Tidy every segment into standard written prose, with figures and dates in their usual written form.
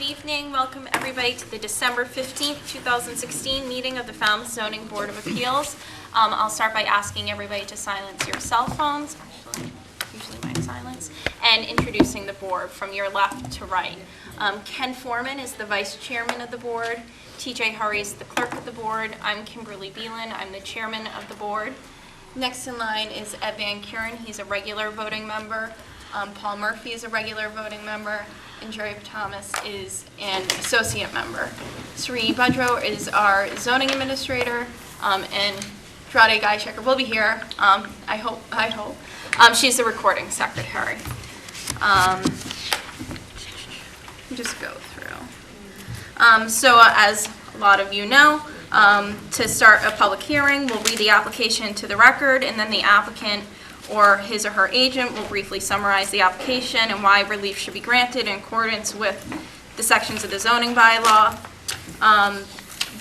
Good evening. Welcome everybody to the December 15th, 2016 meeting of the Falmouth Zoning Board of Appeals. I'll start by asking everybody to silence your cell phones, usually my silence, and introducing the board from your left to right. Ken Foreman is the vice chairman of the board. TJ Hurry is the clerk of the board. I'm Kimberly Beelan. I'm the chairman of the board. Next in line is Ed Van Kuren. He's a regular voting member. Paul Murphy is a regular voting member, and Jerry Thomas is an associate member. Sri Budrow is our zoning administrator, and Drade Geishecker will be here, I hope. She's the recording secretary. Just go through. So as a lot of you know, to start a public hearing, we'll read the application to the record, and then the applicant or his or her agent will briefly summarize the application and why relief should be granted in accordance with the sections of the zoning bylaw.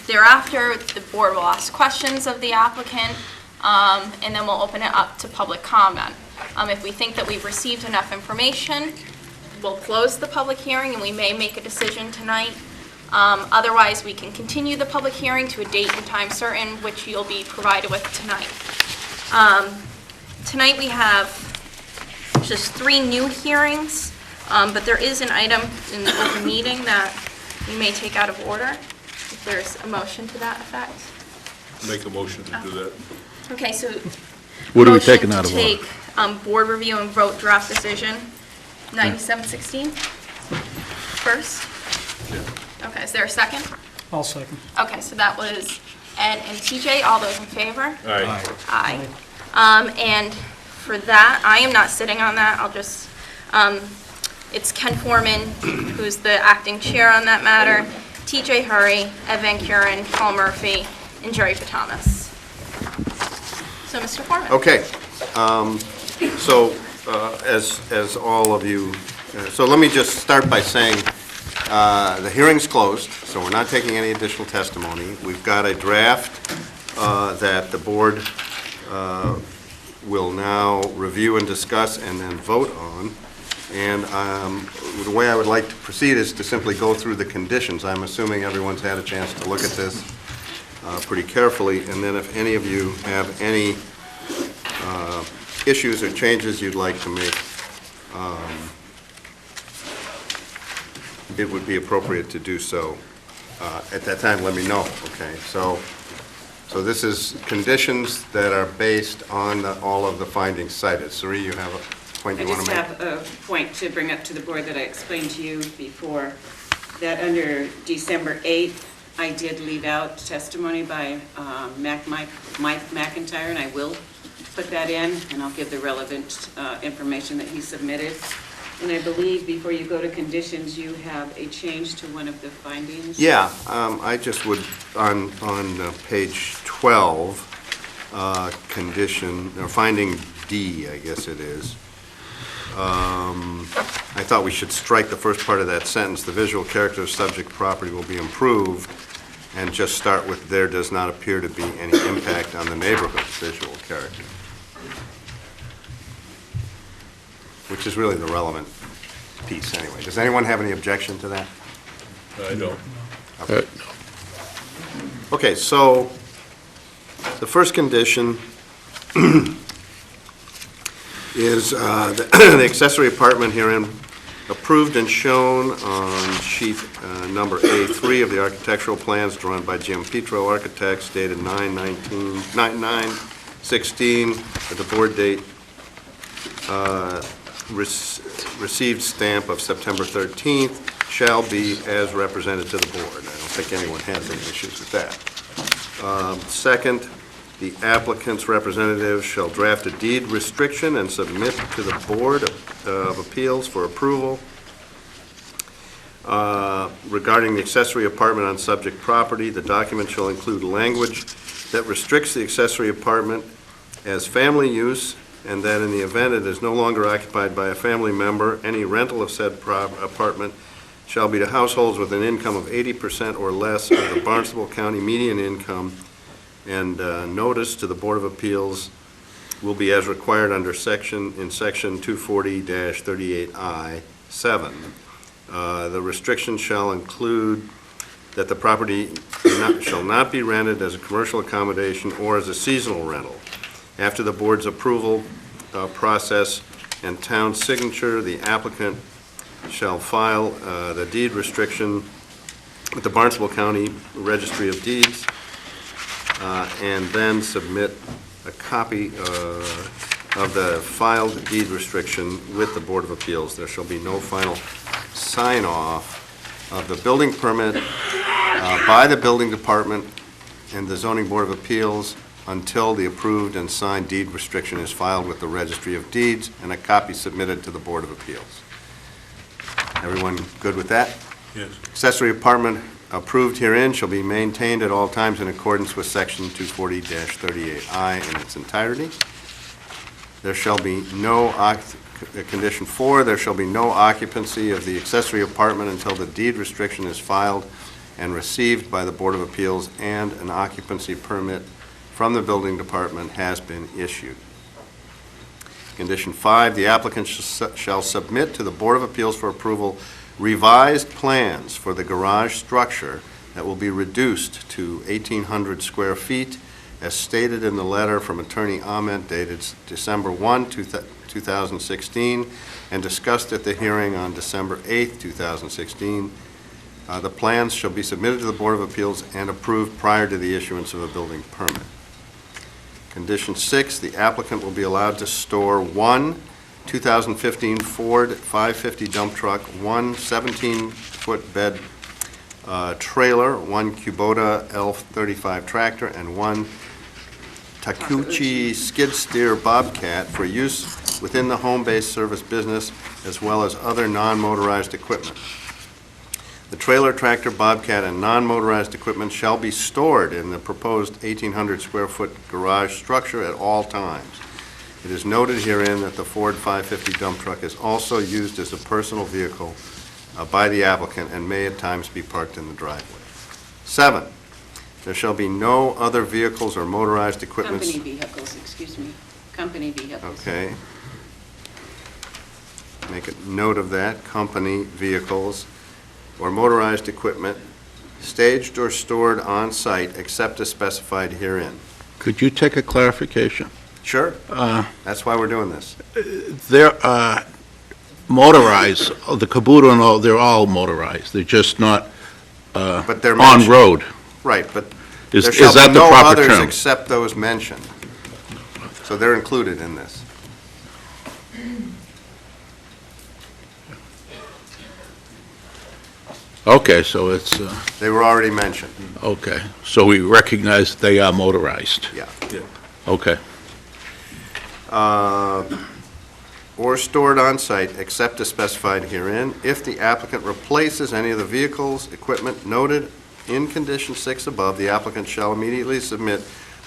Thereafter, the board will ask questions of the applicant, and then we'll open it up to public comment. If we think that we've received enough information, we'll close the public hearing and we may make a decision tonight. Otherwise, we can continue the public hearing to a date and time certain, which you'll be provided with tonight. Tonight we have just 3 new hearings, but there is an item in the open meeting that we may take out of order, if there's a motion to that effect. Make a motion to do that. Okay, so What are we taking out of order? motion to take board review and vote draft decision 9716 first. Yeah. Okay, is there a second? I'll second. Okay, so that was Ed and TJ. All those in favor? All right. Aye. And for that, I am not sitting on that. I'll just, it's Ken Foreman, who's the acting chair on that matter, TJ Hurry, Ed Van Kuren, Paul Murphy, and Jerry Thomas. So, Mr. Foreman. Okay, so as all of you, so let me just start by saying the hearing's closed, so we're not taking any additional testimony. We've got a draft that the board will now review and discuss and then vote on. And the way I would like to proceed is to simply go through the conditions. I'm assuming everyone's had a chance to look at this pretty carefully, and then if any of you have any issues or changes you'd like to make, it would be appropriate to do so. At that time, let me know, okay? So this is conditions that are based on all of the findings cited. Sari, you have a point you want to make? I just have a point to bring up to the board that I explained to you before, that under December 8th, I did leave out testimony by Mike McIntyre, and I will put that in, and I'll give the relevant information that he submitted. And I believe before you go to conditions, you have a change to one of the findings. Yeah, I just would, on page 12, condition, or finding D, I guess it is. I thought we should strike the first part of that sentence. The visual character of subject property will be improved, and just start with there does not appear to be any impact on the neighborhood's visual character, which is really the relevant piece anyway. Does anyone have any objection to that? I don't. Okay, so the first condition is the accessory apartment herein approved and shown on sheet number A3 of the architectural plans drawn by Jim Petro Architects dated 9/16 at the board date, received stamp of September 13th, shall be as represented to the board. I don't think anyone has any issues with that. Second, the applicant's representative shall draft a deed restriction and submit to the Board of Appeals for approval regarding the accessory apartment on subject property. The document shall include language that restricts the accessory apartment as family use, and that in the event it is no longer occupied by a family member, any rental of said apartment shall be to households with an income of 80% or less of the Barnstable County median income, and notice to the Board of Appeals will be as required under section 240-38I-7. The restriction shall include that the property shall not be rented as a commercial accommodation or as a seasonal rental. After the board's approval process and town signature, the applicant shall file the deed restriction with the Barnstable County Registry of Deeds, and then submit a copy of the filed deed restriction with the Board of Appeals. There shall be no final sign-off of the building permit by the Building Department and the Zoning Board of Appeals until the approved and signed deed restriction is filed with the Registry of Deeds and a copy submitted to the Board of Appeals. Everyone good with that? Yes. Accessory apartment approved herein shall be maintained at all times in accordance with Section 240-38I in its entirety. There shall be no, condition 4, there shall be no occupancy of the accessory apartment until the deed restriction is filed and received by the Board of Appeals and an occupancy permit from the Building Department has been issued. Condition 5, the applicant shall submit to the Board of Appeals for approval revised plans for the garage structure that will be reduced to 1,800 square feet as stated in the letter from Attorney Ahmed dated December 1, 2016, and discussed at the hearing on December 8, 2016. The plans shall be submitted to the Board of Appeals and approved prior to the issuance of a building permit. Condition 6, the applicant will be allowed to store one 2015 Ford 550 dump truck, one 17-foot bed trailer, one Kubota L35 tractor, and one Takeuchi skid steer bobcat for use within the home-based service business as well as other non-motorized equipment. The trailer, tractor, bobcat, and non-motorized equipment shall be stored in the proposed 1,800 square foot garage structure at all times. It is noted herein that the Ford 550 dump truck is also used as a personal vehicle by the applicant and may at times be parked in the driveway. 7, there shall be no other vehicles or motorized equipment. Company vehicles, excuse me. Company vehicles. Okay. Make a note of that, company vehicles or motorized equipment staged or stored on site except as specified herein. Could you take a clarification? Sure, that's why we're doing this. They're motorized, the Kubota and all, they're all motorized. They're just not But they're on mentioned. road. Right, but Is there shall that be the no proper others term? except those mentioned. So they're included in this. Okay, so it's, They were already mentioned, okay. So we recognize they are motorized. yeah. Yeah. Okay. Or stored on site except as specified herein. If the applicant replaces any of the vehicles, equipment noted in condition 6 above, the applicant shall immediately submit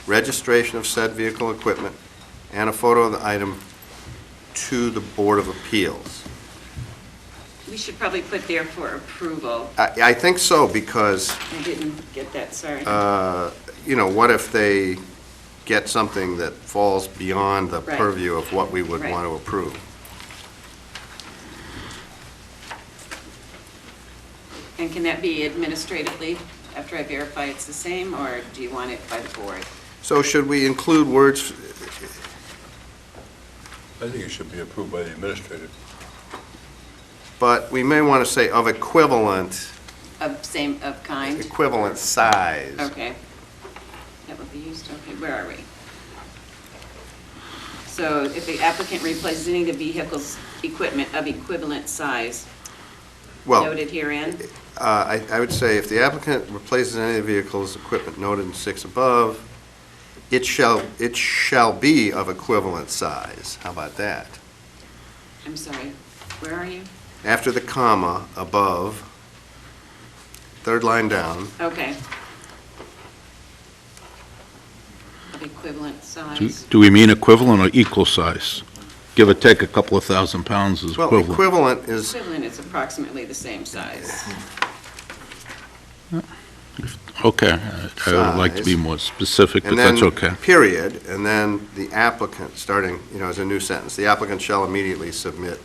registration of said vehicle equipment and a photo of the item to the Board of Appeals. We should probably put there for approval. I think so, because, I didn't get that, sorry. you know, what if they get something that falls beyond the Right. purview of what we would Right. want to approve? And can that be administratively, after I verify it's the same, or do you want it by the board? So should we include words, I think it should be approved by the administrator. but we may want to say of equivalent Of kind? equivalent size. Okay. That would be used, okay, where are we? So if the applicant replaces any of the vehicle's equipment of equivalent size, Well, noted herein? I would say if the applicant replaces any of the vehicle's equipment noted in 6 above, it shall be of equivalent size. How about that? I'm sorry, where are you? After the comma, above, third line down, Okay. Of equivalent Do size. do we mean equivalent or equal size? Give or take a couple of thousand pounds is well, equivalent. equivalent is, Equivalent is approximately the same size. Okay, I would like to be more specific, but and that's then, okay. period, and then the applicant, starting, you know, as a new sentence, the applicant shall immediately submit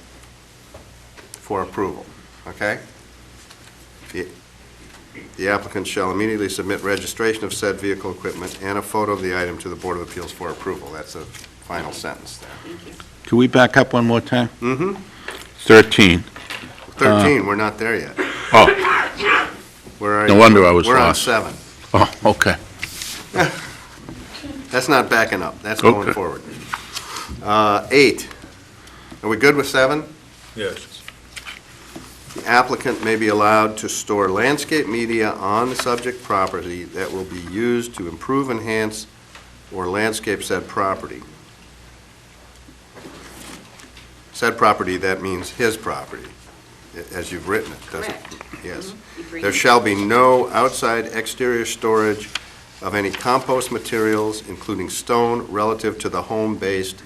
for approval. okay? The applicant shall immediately submit registration of said vehicle equipment and a photo of the item to the Board of Appeals for approval. That's a final sentence there. Thank you. Can we back up one more time? Mm-hmm. 13. 13, we're not there yet. Oh, Where are no you? wonder I was We're on lost. 7. Oh, okay. That's not backing up, that's going Okay. forward. 8, are we good with 7? Yes. The applicant may be allowed to store landscape media on the subject property that will be used to improve, enhance, or landscape said property. Said property, that means his property, as you've written it, doesn't it? Correct. Yes. Agreed. There shall be no outside exterior storage of any compost materials, including stone, relative to the home-based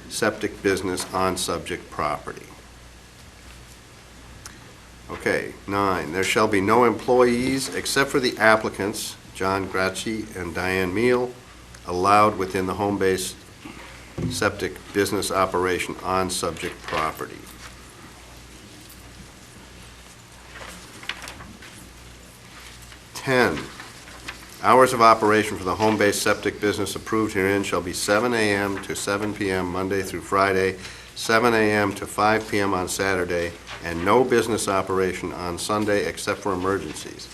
septic business on subject property. Okay, 9, there shall be no employees, except for the applicants, John Gracci and Diane Meal, allowed within the home-based septic business operation on subject property. 10, hours of operation for the home-based septic business approved herein shall be 7 a.m. to 7 p.m. Monday through Friday, 7 a.m. to 5 p.m. on Saturday, and no business operation on Sunday except for emergencies.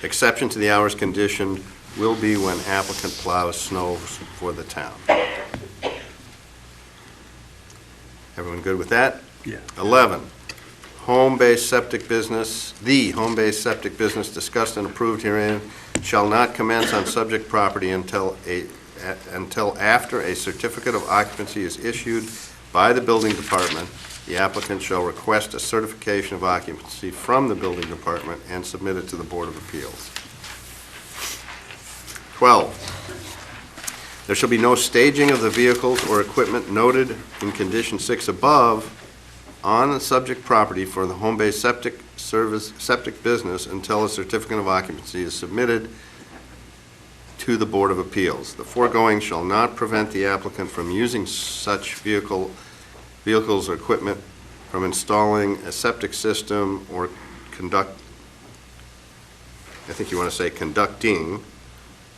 Exception to the hours conditioned will be when applicant plows snow for the town. Everyone good with that? Yeah. 11, home-based septic business, the home-based septic business discussed and approved herein shall not commence on subject property until after a certificate of occupancy is issued by the building department. The applicant shall request a certification of occupancy from the building department and submit it to the Board of Appeals. 12, there shall be no staging of the vehicles or equipment noted in condition 6 above on the subject property for the home-based septic business until a certificate of occupancy is submitted to the Board of Appeals. The foregoing shall not prevent the applicant from using such vehicles or equipment, from installing a septic system or conducting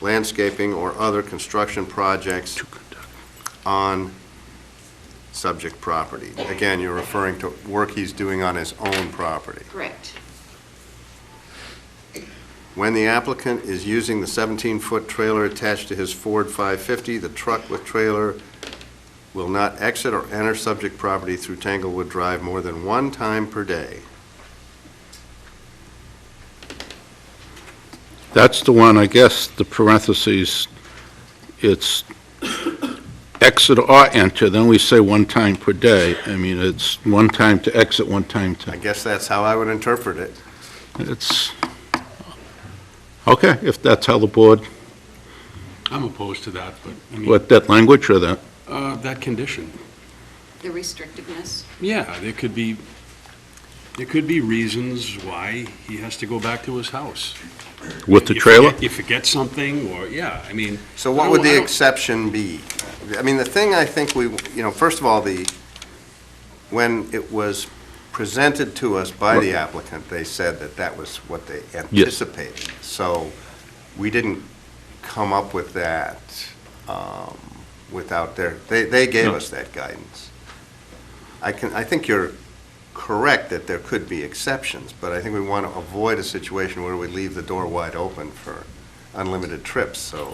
landscaping or other construction projects on subject property. Again, you're referring to work he's doing on his own property. Correct. When the applicant is using the 17-foot trailer attached to his Ford 550, the truck with trailer will not exit or enter subject property through Tanglewood Drive more than one time per day. That's the one, I guess, the parentheses, it's exit or enter, then we say one time per day. I mean, it's one time to exit, one time I to, guess that's how I would interpret it. it's, okay, if that's how the board, I'm opposed to that, but, I mean, what, that language or that? that condition. The restrictiveness. Yeah, there could be reasons why he has to go back to his house. With the You trailer? forget- You forget something, or, yeah, I mean. So what would the exception be? I mean, the thing I think first of all, when it was presented to us by the applicant, they said that that was what they anticipated. So we didn't come up with that without they gave us that guidance. I think you're correct that there could be exceptions, but I think we want to avoid a situation where we leave the door wide open for unlimited trips, so.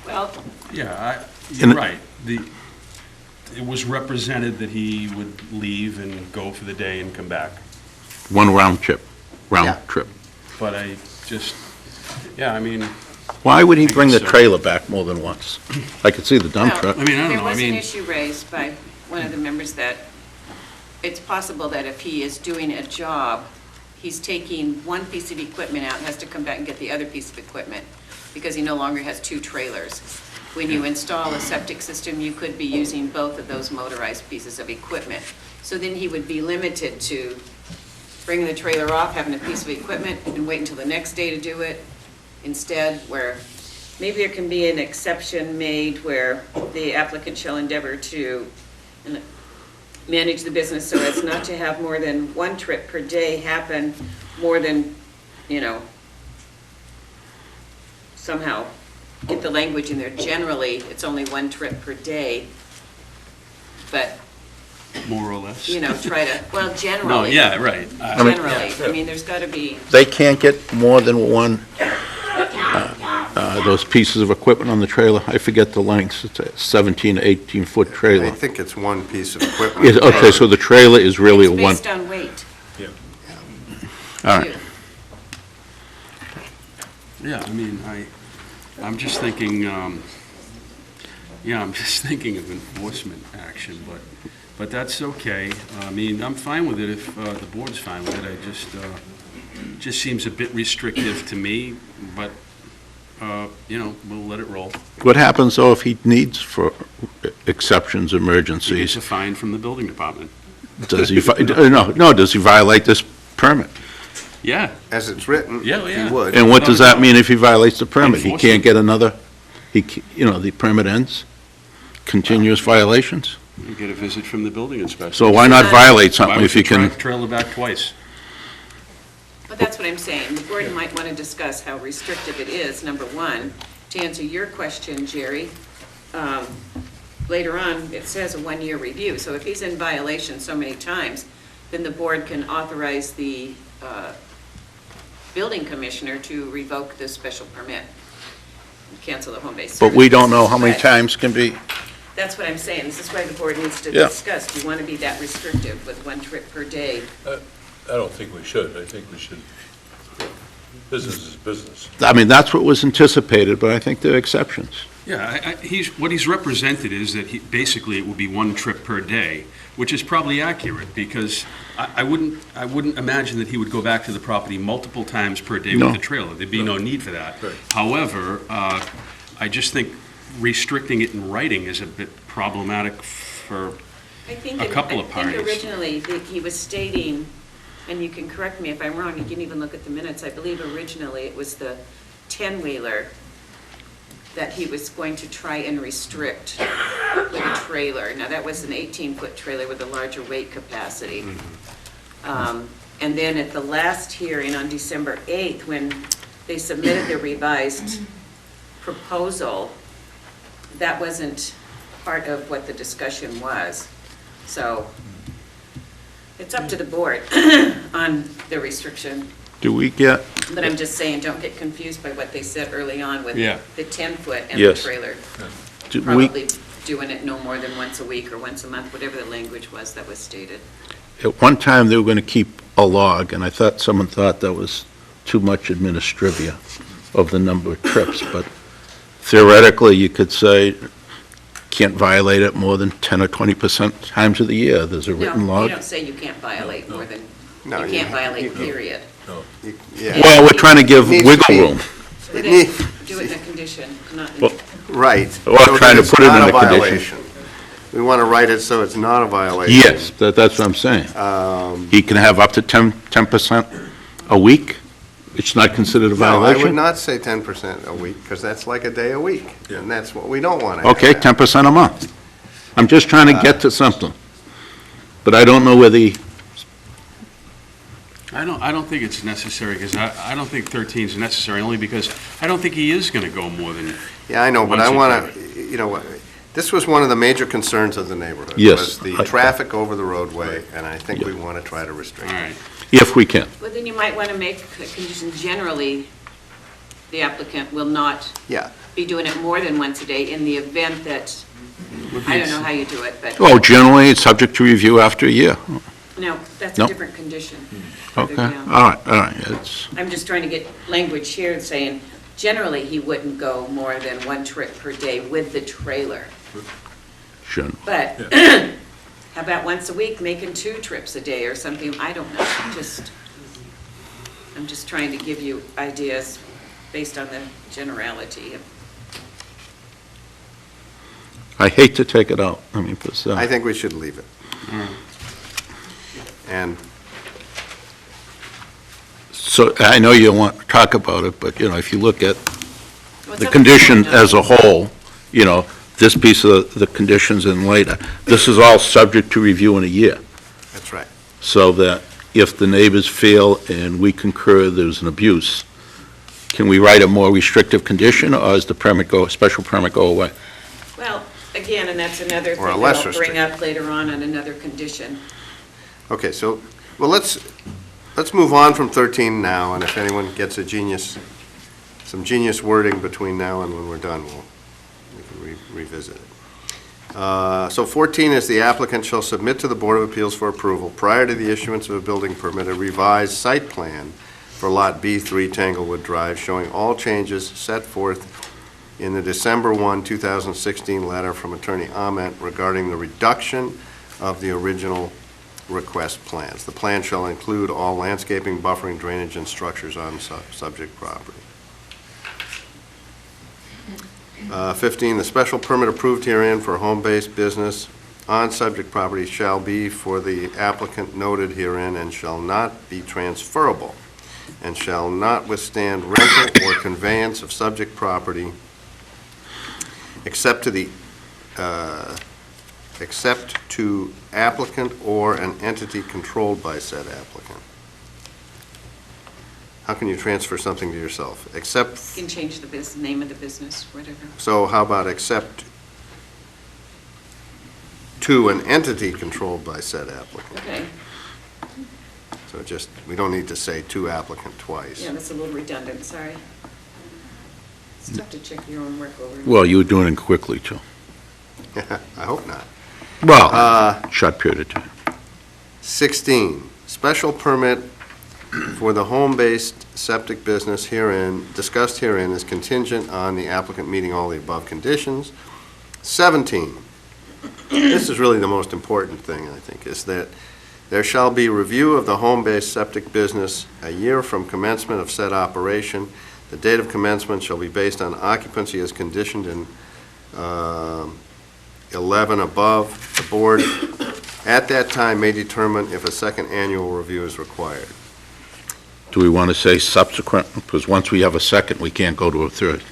Well, Yeah, And- you're right. It was represented that he would leave and go for the day and come back. One round Yeah. trip. But I just, yeah, I mean, Why would he I bring the guess so. trailer back more than once? I could see the dump well, truck. I mean, I don't there know, I was an mean- issue raised by one of the members that it's possible that if he is doing a job, he's taking one piece of equipment out, and has to come back and get the other piece of equipment, because he no longer has two trailers. When you install a septic system, you could be using both of those motorized pieces of equipment. So then he would be limited to bringing the trailer off, having a piece of equipment, and wait until the next day to do it, instead, where maybe there can be an exception made where the applicant shall endeavor to, and manage the business so as not to have more than one trip per day happen more than, somehow get the language in there. Generally, it's only one trip per day, but, More or less. try to, well, generally. No, yeah, right. Generally, I mean, there's got to be, They can't get more than one, those pieces of equipment on the trailer. I forget the lengths. It's a 17, 18-foot I trailer. think it's one piece of equipment. Okay, so the trailer is really a it's one. based on weight. All right. too. Yeah, I mean, I'm just thinking, I'm just thinking of enforcement action, but that's okay. I mean, I'm fine with it if the board's fine with it. Just seems a bit restrictive to me, but, we'll let it roll. What happens, though, if he needs for exceptions, He gets emergencies? a fine from the building department. Does he, does he violate this permit? Yeah, As it's written, Yeah, yeah. he would. And what does that mean if he violates the permit? He Enforcement. can't get another, the permit ends? Continuous violations? you get a visit from the building inspector. So why not violate Why something would if you can? trailer back twice? But that's what I'm saying. The board might want to discuss how restrictive it is, number one. To answer your question, Jerry, later on, it says a one-year review. So if he's in violation so many times, then the board can authorize the building commissioner to revoke the special permit, cancel the home-based But service. we don't know how many But times can be, That's what I'm saying. This is why the board needs to Yeah. discuss. Do you want to be that restrictive with one trip per day? I don't think we should. I think we should, business is business. I mean, that's what was anticipated, but I think there are exceptions. Yeah, what he's represented is that basically it will be one trip per day, which is probably accurate, because I wouldn't imagine that he would go back to the property multiple times per day No. with the trailer. There'd be no need for that. Right. However, I just think restricting it in writing is a bit problematic for, I think, A couple of I parties. think originally that he was stating, and you can correct me if I'm wrong, you can even look at the minutes, I believe originally it was the 10-wheeler that he was going to try and restrict with a trailer. Now, that was an 18-foot trailer with a larger weight capacity. And then at the last hearing on December 8th, when they submitted the revised proposal, that wasn't part of what the discussion was. So it's up to the board on the restriction. Do we get, But I'm just saying, don't get confused by what they said early on with Yeah. the 10-foot and the Yes. trailer. do we, Probably doing it no more than once a week or once a month, whatever the language was that was stated. at one time, they were going to keep a log, and I thought someone thought that was too much administrivia of the number of trips, but theoretically, you could say, can't violate it more than 10 or 20% times of the year. There's a written No, log. you don't say you can't violate more than, No, you you- can't violate, you- period. Yeah, Well, we're trying to give Needs to wiggle be- room. Put It it, need- do it in a condition, not in. Well, right. Well, So trying that to it's put it in not a condition. violation. We want to write it so it's not a violation. Yes, that's what I'm saying. He can have up to 10% a week? It's not considered a No, I would violation? not say 10% a week, because that's like a day a week, Yeah. and that's what we don't want to Okay, have. 10% a month. I'm just trying to get to something. But I don't know whether, I don't think it's necessary, because I don't think 13 is necessary, only because I don't think he is going to go more than, Yeah, I know, but I Once a want to, this was one of the major concerns of the neighborhood. Yes. Was the traffic over the roadway, and I think we want to try to all restrict it. right. if we can. Well, then you might want to make a condition, generally, the applicant will not Yeah. be doing it more than once a day in the event that, I don't know how you do it, but, Oh, generally, it's subject to review after a year. no, that's No. a different condition. further Okay, down. all right, it's, I'm just trying to get language here saying, generally, he wouldn't go more than one trip per day with the trailer. shouldn't. But how about once a week, making 2 trips a day or something? I don't know, I'm just trying to give you ideas based on the generality. I hate to take it out, I mean, because, I think we should leave it. And, so, I know you want to talk about it, but, if you look at Well, it's the up to condition you. as a whole, this piece of the conditions in later. This is all subject to review in a year, That's right. so that if the neighbors feel and we concur there's an abuse, can we write a more restrictive condition, or does the special permit go away? Well, again, and that's another thing Or a that less I'll bring up later on another condition. Okay, so, well, let's move on from 13 now, and if anyone gets some genius wording between now and when we're done, we can revisit it. So 14 is the applicant shall submit to the Board of Appeals for approval, prior to the issuance of a building permit, a revised site plan for Lot B3 Tanglewood Drive, showing all changes set forth in the December 1, 2016 letter from Attorney Ament regarding the reduction of the original request plans. The plan shall include all landscaping, buffering, drainage, and structures on subject property. 15, the special permit approved herein for home-based business on subject property shall be for the applicant noted herein and shall not be transferable and shall not withstand rental or conveyance of subject property except to applicant or an entity controlled by said applicant. How can you transfer something to yourself? You can change the name of the business, whatever. So how about except to an entity controlled by said applicant? Okay, So we don't need to say to applicant twice. yeah, that's a little redundant, sorry. It's tough to check your own work over. Well, you were doing it quickly, too. I hope not. Well, short period of time. 16, special permit for the home-based septic business discussed herein is contingent on the applicant meeting all the above conditions. 17, this is really the most important thing, I think, is that there shall be review of the home-based septic business a year from commencement of said operation. The date of commencement shall be based on occupancy as conditioned in 11 above. The board at that time may determine if a second annual review is required. Do we want to say subsequent? Because once we have a second, we can't go to a third.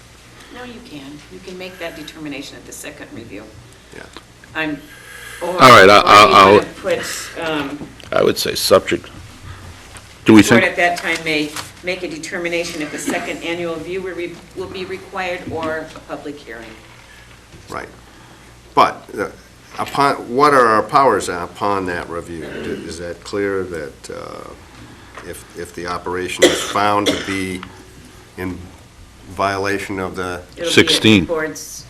No, you can. You can make that determination at the second review. Yeah. All right, I'll- Put, I would say subject. Do we the board think, at that time may make a determination if a second annual review will be required or a public hearing. Right. But what are our powers upon that review? Is that clear that if the operation is found to be in violation of the, It'll be at 16. the board's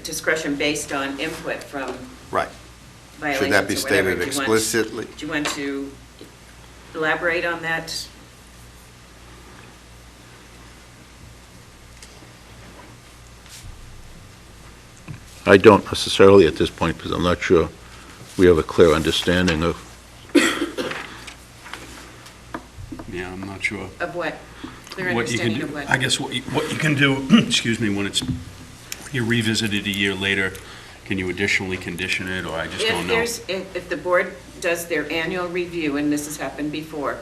discretion based on input from right, violations should that be or whatever. stated explicitly? Do you want to elaborate on that? I don't necessarily at this point, because I'm not sure we have a clear understanding of, Yeah, I'm not sure. Of what? Clear What you can understanding do, of what? I guess what you can do, excuse me, when you revisit it a year later, can you additionally condition it, or I just don't know? If the board does their annual review, and this has happened before,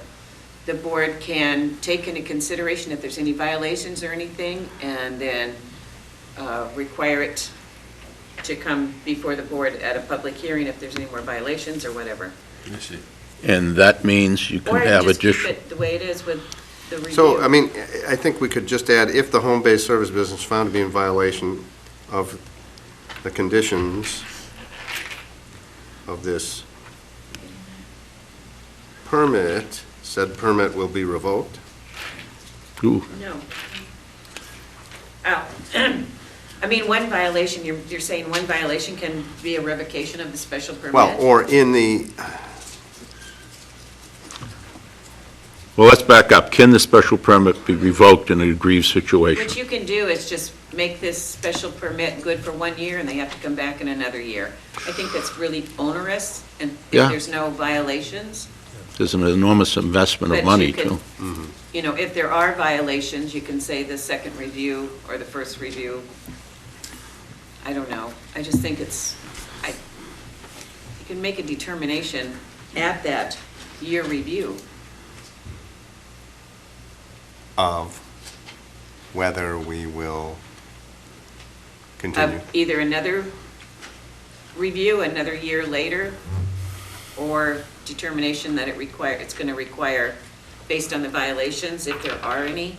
the board can take into consideration if there's any violations or anything, and then require it to come before the board at a public hearing if there's any more violations or whatever. I see. and that means you can Or have just keep additional. it the way it is with the review. So, I mean, I think we could just add, if the home-based service business found to be in violation of the conditions of this permit, said permit will be revoked. Ooh, No. Oh, I mean, one violation, you're saying one violation can be a revocation of the special permit? Well, or in the, well, let's back up. Can the special permit be revoked in a aggrieved situation? What you can do is just make this special permit good for 1 year, and they have to come back in another year. I think that's really onerous, and if Yeah. there's no violations. There's an enormous investment of But money, you can- too. You know, if there are violations, you can say the second review or the first review. I don't know. I just think you can make a determination at that year review. of whether we will continue. either another review another year later, or determination that it's going to require, based on the violations, if there are any,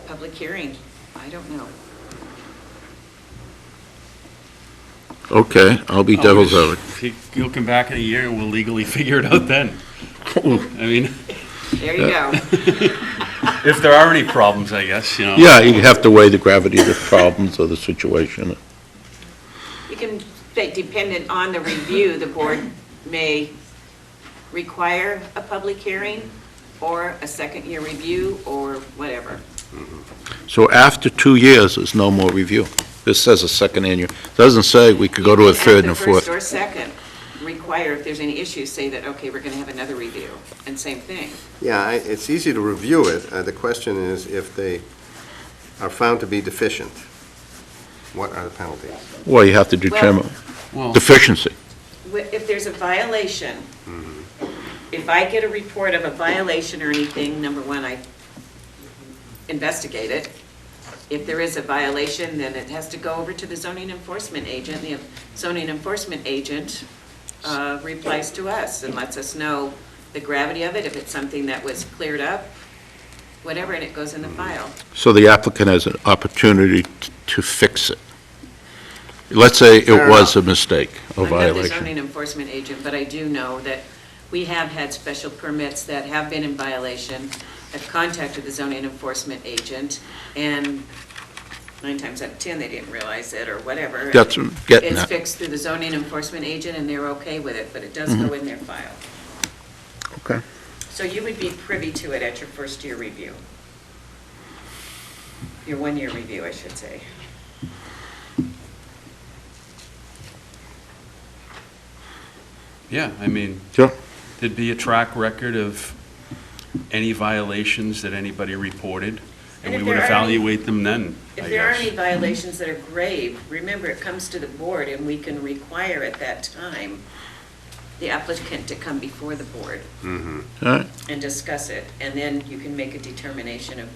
public hearing. I don't know. Okay, I'll be devil's advocate. You'll come back in a year and we'll legally figure it out then. I mean, There you go. if there are any problems, I guess, you know. Yeah, you have to weigh the gravity of the problems of the situation. You can, dependent on the review, the board may require a public hearing or a second-year review or whatever. So after 2 years, there's no more review. This says a second annual, doesn't say we could go to a third and a After fourth. first or second, require, if there's any issues, say that, okay, we're going to have another review, and same thing. Yeah, it's easy to review it. The question is if they are found to be deficient, what are the penalties? Well, you have to determine Well, deficiency. If there's a violation, if I get a report of a violation or anything, number one, I investigate it. If there is a violation, then it has to go over to the zoning enforcement agent. The zoning enforcement agent replies to us and lets us know the gravity of it, if it's something that was cleared up, whatever, and it goes in the file. So the applicant has an opportunity to fix it. Let's say Fair it was a enough. mistake, a I'm not the violation. zoning enforcement agent, but I do know that we have had special permits that have been in violation. I've contacted the zoning enforcement agent, and 9 times out of 10, they didn't realize it or whatever. That's what I'm getting It's at. fixed through the zoning enforcement agent, and they're okay with it, but it does go in their file. Okay. So you would be privy to it at your first-year review. Your one-year review, I should say. yeah, I mean, Sure. there'd be a track record of any violations that anybody reported, And and if we would there are any- evaluate them then, I If there are guess. any violations that are grave, remember, it comes to the board, and we can require at that time the applicant to come before the board All right. and discuss it, and then you can make a determination of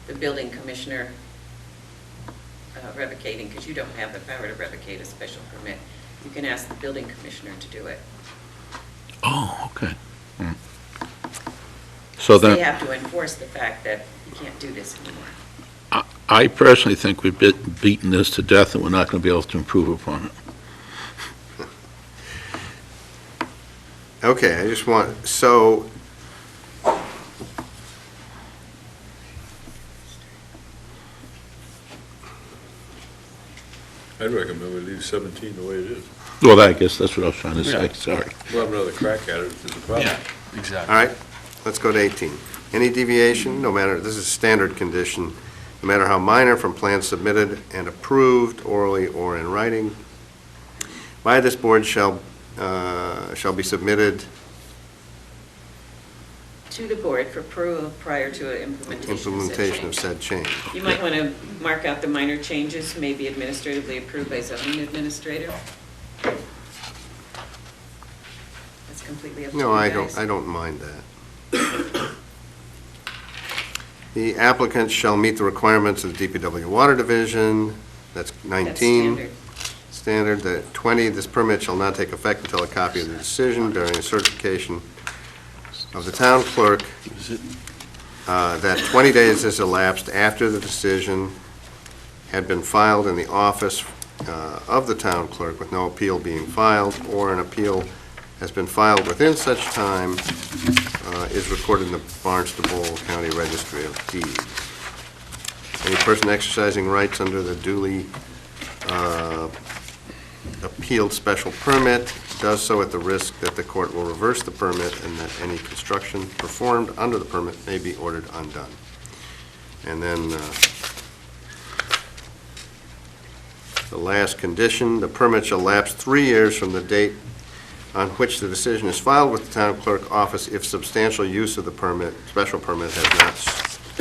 the building commissioner revocating, because you don't have the power to revocate a special permit. You can ask the building commissioner to do it. Oh, okay. So They then, have to enforce the fact that you can't do this anymore. I personally think we've beaten this to death, and we're not going to be able to improve upon it. Okay, I just want, so, I'd recommend we leave 17 the way it is. Well, I guess that's what I was trying to say, Yeah. sorry. We'll have another crack at it if there's a problem. Yeah, all exactly. right, let's go to 18. Any deviation, no matter, this is standard condition, no matter how minor, from plans submitted and approved orally or in writing, by this board shall be submitted To the board for approval prior to implementation of said change. You might want to mark out the minor changes, may be administratively approved by zoning administrator. That's completely up to you No, I guys. don't mind that. The applicant shall meet the requirements of the DPW Water Division, that's 19. That's Standard, standard. the 20, this permit shall not take effect until a copy of the decision bearing certification of the town clerk that 20 days has elapsed after the decision had been filed in the office of the town clerk with no appeal being filed, or an appeal has been filed within such time, is recorded in the Barnstable County Registry of Deeds. Any person exercising rights under the duly appealed special permit does so at the risk that the court will reverse the permit and that any construction performed under the permit may be ordered undone. And then the last condition, the permit shall lapse 3 years from the date on which the decision is filed with the town clerk office if substantial use of the permit, special permit, has not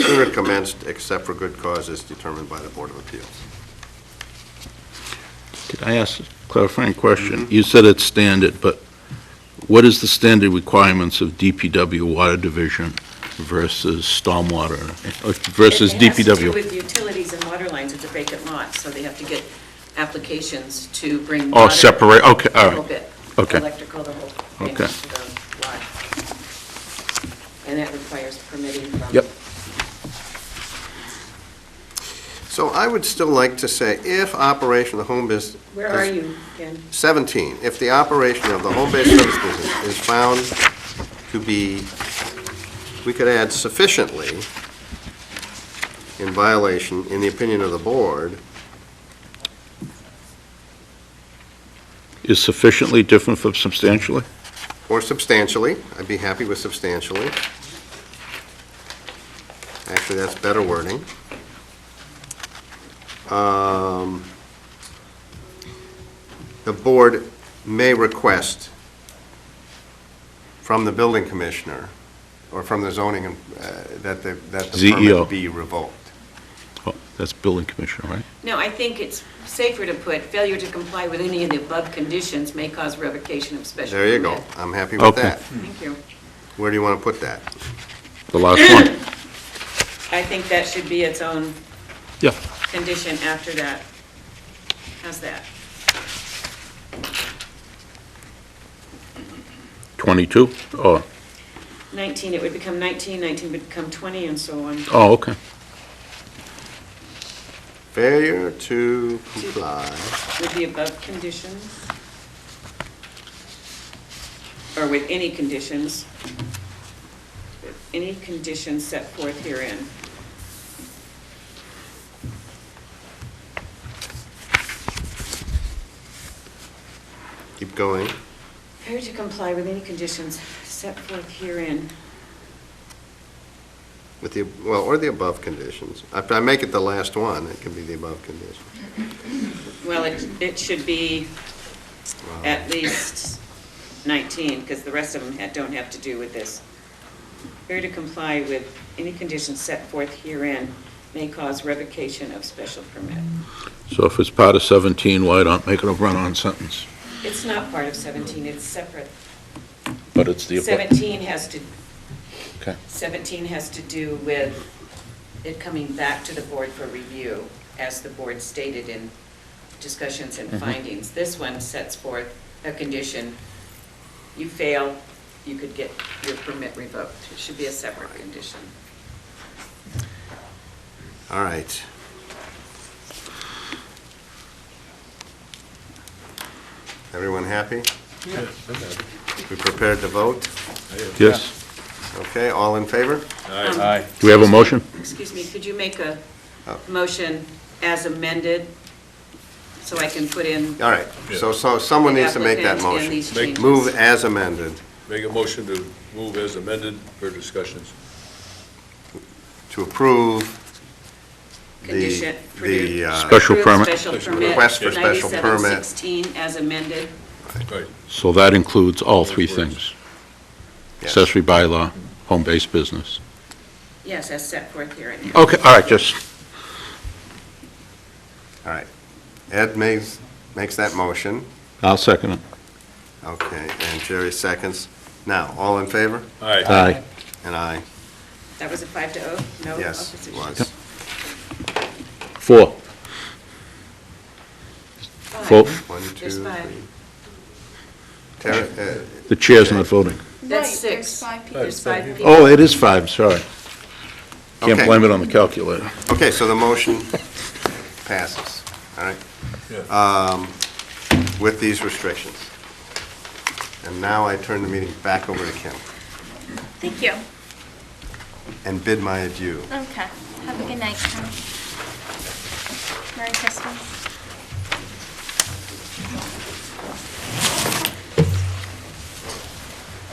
sooner commenced except for good causes determined by the Board of Appeals. Could I ask a clarifying question? You said it's standard, but what is the standard requirements of DPW Water Division versus stormwater, versus It has to do DPW. with utilities and water lines, it's a vacant lot, so they have to get applications to bring Oh, water. separate, okay, all The whole right. bit. Okay. Electrical, the whole thing Okay. to the lot. And that requires permitting from. Yep. So I would still like to say, if operation of the home business. Where are you, Ken? 17, if the operation of the home-based service business is found to be, we could add sufficiently in violation, in the opinion of the board, Is sufficiently different from substantially? or substantially, I'd be happy with substantially. Actually, that's better wording. The board may request from the building commissioner or from the zoning, that the ZEO. permit be revoked. Oh, that's building commissioner, right? No, I think it's safer to put failure to comply with any of the above conditions may cause revocation of special There you go. permit. I'm happy with Okay. that. Thank you. Where do you want to put that? The last one? I think that should be its own Yeah. condition after that. How's that? 22? Oh, 19, it would become 19, 19 would become 20, and so on. oh, okay. Failure to comply. With the above conditions? Or with any conditions? With any conditions set forth herein. Keep going. Failure to comply with any conditions set forth herein. With the, well, or the above conditions. If I make it the last one, it can be the above condition. Well, it should be at least 19, because the rest of them don't have to do with this. Failure to comply with any conditions set forth herein may cause revocation of special permit. So if it's part of 17, why not make it a run-on sentence? It's not part of 17, it's separate. But it's the above. 17 has to, Okay. 17 has to do with it coming back to the board for review, as the board stated in discussions and findings. This one sets forth a condition. You fail, you could get your permit revoked. It should be a separate condition. All right. Everyone happy? Yeah, I'm happy. We prepared to vote? Yes? Okay, all in favor? Aye. Do we have a motion? Excuse me, could you make a Oh. motion as amended, so I can put in All right, so someone the needs to make that applicant and motion. these Make- changes? Move as amended Make a motion to move as amended for discussions. to approve Condition. the, Special approve permit. Special permit. Request for special permit. 9716 as amended. Right. So that includes all three things? yes. Accessory bylaw, home-based business. Yes, as set forth here. Okay, all right, just, All right. Ed makes that motion. I'll second it. Okay, and Jerry seconds. Now, all in favor? Aye. Aye. And I, That was a 5-0? No yes, opposition? was. 4. Five. Vote. 1, 2, There's 3. five. Tara, The chair's not voting. That's Right, 6. there's 5 people. There's 5 people. Oh, it is 5, sorry. Can't Okay. blame it on the calculator. okay, so the motion passes, all right? Yeah. With these restrictions. And now I turn the meeting back over to Kim Thank you. and bid my adieu. Okay. Have a good night, Ken. Merry Christmas.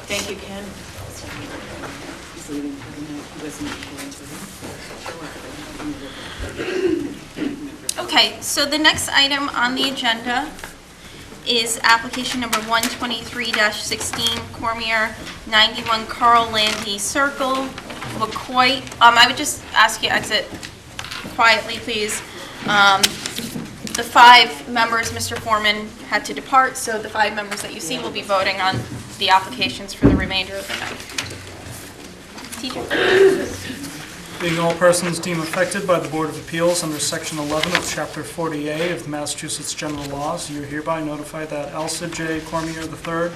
Thank you, Ken. He's leaving for the night. He wasn't going to. Okay, so the next item on the agenda is application number 123-16, Cormier 91 Carl Landy Circle, McCoy. I would just ask you exit quietly, please. The 5 members, Mr. Foreman had to depart, so the 5 members that you see will be voting on the applications for the remainder of the night. Teacher? Being all persons deemed affected by the Board of Appeals under Section 11 of Chapter 40A of the Massachusetts General Laws, you are hereby notified that Elsa J. Cormier III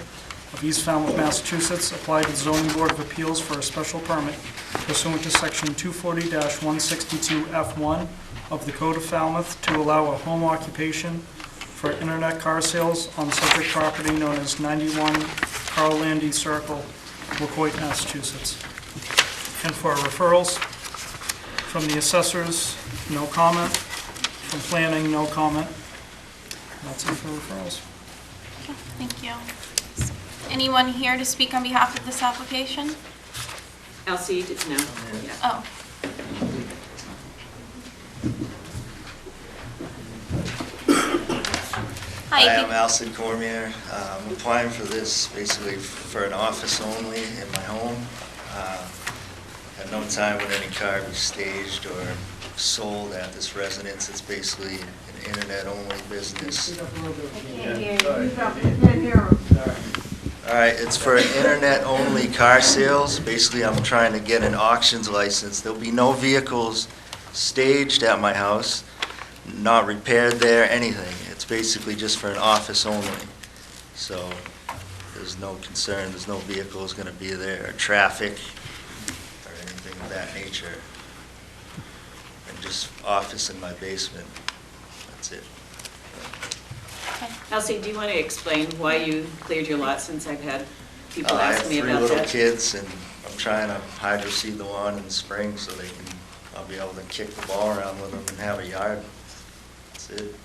of East Falmouth, Massachusetts, applied to the Zoning Board of Appeals for a special permit pursuant to Section 240-162F1 of the Code of Falmouth to allow a home occupation for internet car sales on subject property known as 91 Carl Landy Circle, Wacoit, Massachusetts. And for referrals, from the assessors, no comment. From planning, no comment. That's it for referrals. Okay, thank you. Anyone here to speak on behalf of this application? Elsie, no. Yeah. Oh. Hi. Hi, I'm Alcid Cormier. I'm applying for this basically for an office only in my home. At no time would any car be staged or sold at this residence. It's basically an internet-only business. All right, it's for internet-only car sales. Basically, I'm trying to get an auctions license. There'll be no vehicles staged at my house, not repaired there, anything. It's basically just for an office only. So there's no concern, there's no vehicles going to be there, or traffic, or anything of that nature. And just office in my basement. That's it. Elsie, do you want to explain why you cleared your lot, since I've had people I ask have me 3 about little that? kids, and I'm trying to hydro seed the lawn in the spring so I'll be able to kick the ball around with them and have a yard. That's it.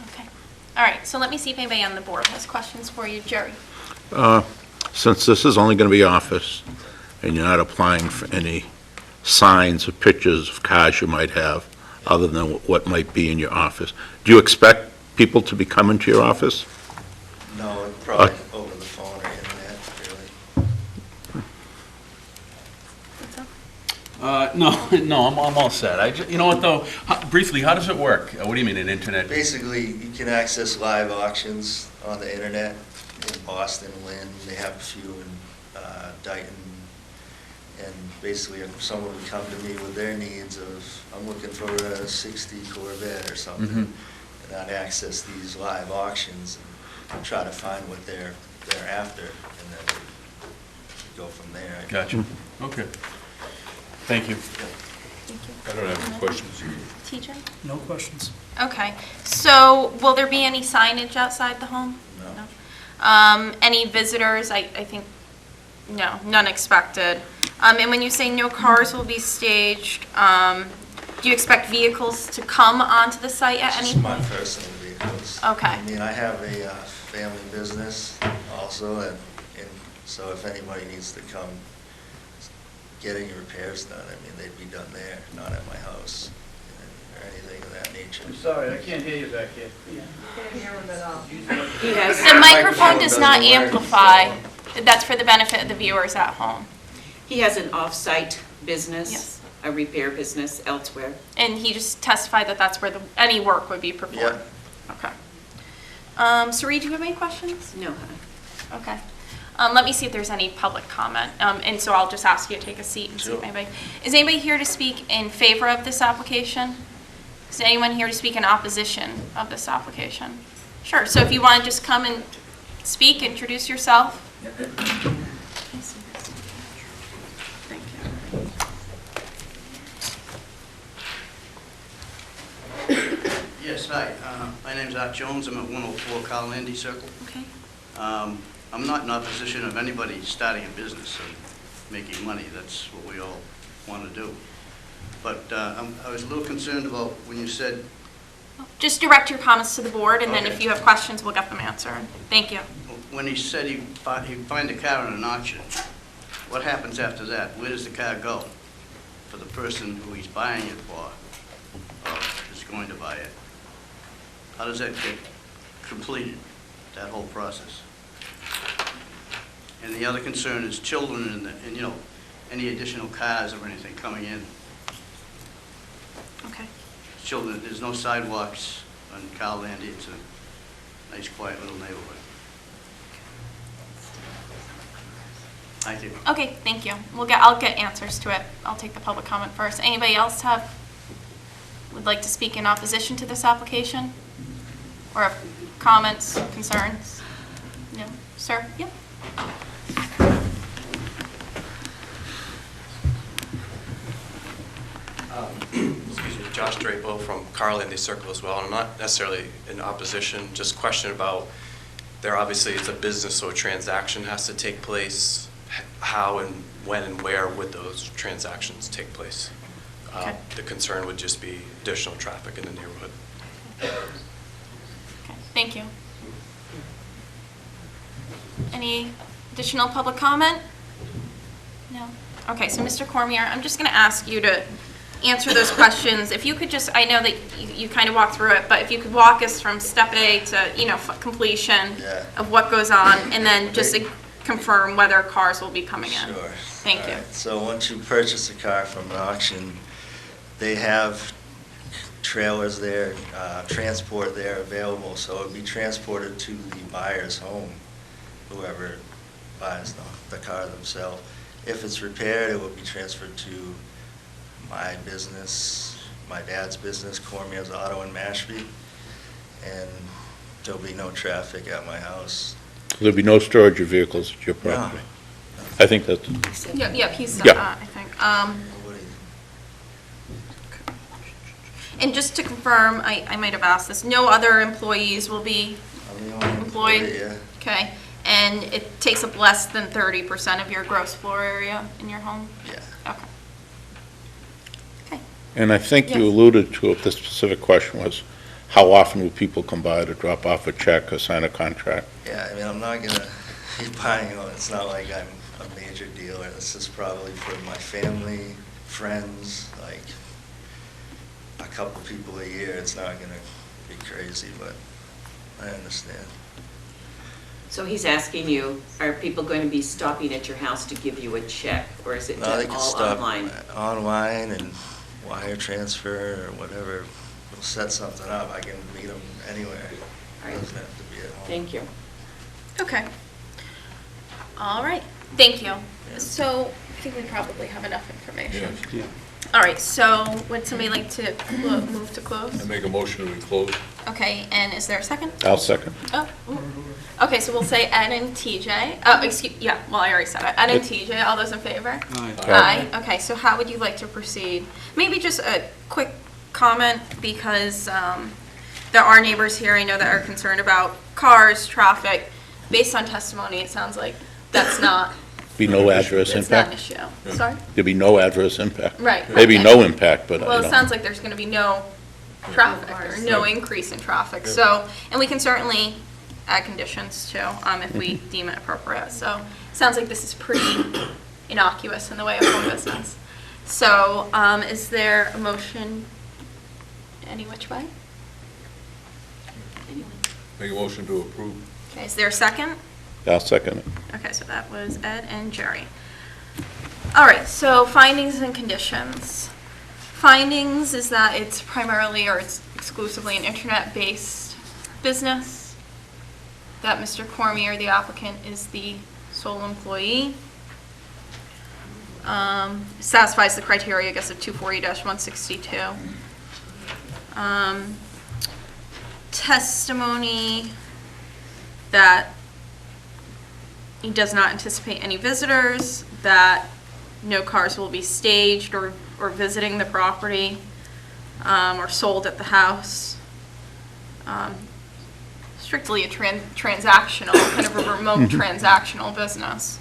Okay. All right, so let me see if anybody on the board has questions for you. Jerry? Since this is only going to be office, and you're not applying for any signs or pictures of cars you might have, other than what might be in your office, do you expect people to be coming to your office? No, probably over the phone or internet, really. No, I'm all set. You know what, though, briefly, how does it work? What do you mean, an internet? Basically, you can access live auctions on the internet in Boston, Lynn. They have a few in Dayton. And basically, if someone would come to me with their needs of, I'm looking for a 60 Corvette or something, and I'd access these live auctions and try to find what they're after, and then go from there. Gotcha. Okay. Thank you. I don't have any questions. TJ? No questions. Okay, so will there be any signage outside the home? No. Any visitors? I think, no, none expected. And when you say no cars will be staged, do you expect vehicles to come onto the site at any Just my point? personal vehicles. Okay. I mean, I have a family business also, and so if anybody needs to come get any repairs done, I mean, they'd be done there, not at my house, or anything of that nature. I'm sorry, I can't hear you back here. He has, The microphone does doesn't not work, amplify. That's for the benefit of the viewers at home. he has an off-site business, Yes. a repair business elsewhere. And he just testified that that's where any work would be performed? Okay. Sari, do you have any questions? No, Okay. Let me see if there's any public comment. And so I'll just ask you to take a seat and see if Sure. anybody, is anybody here to speak in favor of this application? Is anyone here to speak in opposition of this application? Sure, so if you want to just come and speak, introduce yourself. Thank you. Yes, hi. My name's Art Jones. I'm at 104 Carl Landy Circle. Okay. I'm not in opposition of anybody starting a business and making money. That's what we all want to do. But I was a little concerned about when you said, Just direct your comments to the board, and then if Okay. you have questions, we'll get them answered. Thank you. when he said he'd find a car in an auction, what happens after that? Where does the car go for the person who he's buying it for, or is going to buy it? How does that get completed, that whole process? And the other concern is children and you know, any additional cars or anything coming in. Okay. Children, there's no sidewalks on Carl Landy. It's a nice, quiet little neighborhood. Thank you. Okay, thank you. I'll get answers to it. I'll take the public comment first. Anybody else would like to speak in opposition to this application? Or have comments, concerns? No? Sir? Yep. Excuse me, Josh Drapo from Carl Landy Circle as well. And I'm not necessarily in opposition, just question about, there obviously it's a business, so a transaction has to take place. How and when and where would those transactions take place? Okay. The concern would just be additional traffic in the neighborhood. Okay, thank you. Any additional public comment? No? Okay, so Mr. Cormier, I'm just going to ask you to answer those questions. If you could just, I know that you kind of walked through it, but if you could walk us from step A to, completion Yeah. of what goes on, and then just to confirm whether cars will be coming in. Sure. Thank you. All right. So once you purchase a car from an auction, they have trailers there, transport there available, so it would be transported to the buyer's home, whoever buys the car themselves. If it's repaired, it would be transferred to my business, my dad's business, Cormier's Auto in Mashpee, and there'll be no traffic at my house. There'll be no storage of vehicles at your property. I think that's, Yep, he said Yeah. that, I think. Nobody- And just to confirm, I might have asked this, no other employees will be, I'm the only Employed? employee, yeah. okay? And it takes up less than 30% of your gross floor area in your home? Yeah. Okay. Okay. and I think you Yes. alluded to it, the specific question was, how often will people come by to drop off a check or sign a contract? Yeah, I mean, I'm not gonna be buying, it's not like I'm a major dealer. This is probably for my family, friends, like a couple people a year. It's not gonna be crazy, but I understand. So he's asking you, are people going to be stopping at your house to give you a check, or is it No, they can all stop online? online and wire transfer or whatever. We'll set something up. I can meet them anywhere. All right. Doesn't have to be at home. Thank you. Okay. All right, thank you. So I think we probably have enough information. Yeah. All right, so would somebody like to move to close? I make a motion to close. Okay, and is there a second? I'll second. Oh, ooh. Okay, so we'll say Ed and TJ. Oh, excuse, yeah, well, I already said it. Ed and TJ, all those in favor? Aye. Aye. Okay, so how would you like to proceed? Maybe just a quick comment, because there are neighbors here, I know, that are concerned about cars, traffic. Based on testimony, it sounds like that's not, Be no adverse that's not an impact? issue. Sorry? There'll be no adverse impact. Right. Maybe okay. no impact, but, Well, it sounds like there's going to be no traffic, or no increase in traffic, so, and we can certainly add conditions too, if we deem it appropriate, so, it sounds like this is pretty innocuous in the way of home business. So, is there a motion any which way? Make a motion to approve. Okay, is there a second? I'll second it. Okay, so that was Ed and Jerry. All right, so findings and conditions. Findings is that it's primarily or it's exclusively an internet-based business, that Mr. Cormier, the applicant, is the sole employee. Satisfies the criteria, I guess, of 240-162. Testimony that he does not anticipate any visitors, that no cars will be staged or visiting the property, or sold at the house. Strictly a transactional, kind of a remote transactional business.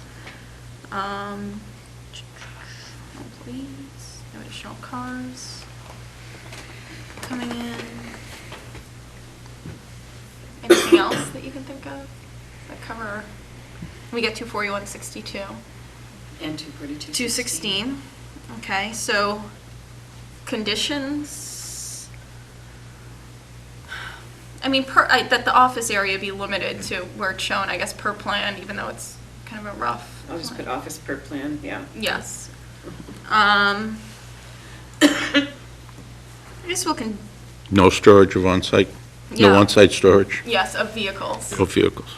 Employees, no additional cars coming in. Anything else that you can think of that cover? We get 24162. And 242. 216, okay, so conditions, I mean, that the office area be limited to where it's shown, I guess, per plan, even though it's kind of a rough. I'll just put office per plan, yeah. Yes. I guess No storage of on-site, no Yeah. on-site storage yes, of vehicles. of vehicles,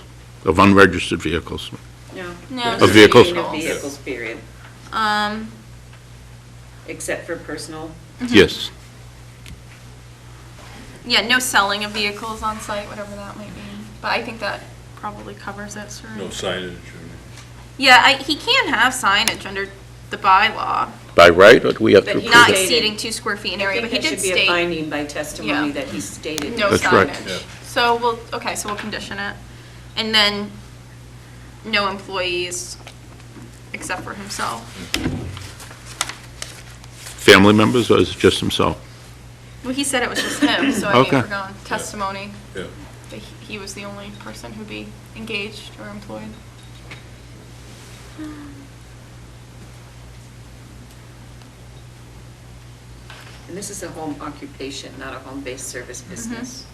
of unregistered vehicles. Yeah, No. Of vehicles? No vehicles, period, Um, except for personal. Yes. yeah, no selling of vehicles on site, whatever that might mean. But I think that probably covers it, sir. No signage. Yeah, he can have signage under the bylaw, By right, or do we have to But he approve not it? stated- exceeding 2 square feet in area, but he did I think that should be a state finding by testimony Yeah. that he stated. no That's right. signage. Yeah. So we'll condition it. And then no employees except for himself. Family members, or is it just himself? Well, he said it was just him, so I mean, Okay. we're going testimony. Yeah. That he was the only person who'd be engaged or employed. And this is a home occupation, not a home-based service business.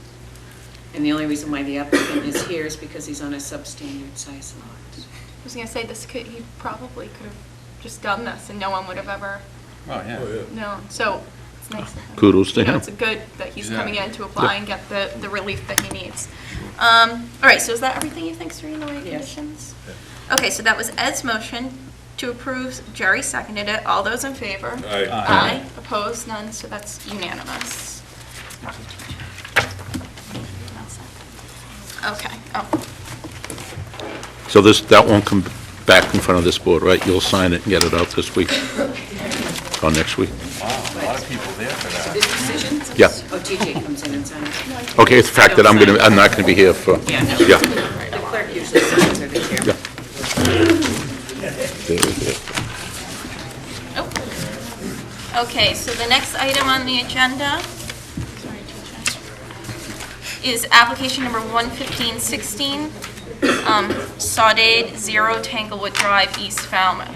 And the only reason why the applicant is here is because he's on a substandard size lot. I was gonna say, he probably could have just done this and no one would have ever Oh, yeah. Oh, yeah. known. So it's nice of him. Kudos to You know, him. it's good that he's coming in to Yeah. apply and get the relief that he needs. All right, so is that everything you think, Serena, the way Yes. conditions? Okay, so that was Ed's motion to approve. Jerry seconded it. All those in favor? Aye. Aye. Opposed? None, so that's unanimous. Okay, oh, So that won't come back in front of this board, right? You'll sign it and get it out this week? Or next week? Wow, a lot of people there for that. This decision? Yeah. Oh, TJ comes in and signs. Okay, it's the fact that I'm not gonna be here for, Yeah, no. yeah. The clerk usually signs, or the chair. Yeah. oh. Okay, so the next item on the agenda is application number 11516, Saudade 0 Tanglewood Drive, East Falmouth.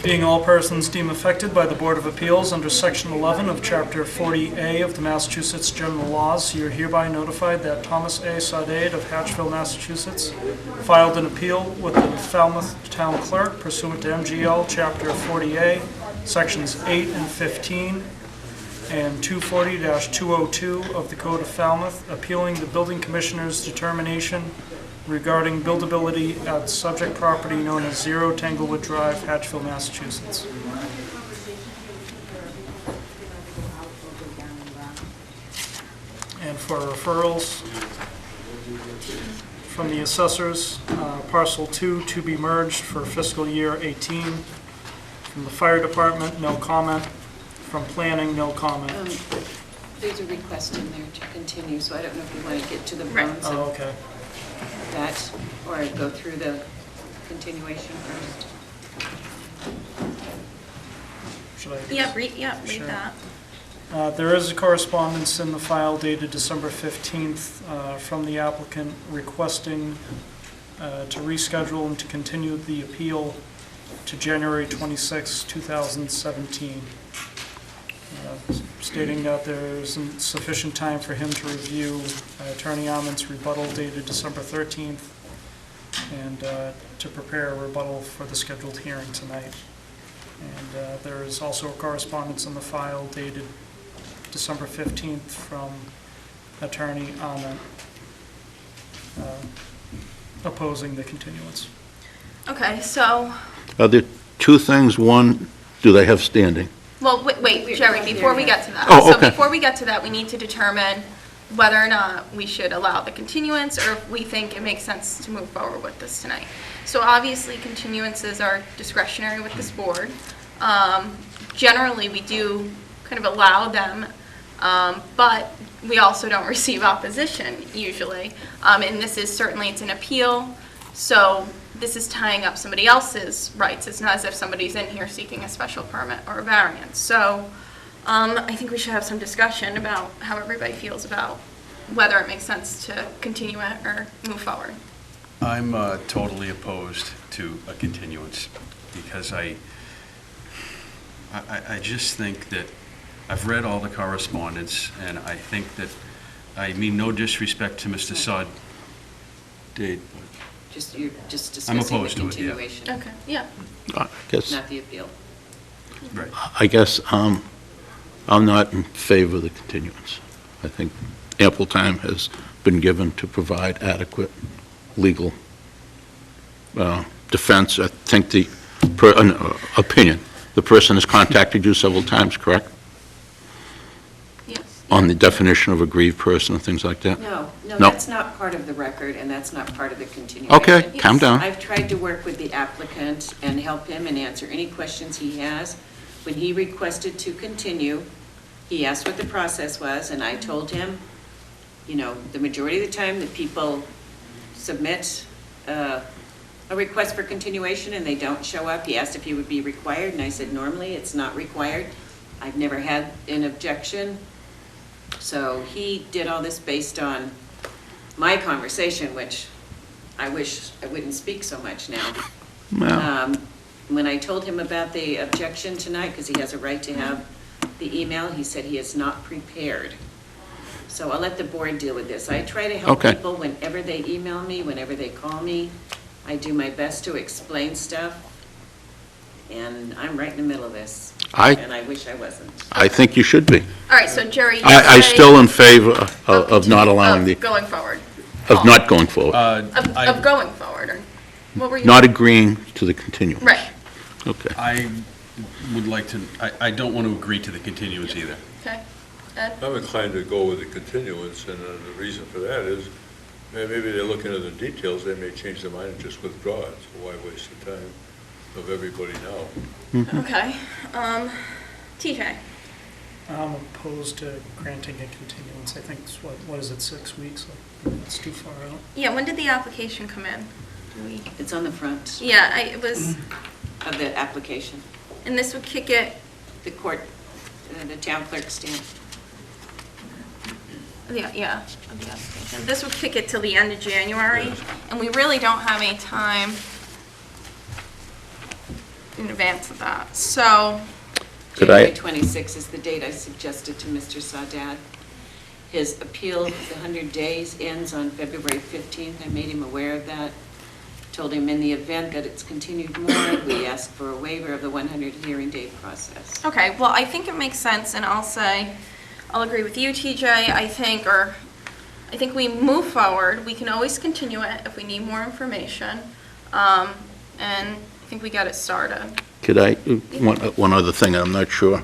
Being all persons deemed affected by the Board of Appeals under Section 11 of Chapter 40A of the Massachusetts General Laws, you are hereby notified that Thomas A. Saudade of Hatchville, Massachusetts, filed an appeal with the Falmouth Town Clerk pursuant to MGL Chapter 40A, Sections 8 and 15, and 240-202 of the Code of Falmouth, appealing the building commissioner's determination regarding buildability at subject property known as 0 Tanglewood Drive, Hatchville, Massachusetts. And for referrals from the assessors, parcel 2 to be merged for fiscal year 18. From the fire department, no comment. From planning, no comment. There's a request in there to continue, so I don't know if you want to get to the Right. bones Oh, of okay. that, or go through the continuation first. Should I? Read Sure. that. There is a correspondence in the file dated December 15th from the applicant requesting to reschedule and to continue the appeal to January 26, 2017, stating that there isn't sufficient time for him to review Attorney Ahmed's rebuttal dated December 13th and to prepare a rebuttal for the scheduled hearing tonight. And there is also a correspondence in the file dated December 15th from Attorney Ahmed opposing the continuance. Okay, so, Are there two things? One, do they have standing? well, wait, Jerry, before we get to that. Oh, So okay. before we get to that, we need to determine whether or not we should allow the continuance, or if we think it makes sense to move forward with this tonight. So obviously, continuances are discretionary with this board. Generally, we do kind of allow them, but we also don't receive opposition usually. And this is certainly, it's an appeal, so this is tying up somebody else's rights. It's not as if somebody's in here seeking a special permit or a variance. So I think we should have some discussion about how everybody feels about whether it makes sense to continue it or move forward. I'm totally opposed to a continuance because I just think that I've read all the correspondence, and I think that, I mean no disrespect to Mr. Saudade. You're just I'm discussing the opposed to it, yeah. continuation, Okay, yeah. I guess, not the appeal. Right. I'm not in favor of the continuance. I think ample time has been given to provide adequate legal defense. I think opinion, the person has contacted you several times, correct? Yes. On the definition of aggrieved person and things like that? No, No. that's not part of the record, and that's not part of the continuation. Okay, calm down. I've tried to work with the applicant and help him and answer any questions he has. When he requested to continue, he asked what the process was, and I told him, the majority of the time that people submit a request for continuation and they don't show up, he asked if he would be required, and I said, normally, it's not required. I've never had an objection. So he did all this based on my conversation, which I wish I wouldn't speak so much now. Well, When I told him about the objection tonight, because he has a right to have the email, he said he is not prepared. So I'll let the board deal with this. I try to help Okay. people whenever they email me, whenever they call me. I do my best to explain stuff, and I'm right in the middle of this. And I wish I wasn't. I think you should be. All right, so Jerry, you I say- still in favor of not allowing Of going forward. of not going forward, Of going forward, or what were you? not agreeing to the continuance. Right, Okay. I would like to, I don't want to agree to the continuance either. okay. Ed? I'm inclined to go with the continuance, and the reason for that is, maybe they're looking at the details, they may change their mind and just withdraw it, so why waste the time of everybody now? Okay. TJ? I'm opposed to granting a continuance. I think it's, what is it, 6 weeks? It's too far out. Yeah, when did the application come in? Do we- It's on the front Yeah, it was, of the application. and this would kick it, The court, the town clerk stamp. yeah, of the application. This would kick it till the end of January, and we really don't have any time in advance of that. So, Could I- January 26 is the date I suggested to Mr. Sadat. His appeal, the 100 days, ends on February 15th. I made him aware of that. Told him in the event that it's continued more, we ask for a waiver of the 100 hearing date process. okay, well, I think it makes sense, and I'll agree with you, TJ, I think we move forward, we can always continue it if we need more information, and I think we got it started. Could I, one other thing, I'm not sure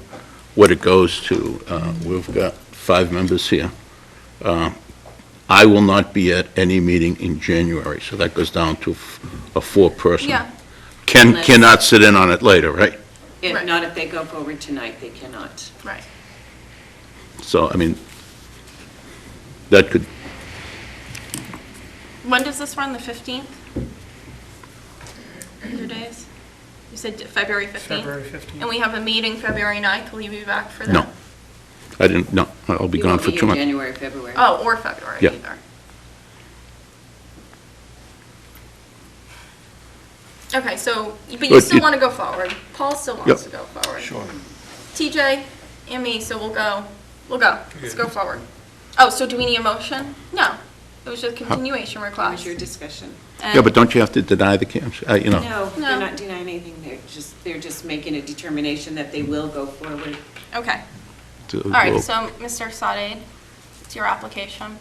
what it goes to. We've got 5 members here. I will not be at any meeting in January, so that goes down to a 4-person. Yeah, Cannot sit in on it later, right? If not, if they go forward tonight, they cannot. right. So, I mean, that could, When does this run, the 15th? Your days? You said February 15th? February 15th. And we have a meeting February 9th, will you be back for that? no. I didn't, no, I'll be You gone won't for be 2 in months. January, February. Oh, or February Yeah. either. Okay, so, but you But still it- want to go forward. Paul still Yep. wants to go forward. Sure. TJ and me, so we'll go. Let's go forward. Oh, so do we need a motion? No, it was just a continuation That was request. your discussion. Yeah, but don't you have to deny the camps, No, No. they're not denying anything. They're just making a determination that they will go forward. Okay, all right, so Mr. Sade, it's your application.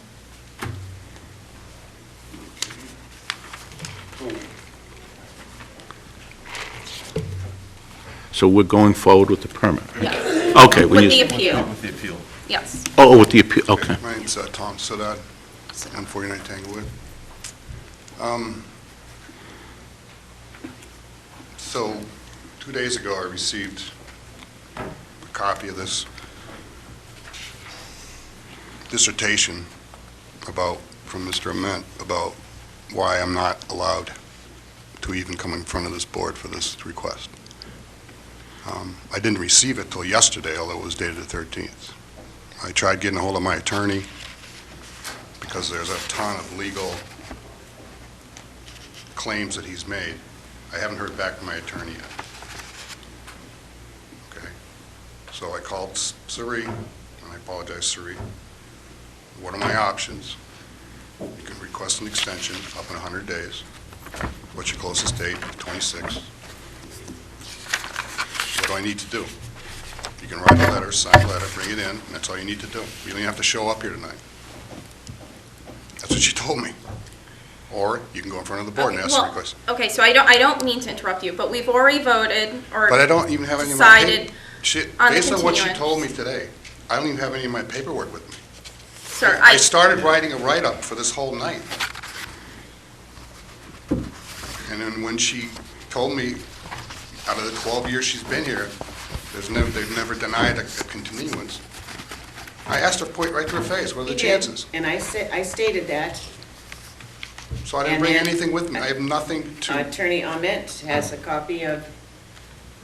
So we're going forward with the permit, right? Yes. Okay. With the appeal, With the appeal. yes. Oh, with the appeal, okay. My name's Tom Sadad, on 49 Tanglewood. So, 2 days ago, I received a copy of this dissertation from Mr. Ament about why I'm not allowed to even come in front of this board for this request. I didn't receive it till yesterday, although it was dated the 13th. I tried getting a hold of my attorney because there's a ton of legal claims that he's made. I haven't heard back from my attorney yet. Okay? So I called Suri, and I apologize, Suri. What are my options? You can request an extension up in 100 days. What's your closest date? 26. What do I need to do? You can write a letter, sign a letter, bring it in, and that's all you need to do. You don't even have to show up here tonight. That's what she told me. Or you can go in front of the board and ask the Well, request. okay, so I don't mean to interrupt you, but we've already voted or But I don't even have any of my decided paper. on the Based on what she continuance. told me today, I don't even have any of my paperwork with me. Sir, I started writing a write-up for this whole night. And then when she told me, out of the 12 years she's been here, they've never denied a continuance, I asked her point right to her face, what are the He did, chances? and I stated that. So I didn't And bring then- anything with me. I have nothing to, Attorney Ahmet has a copy of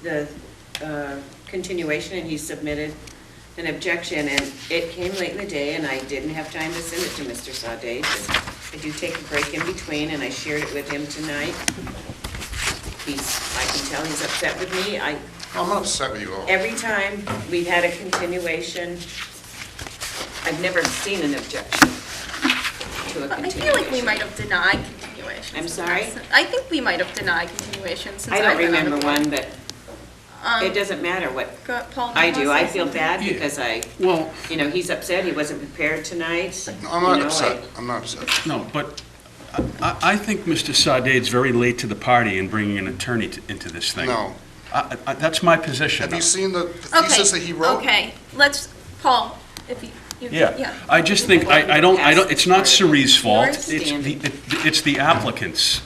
the continuation, and he submitted an objection, and it came late in the day, and I didn't have time to send it to Mr. Sade. I do take a break in between, and I shared it with him tonight. I can tell he's upset with me. I'm not upset with you all. Every time we've had a continuation, I've never seen an objection to a I continuation. feel like we might have denied continuations. I'm sorry? I think we might have denied continuations since I don't I've been on the remember board. one, but it doesn't matter what Paul, I do you do. wanna I say feel something? bad Yeah. because Well, he's upset, he wasn't prepared tonight. No, I'm not You know, upset. I'm not upset. no, but I think Mr. Sade's very late to the party in bringing an attorney into this thing. No. That's my position. Have you seen the Okay, thesis that he wrote? Okay, Paul, if you. Yeah, I just think, I don't, it's not Cerie's fault. It's the applicant's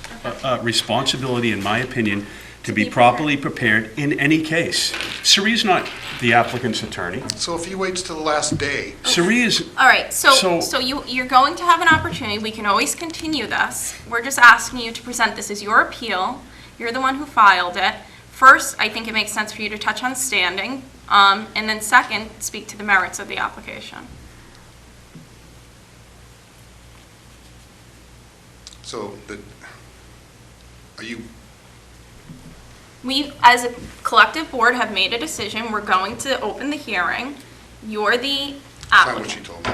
responsibility, in my opinion, to be properly prepared in any case. Cerie's not the applicant's attorney. So if he waits till the last day, Cerie is, All right, So- so you're going to have an opportunity, we can always continue this. We're just asking you to present this as your appeal. You're the one who filed it. First, I think it makes sense for you to touch on standing, and then second, speak to the merits of the application. so are you, We, as a collective board, have made a decision, we're going to open the hearing. You're the that's not what applicant. she told me.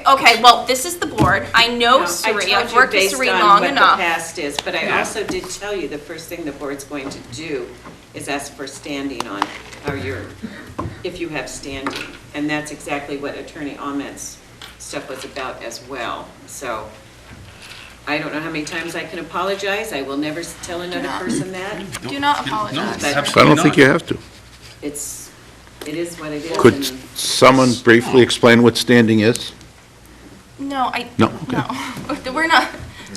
Okay, well, this is the board. I know No, Suri, I I've told you worked with based Suri on long what enough. the past is, but I Yeah. also did tell you the first thing the board's going to do is ask for standing on, if you have standing. And that's exactly what Attorney Ahmed's stuff was about as well. So I don't know how many times I can apologize. I will never tell another person that. Do not no, apologize. I absolutely don't think you have to. It is what it is. Could and- someone briefly explain what standing is? No, No, okay. no, we're not.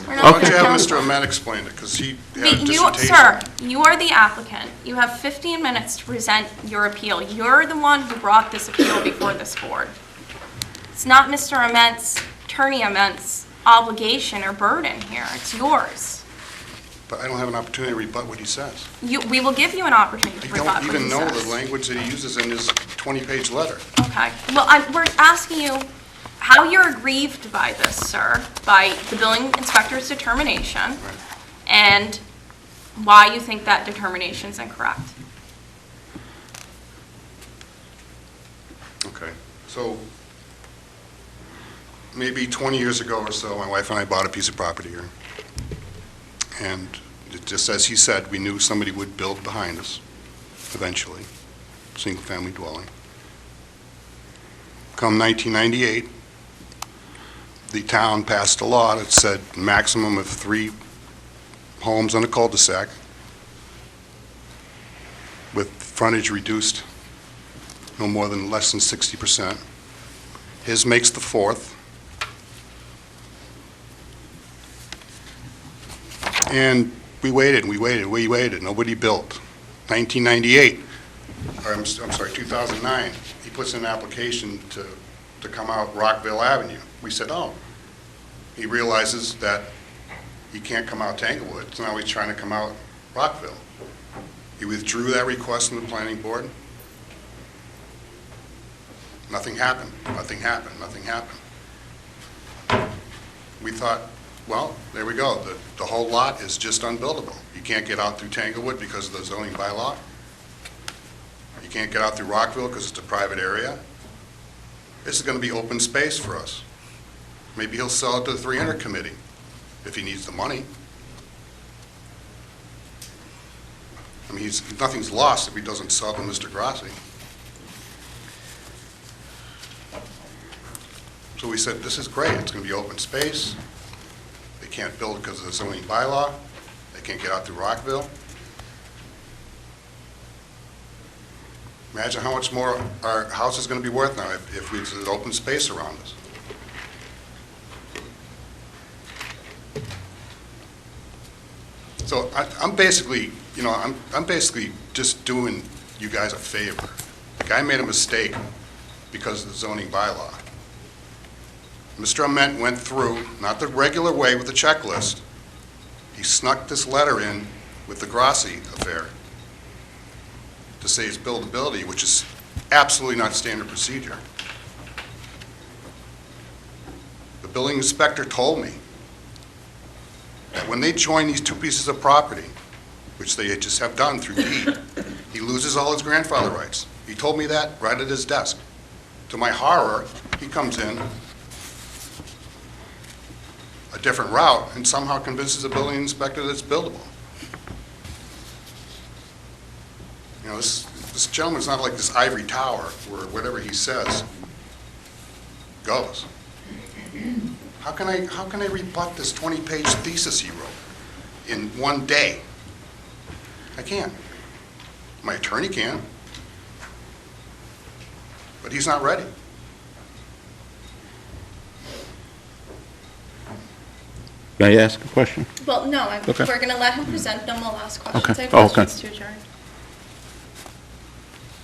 Why don't you have no. Mr. Ahmed explain it, because he had a You, dissertation. sir, you are the applicant. You have 15 minutes to present your appeal. You're the one who brought this appeal before this board. It's not Mr. Ament's, Attorney Ament's obligation or burden here. It's yours. But I don't have an opportunity to rebut what he says. We will give you an opportunity to I rebut don't what he even know says. the language that he uses in his 20-page letter. Okay. Well, we're asking you how you're aggrieved by this, sir, by the building inspector's determination, and why you think that determination is incorrect. Okay, so maybe 20 years ago or so, my wife and I bought a piece of property here. And just as he said, we knew somebody would build behind us eventually, single-family dwelling. Come 1998, the town passed a law that said maximum of 3 homes on a cul-de-sac with frontage reduced no more than less than 60%. His makes the 4th. And we waited, nobody built. 1998, or I'm sorry, 2009, he puts in an application to come out Rockville Avenue. We said, oh. He realizes that he can't come out Tanglewood, so now he's trying to come out Rockville. He withdrew that request from the planning board. Nothing happened. We thought, well, there we go. The whole lot is just unbuildable. You can't get out through Tanglewood because of the zoning bylaw. You can't get out through Rockville because it's a private area. This is going to be open space for us. Maybe he'll sell it to the 300 committee if he needs the money. I mean, nothing's lost if he doesn't sell to Mr. Grassi. So we said, this is great, it's going to be open space, can't build because of the zoning bylaw. They can't get out through Rockville. Imagine how much more our house is going to be worth now if we had open space around us. So I'm basically, I'm basically just doing you guys a favor. The guy made a mistake because of the zoning bylaw. Mr. Ament went through, not the regular way with the checklist. He snuck this letter in with the Grassi affair to say his buildability, which is absolutely not standard procedure. The building inspector told me that when they join these two pieces of property, which they just have done through deed, he loses all his grandfather rights. He told me that right at his desk. To my horror, he comes in a different route and somehow convinces the building inspector that it's buildable. This gentleman's not like this ivory tower where whatever he says goes. How can I rebut this 20-page thesis he wrote in one day? I can't. My attorney can, but he's not ready. May I ask a question? Well, no, Okay. we're going to let him present, then we'll ask questions. Okay. I have Oh, okay. questions to adjourn.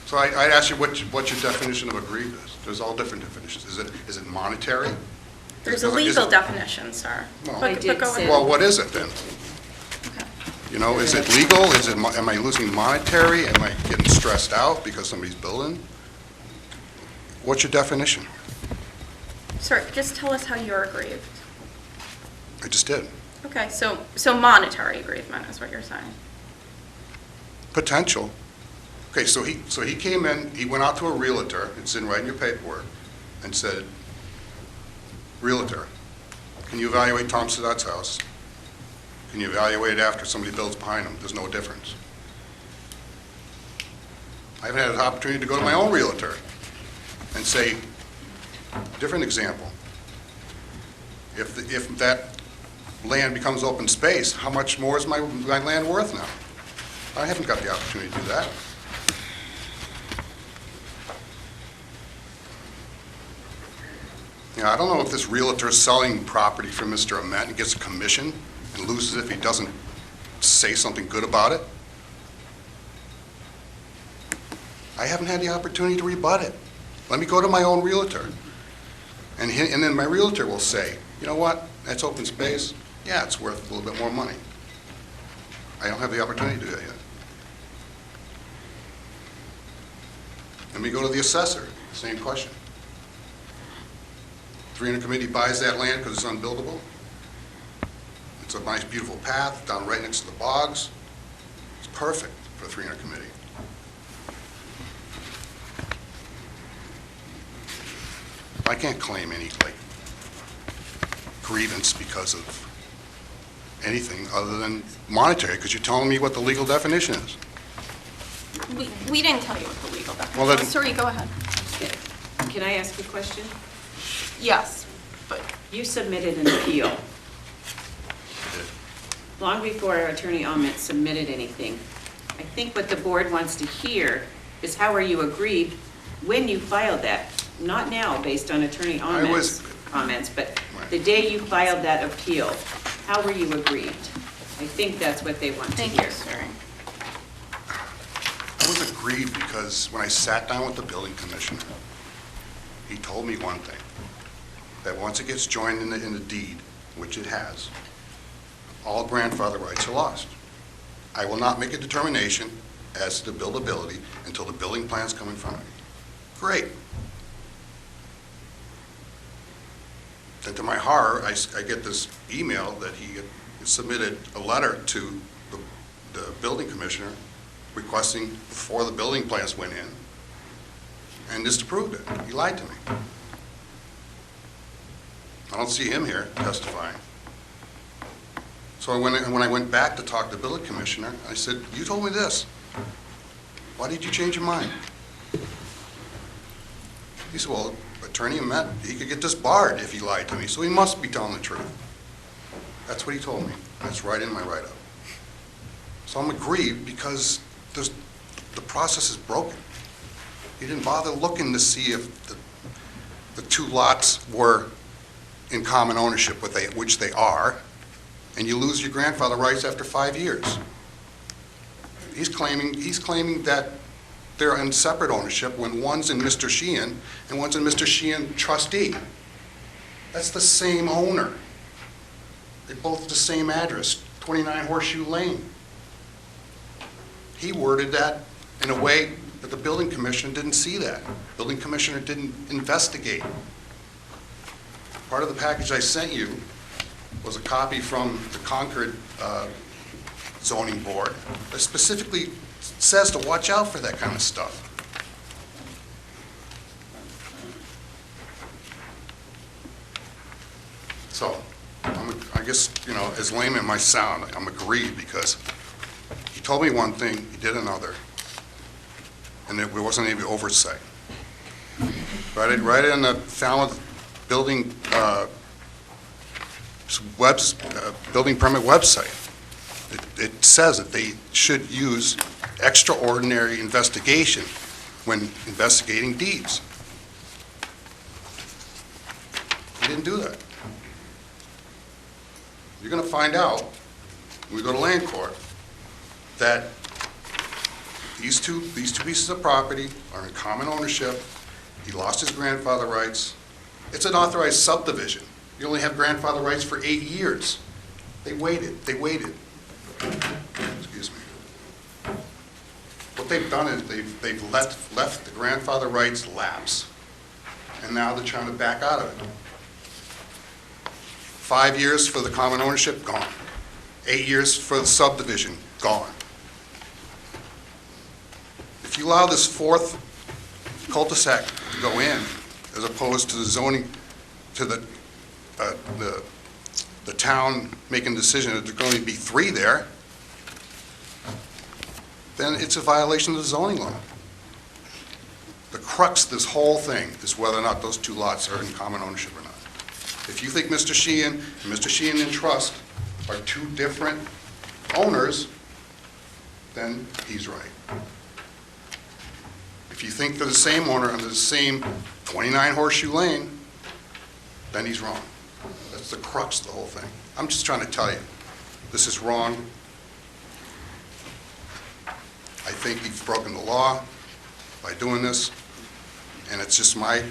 So I'd ask you what your definition of aggrieved is. There's all different definitions. Is it monetary? There's a Is legal it- definition, sir. Well- But I did go say- ahead. Well, what is it then? Okay. Is it legal? Am I losing monetary? Am I getting stressed out because somebody's building? What's your definition? Sir, just tell us how you're aggrieved. I just did. Okay, so monetary aggrievement is what you're saying. Potential. Okay, so he came in, he went out to a realtor, it's in right in your paperwork, and said, "Realtor, can you evaluate Tom Sadat's house? Can you evaluate it after somebody builds behind him? There's no difference." I haven't had an opportunity to go to my own realtor and say, different example. If that land becomes open space, how much more is my land worth now? I haven't got the opportunity to do that. I don't know if this realtor is selling property for Mr. Ament and gets a commission and loses if he doesn't say something good about it. I haven't had the opportunity to rebut it. Let me go to my own realtor. And then my realtor will say, "You know what, that's open space. Yeah, it's worth a little bit more money." I don't have the opportunity to do that yet. Let me go to the assessor, same question. 300 committee buys that land because it's unbuildable. It's a nice, beautiful path down right next to the bogs. It's perfect for a 300 committee. I can't claim any, grievance because of anything other than monetary, because you're telling me what the legal definition is. We didn't tell you what the legal definition Well, then- was. Sorry, go ahead. Can I ask a question? Yes, but You submitted an appeal. Long before Attorney Ament submitted anything. I think what the board wants to hear is how are you aggrieved when you filed that? Not now, based on Attorney Ament's comments, but the day you filed that appeal, how were you aggrieved? I think that's what they want to thank hear. you, sir. I was aggrieved because when I sat down with the building commissioner, he told me one thing, that once it gets joined in the deed, which it has, all grandfather rights are lost. I will not make a determination as to the buildability until the building plans come in front of me. Great. Then to my horror, I get this email that he had submitted a letter to the building commissioner requesting before the building plans went in, and disapproved it. He lied to me. I don't see him here testifying. So when I went back to talk to the building commissioner, I said, "You told me this. Why did you change your mind?" He said, "Well, Attorney Ament, he could get disbarred if he lied to me, so he must be telling the truth." That's what he told me. That's right in my write-up. So I'm aggrieved because the process is broken. He didn't bother looking to see if the two lots were in common ownership, which they are, and you lose your grandfather rights after 5 years. He's claiming that they're in separate ownership when one's in Mr. Sheehan and one's in Mr. Sheehan trustee. That's the same owner. They're both the same address, 29 Horseshoe Lane. He worded that in a way that the building commissioner didn't see that. Building commissioner didn't investigate. Part of the package I sent you was a copy from the Concord zoning board that specifically says to watch out for that kind of stuff. So, I guess, as lame as it might sound, I'm aggrieved because he told me one thing, he did another, and there wasn't any oversight. Right in the Falmouth building building permit website, it says that they should use extraordinary investigation when investigating deeds. He didn't do that. You're going to find out, when we go to land court, that these two pieces of property are in common ownership. He lost his grandfather rights. It's an authorized subdivision. You only have grandfather rights for 8 years. They waited. Excuse me. What they've done is they've left the grandfather rights lapse, and now they're trying to back out of it. 5 years for the common ownership, gone. 8 years for the subdivision, gone. If you allow this fourth cul-de-sac to go in, as opposed to the zoning, to the town making a decision that there's going to be 3 there, then it's a violation of the zoning law. The crux of this whole thing is whether or not those 2 lots are in common ownership or not. If you think Mr. Sheehan and Mr. Sheehan and Trust are 2 different owners, then he's right. If you think they're the same owner under the same 29 Horseshoe Lane, then he's wrong. That's the crux of the whole thing. I'm just trying to tell you, this is wrong. I think he's broken the law by doing this, and it's just I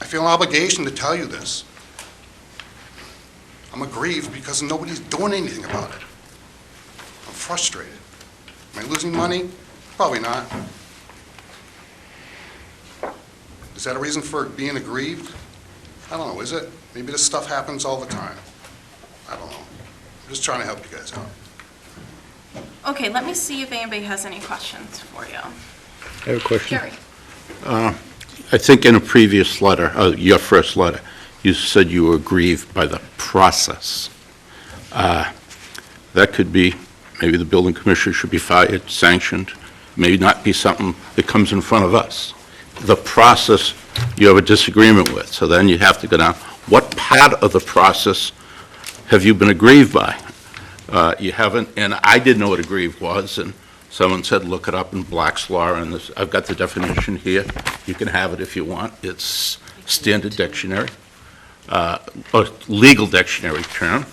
feel an obligation to tell you this. I'm aggrieved because nobody's doing anything about it. I'm frustrated. Am I losing money? Probably not. Is that a reason for being aggrieved? I don't know, is it? Maybe this stuff happens all the time. I don't know. I'm just trying to help you guys out. Okay, let me see if anybody has any questions for you. I have a question. Jerry? I think in a previous letter, your first letter, you said you were aggrieved by the process. That could be, maybe the building commissioner should be fired, sanctioned, may not be something that comes in front of us. The process you have a disagreement with, so then you have to go down. What part of the process have you been aggrieved by? You haven't, and I didn't know what aggrieved was, and someone said, look it up in Black's Law, and I've got the definition here. You can have it if you want. It's standard dictionary, a legal dictionary term.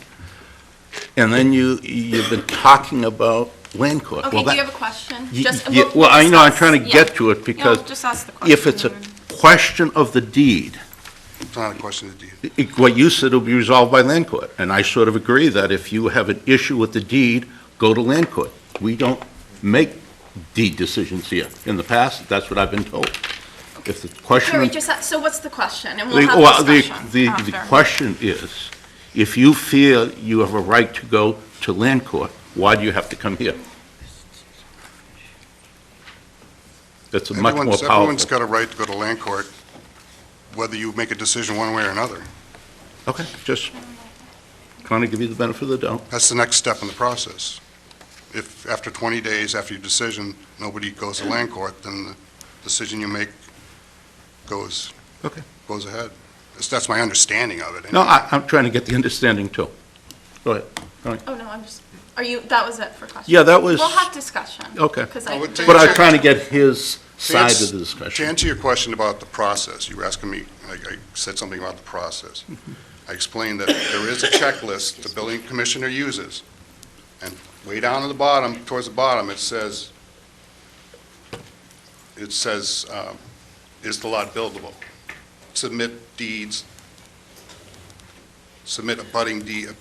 And then you've been talking about land court. Okay, Well, do you that- have a question? Y- Just- yeah, we'll well, I know, I'm discuss. trying to Yeah. get to it, because No, just ask the question. if it's a question of the deed, It's not a question of deed. what you said will be resolved by land court, and I sort of agree that if you have an issue with the deed, go to land court. We don't make deed decisions here. In the past, that's what I've been told. If the question... Jerry, so what's the question? And we'll The- have well, a discussion the after. question is, if you feel you have a right to go to land court, why do you have to come here? That's a much more Everyone's powerful... got a right to go to land court, whether you make a decision one way or another. Okay, just trying to give you the benefit of the doubt. That's the next step in the process. If after 20 days after your decision, nobody goes to land court, then the decision you make goes Okay. ahead. That's my understanding of it. No, I'm trying to get the understanding, too. Go ahead. Go ahead. Oh, no, I'm just, that was it for questions? Yeah, that was- We'll have discussion. Okay. 'Cause Oh, but But I'm trying to get his side of the To discussion. answer your question about the process, you were asking me, I said something about the process. I explained that there is a checklist the building commissioner uses, and way down at the bottom, towards the bottom, it says, is the lot buildable? Submit deeds, submit abutting deed,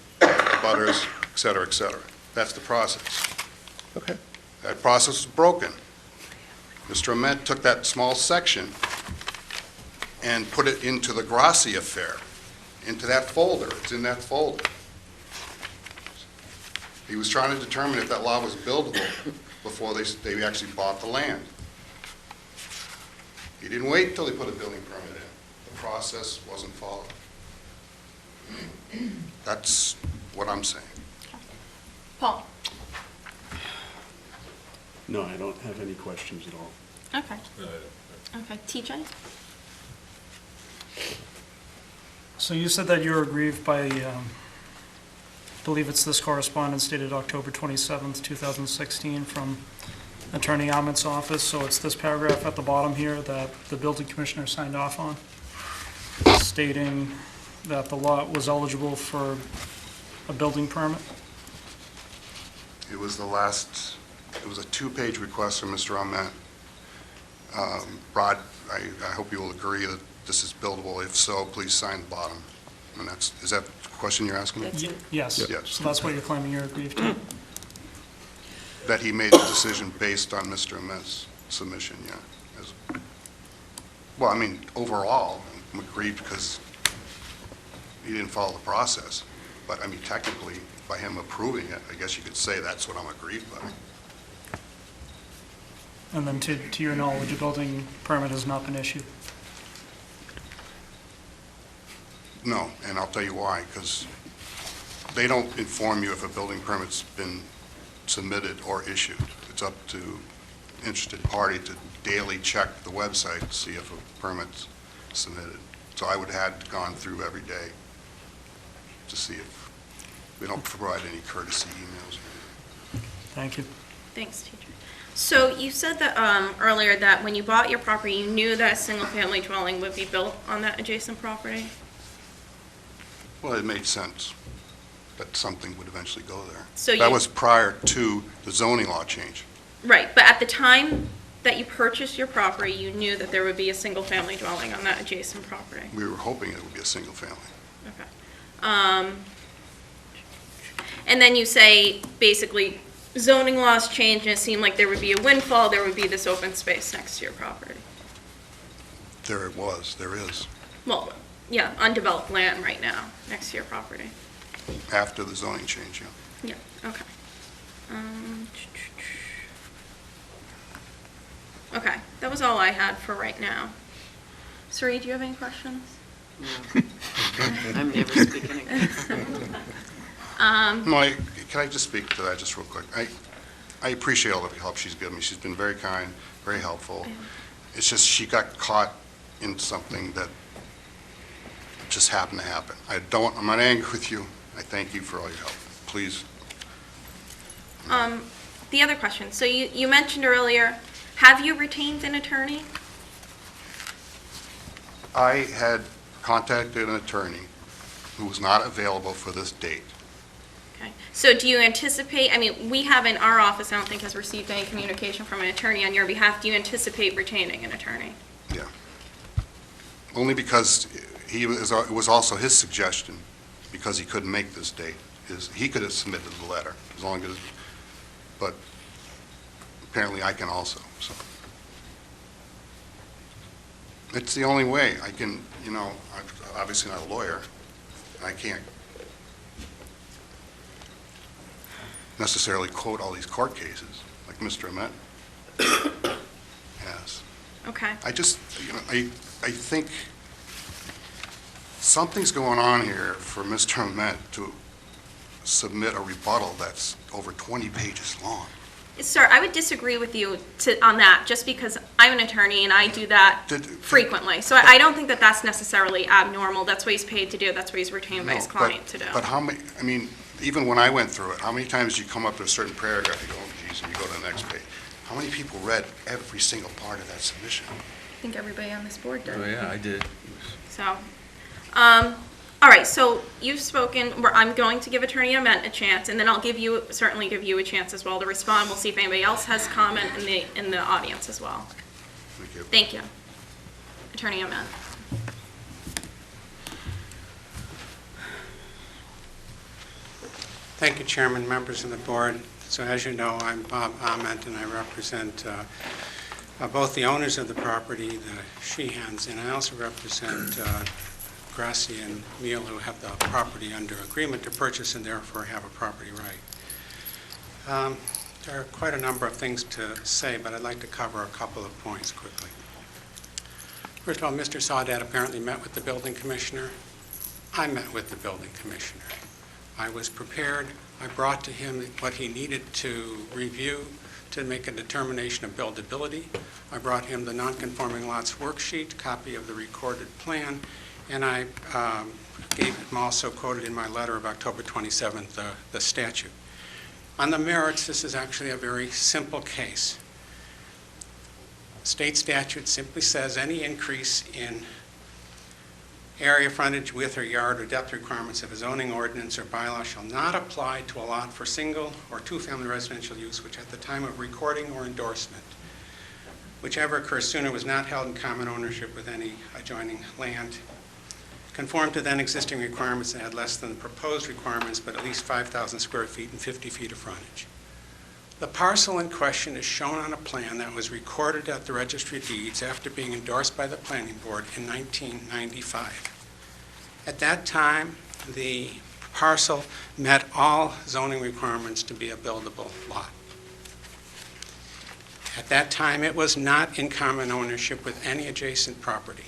butters, et cetera, et cetera. That's the process. Okay. That process was broken. Mr. Ament took that small section and put it into the Grassi affair, into that folder. It's in that folder. He was trying to determine if that lot was buildable before they actually bought the land. He didn't wait until they put a building permit in. The process wasn't followed. That's what I'm saying. Paul? No, I don't have any questions at all. Okay. Okay, TJ? So you said that you were aggrieved by, I believe it's this correspondence dated October 27th, 2016, from Attorney Ament's office. So it's this paragraph at the bottom here that the building commissioner signed off on, stating that the lot was eligible for a building permit. It was it was a two-page request from Mr. Ament. Rod, I hope you will agree that this is buildable. If so, please sign the bottom. And is that the question you're asking? Yes. Yes. So that's what you're claiming you're aggrieved to. That he made the decision based on Mr. Ament's submission, yeah. Well, I mean, overall, I'm aggrieved because he didn't follow the process. But, I mean, technically, by him approving it, I guess you could say that's what I'm aggrieved by. And then to your knowledge, a building permit has not been issued. No, and I'll tell you why, because they don't inform you if a building permit's been submitted or issued. It's up to interested party to daily check the website to see if a permit's submitted. So I would have gone through every day to see if we don't provide any courtesy emails. Thank you. Thanks, teacher. So you said that earlier that when you bought your property, you knew that a single-family dwelling would be built on that adjacent property? Well, it made sense that something would eventually go there. So That you- was prior to the zoning law change. Right, but at the time that you purchased your property, you knew that there would be a single-family dwelling on that adjacent property? We were hoping it would be a single family. Okay. And then you say, basically, zoning laws changed, and it seemed like there would be a windfall, there would be this open space next to your property. There it was, there is, Well, yeah, undeveloped land right now, next to your property. after the zoning change, yeah. Yeah, okay. Okay, that was all I had for right now. Sari, do you have any questions? I'm never speaking again. No, can I just speak to that just real quick? I appreciate all the help she's given me. She's been very kind, very helpful. It's just she got caught in something that just happened to happen. I'm not angry with you. I thank you for all your help. Please. The other question, so you mentioned earlier, have you retained an attorney? I had contacted an attorney who was not available for this date. Okay, so do you anticipate, I mean, we have in our office, I don't think has received any communication from an attorney on your behalf. Do you anticipate retaining an attorney? Yeah. Only because it was also his suggestion, because he couldn't make this date, he could have submitted the letter, as long as, but apparently I can also, so. It's the only way I can, I'm obviously not a lawyer, and I can't necessarily quote all these court cases, like Mr. Ament has. Okay. I just, I think something's going on here for Mr. Ament to submit a rebuttal that's over 20 pages long. Sir, I would disagree with you on that, just because I'm an attorney and I do that frequently. So I don't think that that's necessarily abnormal. That's what he's paid to do. That's what he's retained by his No, client to do. But how many, even when I went through it, how many times you come up to a certain paragraph, you go, oh geez, and you go to the next page? How many people read every single part of that submission? I think everybody on this board did. Oh, yeah, I did. So, all right, so you've spoken, I'm going to give Attorney Ament a chance, and then I'll certainly give you a chance as well to respond. We'll see if anybody else has comment in the audience as well. Thank you. Thank you. Attorney Ament. Thank you, Chairman, members of the board. So as you know, I'm Bob Ament, and I represent both the owners of the property, the Sheehans, and I also represent Grassi and Meal, who have the property under agreement to purchase and therefore have a property right. There are quite a number of things to say, but I'd like to cover a couple of points quickly. First of all, Mr. Saudade apparently met with the building commissioner. I met with the building commissioner. I was prepared. I brought to him what he needed to review to make a determination of buildability. I brought him the non-conforming lots worksheet, copy of the recorded plan, and I gave him, also quoted in my letter of October 27th, the statute. On the merits, this is actually a very simple case. State statute simply says any increase in area frontage, width, or yard or depth requirements of a zoning ordinance or bylaw shall not apply to a lot for single or two-family residential use, which at the time of recording or endorsement, whichever occurs sooner, was not held in common ownership with any adjoining land, conform to then existing requirements and had less than the proposed requirements, but at least 5,000 square feet and 50 feet of frontage. The parcel in question is shown on a plan that was recorded at the Registry of Deeds after being endorsed by the Planning Board in 1995. At that time, the parcel met all zoning requirements to be a buildable lot. At that time, it was not in common ownership with any adjacent property.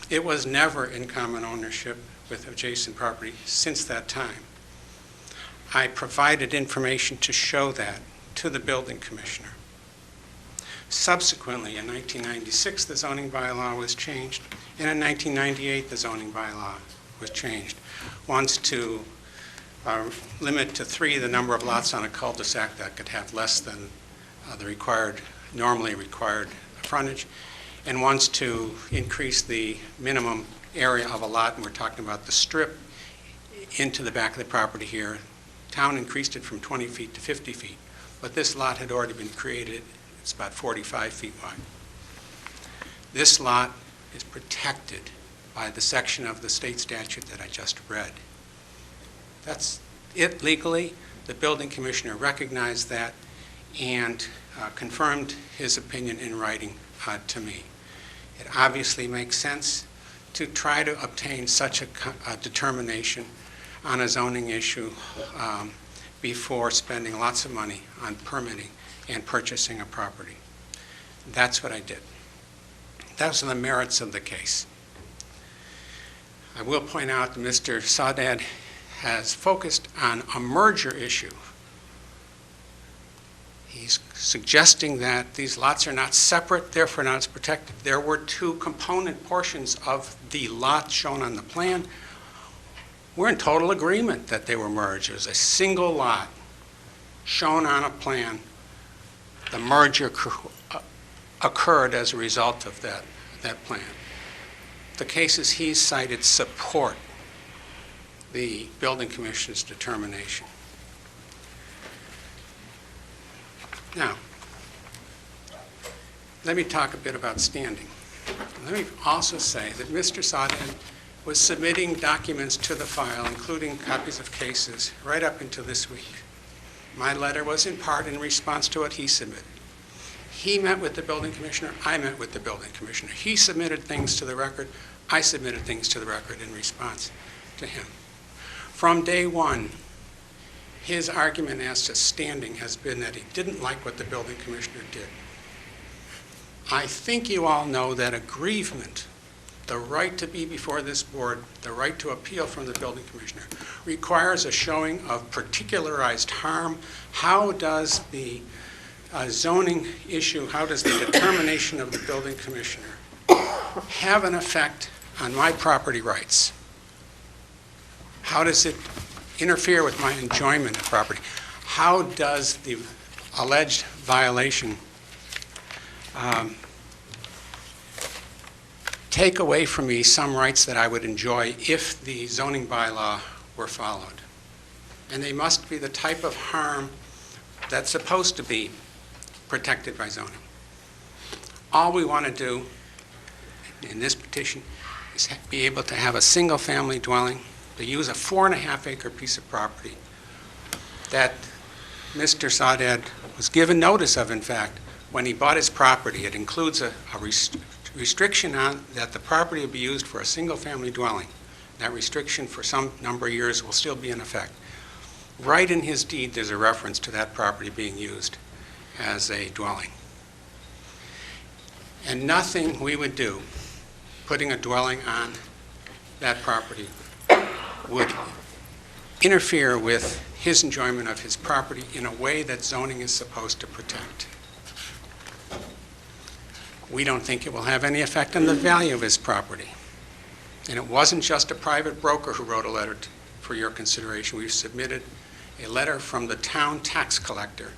It was never in common ownership with adjacent property since that time. I provided information to show that to the building commissioner. Subsequently, in 1996, the zoning bylaw was changed, and in 1998, the zoning bylaw was changed, once to limit to 3 the number of lots on a cul-de-sac that could have less than the normally required frontage, and once to increase the minimum area of a lot, and we're talking about the strip, into the back of the property here. Town increased it from 20 feet to 50 feet, but this lot had already been created. It's about 45 feet wide. This lot is protected by the section of the state statute that I just read. That's it legally. The building commissioner recognized that and confirmed his opinion in writing to me. It obviously makes sense to try to obtain such a determination on a zoning issue before spending lots of money on permitting and purchasing a property. That's what I did. Those are the merits of the case. I will point out that Mr. Saudade has focused on a merger issue. He's suggesting that these lots are not separate, therefore not as protected. There were 2 component portions of the lot shown on the plan. We're in total agreement that they were merged. It was a single lot shown on a plan. The merger occurred as a result of that plan. The cases he's cited support the building commissioner's determination. Now, let me talk a bit about standing. Let me also say that Mr. Saudade was submitting documents to the file, including copies of cases, right up until this week. My letter was in part in response to what he submitted. He met with the building commissioner, I met with the building commissioner. He submitted things to the record, I submitted things to the record in response to him. From day one, his argument as to standing has been that he didn't like what the building commissioner did. I think you all know that aggrievement, the right to be before this board, the right to appeal from the building commissioner, requires a showing of particularized harm. How does the zoning issue, how does the determination of the building commissioner have an effect on my property rights? How does it interfere with my enjoyment of property. How does the alleged violation take away from me some rights that I would enjoy if the zoning bylaw were followed? And they must be the type of harm that's supposed to be protected by zoning. All we want to do in this petition is be able to have a single-family dwelling, to use a 4.5-acre piece of property that Mr. Saudade was given notice of, in fact, when he bought his property. It includes a restriction on that the property will be used for a single-family dwelling. That restriction for some number of years will still be in effect. Right in his deed, there's a reference to that property being used as a dwelling. And nothing we would do, putting a dwelling on that property, would interfere with his enjoyment of his property in a way that zoning is supposed to protect. We don't think it will have any effect on the value of his property. And it wasn't just a private broker who wrote a letter for your consideration. We've submitted a letter from the town tax collector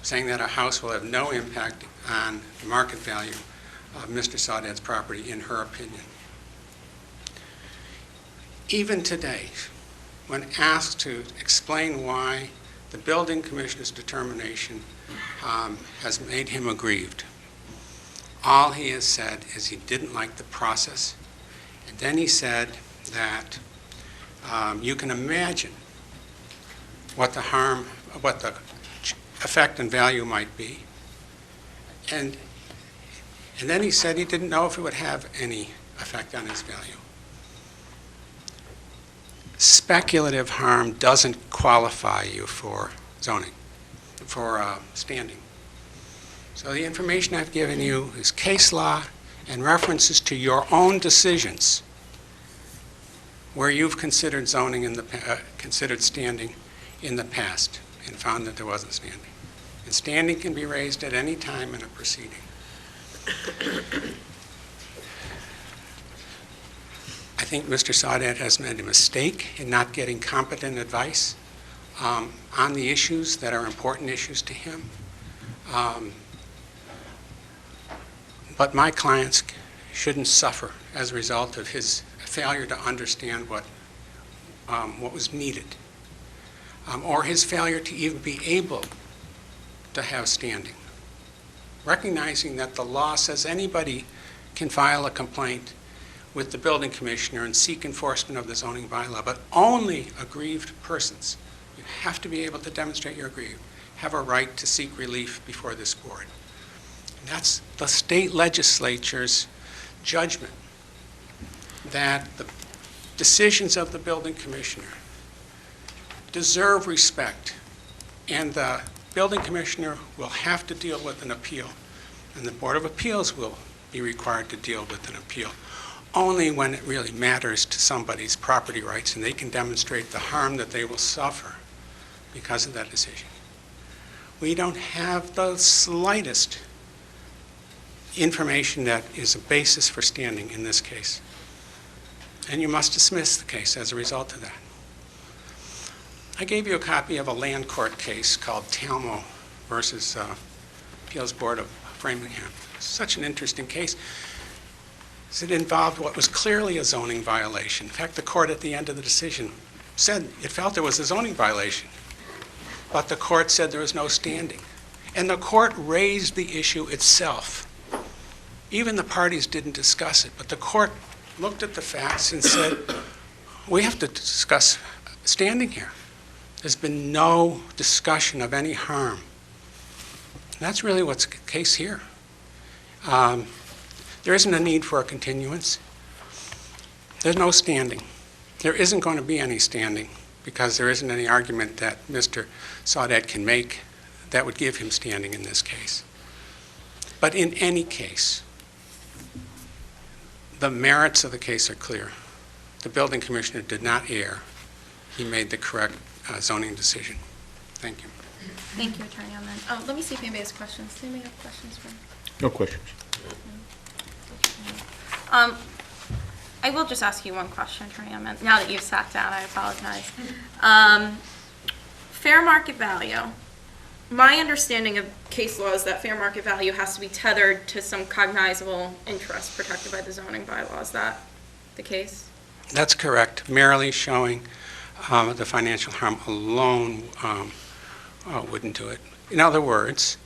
saying that a house will have no impact on the market value of Mr. Saudade's property, in her opinion. Even today, when asked to explain why the building commissioner's determination has made him aggrieved, all he has said is he didn't like the process. And then he said that you can imagine what the harm, what the effect and value might be. And then he said he didn't know if it would have any effect on his value. Speculative harm doesn't qualify you for zoning, for standing. So the information I've given you is case law and references to your own decisions where you've considered zoning in the considered standing in the past and found that there wasn't standing. And standing can be raised at any time in a proceeding. I think Mr. Saudade has made a mistake in not getting competent advice on the issues that are important issues to him. But my clients shouldn't suffer as a result of his failure to understand what was needed, or his failure to even be able to have standing. Recognizing that the law says anybody can file a complaint with the building commissioner and seek enforcement of the zoning bylaw, but only aggrieved persons, you have to be able to demonstrate you're aggrieved, have a right to seek relief before this board. And that's the state legislature's judgment that the decisions of the building commissioner deserve respect, and the building commissioner will have to deal with an appeal, and the Board of Appeals will be required to deal with an appeal only when it really matters to somebody's property rights and they can demonstrate the harm that they will suffer because of that decision. We don't have the slightest information that is a basis for standing in this case, and you must dismiss the case as a result of that. I gave you a copy of a land court case called Talmo versus Appeals Board of Framingham. Such an interesting case. It involved what was clearly a zoning violation. In fact, the court at the end of the decision said it felt there was a zoning violation, but the court said there was no standing. And the court raised the issue itself. Even the parties didn't discuss it, but the court looked at the facts and said, we have to discuss standing here. There's been no discussion of any harm. And that's really what's the case here. There isn't a need for a continuance. There's no standing. There isn't going to be any standing because there isn't any argument that Mr. Saudade can make that would give him standing in this case. But in any case, the merits of the case are clear. The building commissioner did not err. He made the correct zoning decision. Thank you. Thank you, Attorney Alman. Let me see if anybody has questions. Does anybody have questions for me? No questions. I will just ask you one question, Maria, now that you've sat down, I apologize. Fair market value. My understanding of case law is that fair market value has to be tethered to some cognizable interest protected by the zoning bylaw. Is that the case? That's correct. Merely showing the financial harm alone wouldn't do it. In other words,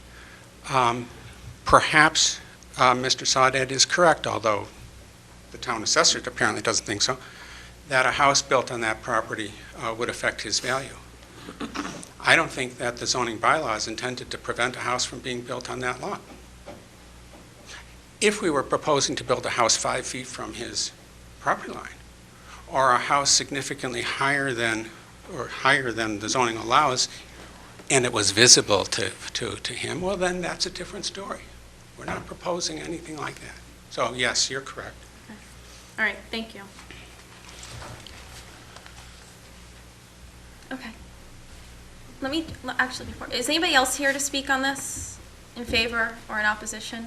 perhaps Mr. Saudette is correct, although the town assessor apparently doesn't think so, that a house built on that property would affect his value. I don't think that the zoning bylaw is intended to prevent a house from being built on that lot. If we were proposing to build a house 5 feet from his property line, or a house significantly higher than the zoning allows, and it was visible to him, well, then that's a different story. We're not proposing anything like that. So, yes, you're correct. All right, thank you. Okay. Actually, is anybody else here to speak on this in favor or in opposition?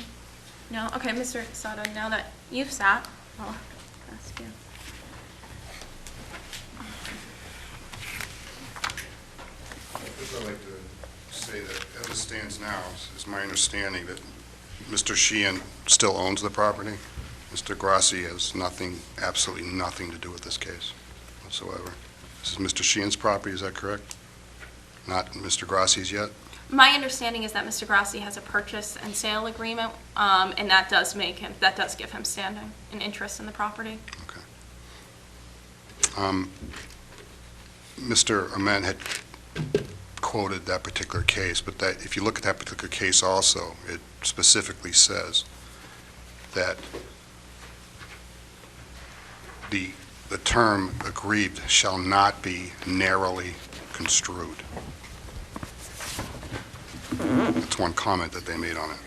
No? Okay, Mr. Sato, now that you've sat, I'll ask you. I'd like to say that as it stands now, it's my understanding that Mr. Sheehan still owns the property. Mr. Grassi has nothing, absolutely nothing to do with this case whatsoever. This is Mr. Sheehan's property, is that correct? Not Mr. Grassi's yet? My understanding is that Mr. Grassi has a purchase and sale agreement, and that does give him standing and interest in the property. Okay. Mr. Ament had quoted that particular case, but that if you look at that particular case also, it specifically says that the term aggrieved shall not be narrowly construed. That's one comment that they made on it.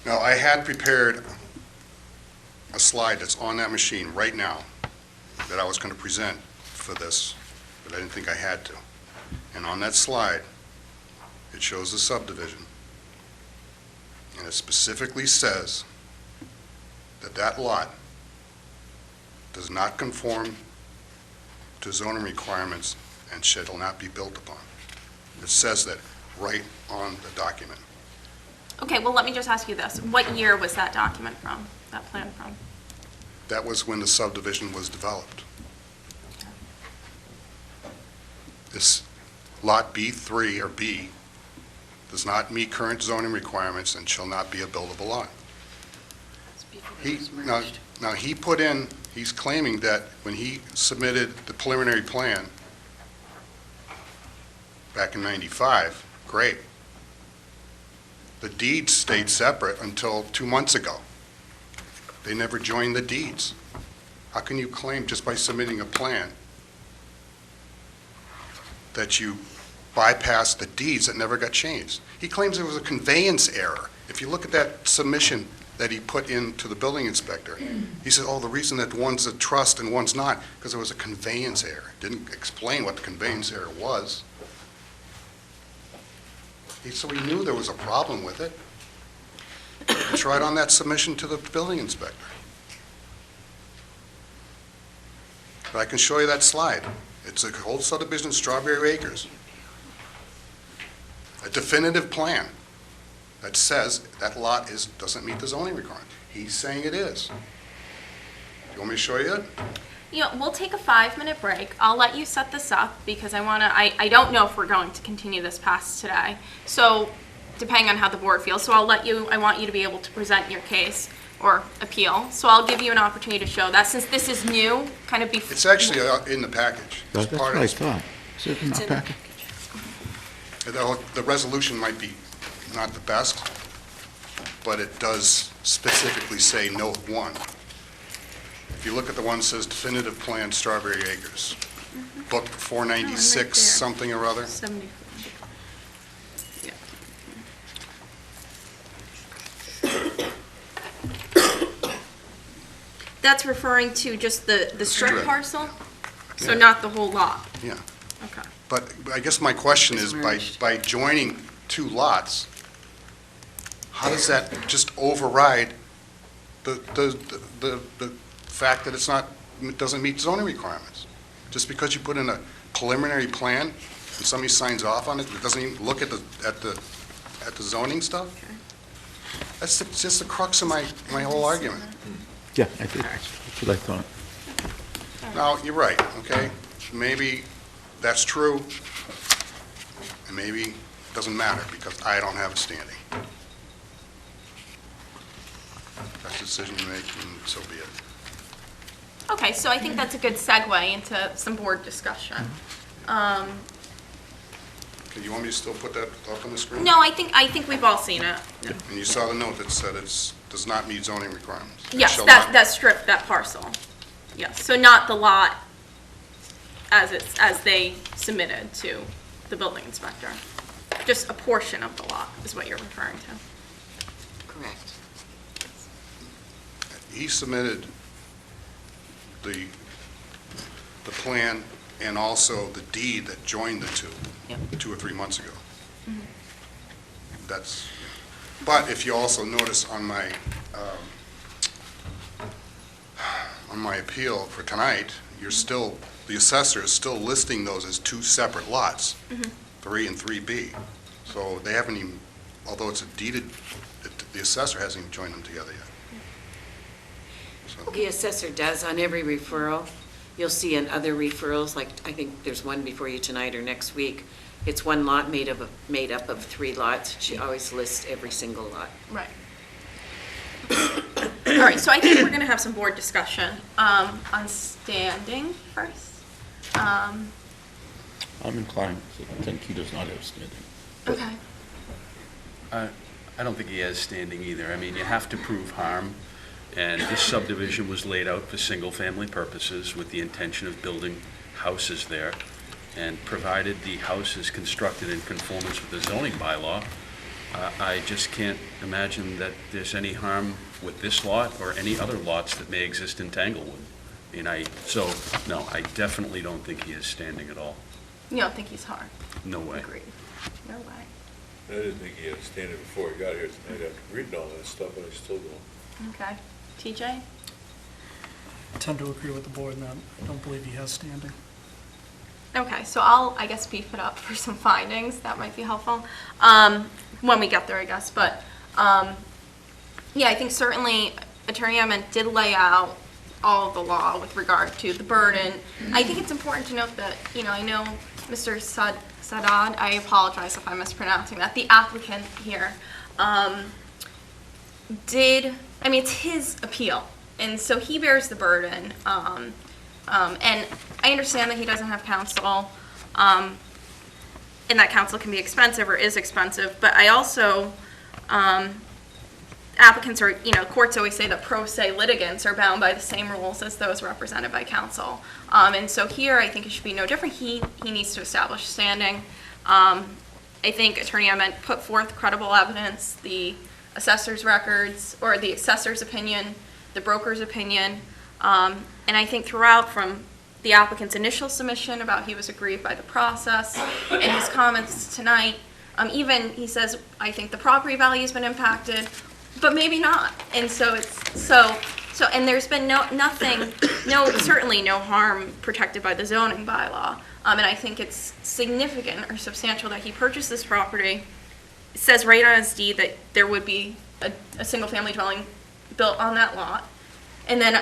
Now, I had prepared a slide that's on that machine right now that I was going to present for this, but I didn't think I had to. And on that slide, it shows the subdivision. And it specifically says that that lot does not conform to zoning requirements and shall not be built upon. It says that right on the document. Okay, well, let me just ask you this. What year was that document from, that plan from? That was when the subdivision was developed. This Lot B3 or B does not meet current zoning requirements and shall not be a buildable lot. Now, he put in, he's claiming that when he submitted the preliminary plan back in '95, great. The deeds stayed separate until 2 months ago. They never joined the deeds. How can you claim just by submitting a plan that you bypassed the deeds that never got changed? He claims there was a conveyance error. If you look at that submission that he put into the building inspector, he said, oh, the reason that one's a trust and one's not, because there was a conveyance error. Didn't explain what the conveyance error was. So he knew there was a problem with it. It's right on that submission to the building inspector. But I can show you that slide. It's a whole subdivision, Strawberry Acres. A definitive plan that says that lot doesn't meet the zoning requirement. He's saying it is. Do you want me to show you it? You know, we'll take a 5-minute break. I'll let you set this up because I don't know if we're going to continue this past today. So, depending on how the board feels. So I want you to be able to present your case or appeal. So I'll give you an opportunity to show that since this is new, kind of before. It's actually in the package. It's That's part what I of thought. Is it in our packet? The resolution might be not the best, but it does specifically say note 1. If you look at the one that says definitive plan Strawberry Acres, book 496 something or other. 74. That's referring to just the strip Strip. parcel? So Yeah. not the whole lot? Yeah. Okay. But I guess my question is, by joining two lots, how does that just override the fact that it doesn't meet zoning requirements. Just because you put in a preliminary plan and somebody signs off on it, that doesn't even look at the zoning stuff? That's just the crux of my whole argument. Yeah, I think that's what I thought. Now, you're right, okay? Maybe that's true, and maybe it doesn't matter because I don't have a standing. That's a decision you make, and so be it. Okay, so I think that's a good segue into some board discussion. Okay, you want me to still put that up on the screen? No, I think we've all seen it. And you saw the note that said does not meet zoning requirements. It Yes, shall that not. stripped that parcel. Yes, so not the lot as they submitted to the building inspector. Just a portion of the lot is what you're referring to. Correct. He submitted the plan and also the deed that joined the two, Yep. 2 or 3 months ago. That's, but if you also notice on my appeal for tonight, the assessor is still listing those as 2 separate lots, 3 and 3B. So they haven't even, although it's a deeded, the assessor hasn't even joined them together yet. So- The assessor does on every referral. You'll see in other referrals, like I think there's one before you tonight or next week. It's one lot made up of 3 lots. She always lists every single lot. Right. All right, so I think we're going to have some board discussion on standing first. I'm inclined to think he does not have standing. Okay. I don't think he has standing either. I mean, you have to prove harm, and this subdivision was laid out for single-family purposes with the intention of building houses there, and provided the house is constructed in conformance with the zoning bylaw, I just can't imagine that there's any harm with this lot or any other lots that may exist in Tanglewood. I mean, no, I definitely don't think he is standing at all. You don't think he's hard? No way. Agreed. No way. I didn't think he had standing before he got here tonight after reading all that stuff, but I still don't. Okay. TJ? I tend to agree with the board in that I don't believe he has standing. Okay, so I guess, beef it up for some findings. That might be helpful when we get there, I guess. But, yeah, I think certainly Attorney Ament did lay out all of the law with regard to the burden. I think it's important to note that, I know Mr. Sadad, I apologize if I'm mispronouncing that, the applicant here, it's his appeal. And so he bears the burden. And I understand that he doesn't have counsel, and that counsel can be expensive or is expensive, but I also, applicants are, courts always say that pro se litigants are bound by the same rules as those represented by counsel. And so here, I think it should be no different. He needs to establish standing. I think Attorney Ament put forth credible evidence, the assessor's records, or the assessor's opinion, the broker's opinion, and I think throughout, from the applicant's initial submission about he was aggrieved by the process, and his comments tonight, even he says, I think the property value's been impacted, but maybe not. And so and there's been certainly no harm protected by the zoning bylaw. And I think it's significant or substantial that he purchased this property. It says right on his deed that there would be a single-family dwelling built on that lot. And then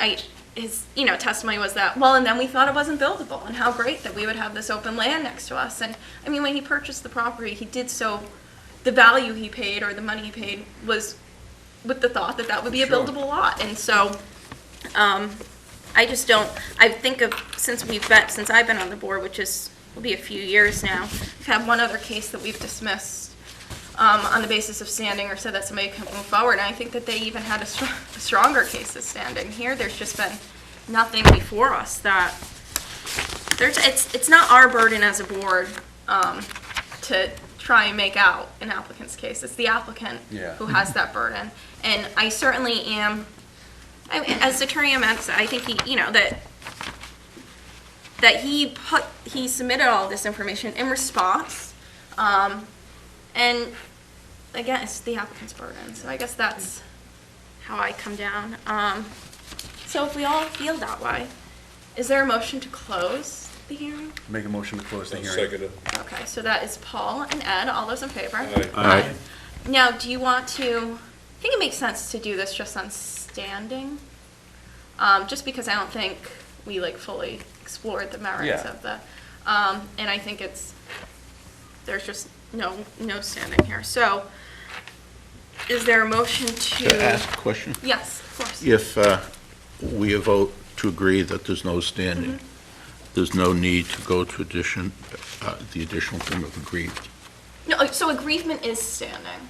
his testimony was that, well, and then we thought it wasn't buildable, and how great that we would have this open land next to us. And I mean, when he purchased the property, he did so, the value he paid or the money he paid was with the thought that that would be a buildable lot. And so, I just don't, I think of, since I've been on the board, which will be a few years now, we've had one other case that we've dismissed on the basis of standing or said that somebody can move forward. And I think that they even had a stronger case of standing. Here, there's just been nothing before us that, it's not our burden as a board to try and make out an applicant's case. It's the applicant who has that burden. And I certainly am, as Attorney Ament said, I think that he submitted all this information in response. And again, it's the applicant's burden. So I guess that's how I come down. So if we all feel that way, is there a motion to close the hearing? Make a motion to close the I'll hearing. second it. Okay, so that is Paul and Ed, all those in favor? Aye. Aye. Now, do you want to, I think it makes sense to do this just on standing, just because I don't think we like fully explored the merits Yeah. of the, and I think there's just no standing here. So, is there a motion To to? ask a question? Yes, of course. If we vote to agree that there's no standing, there's no need to go to the additional thing of aggrieved. No, so aggrievement is standing.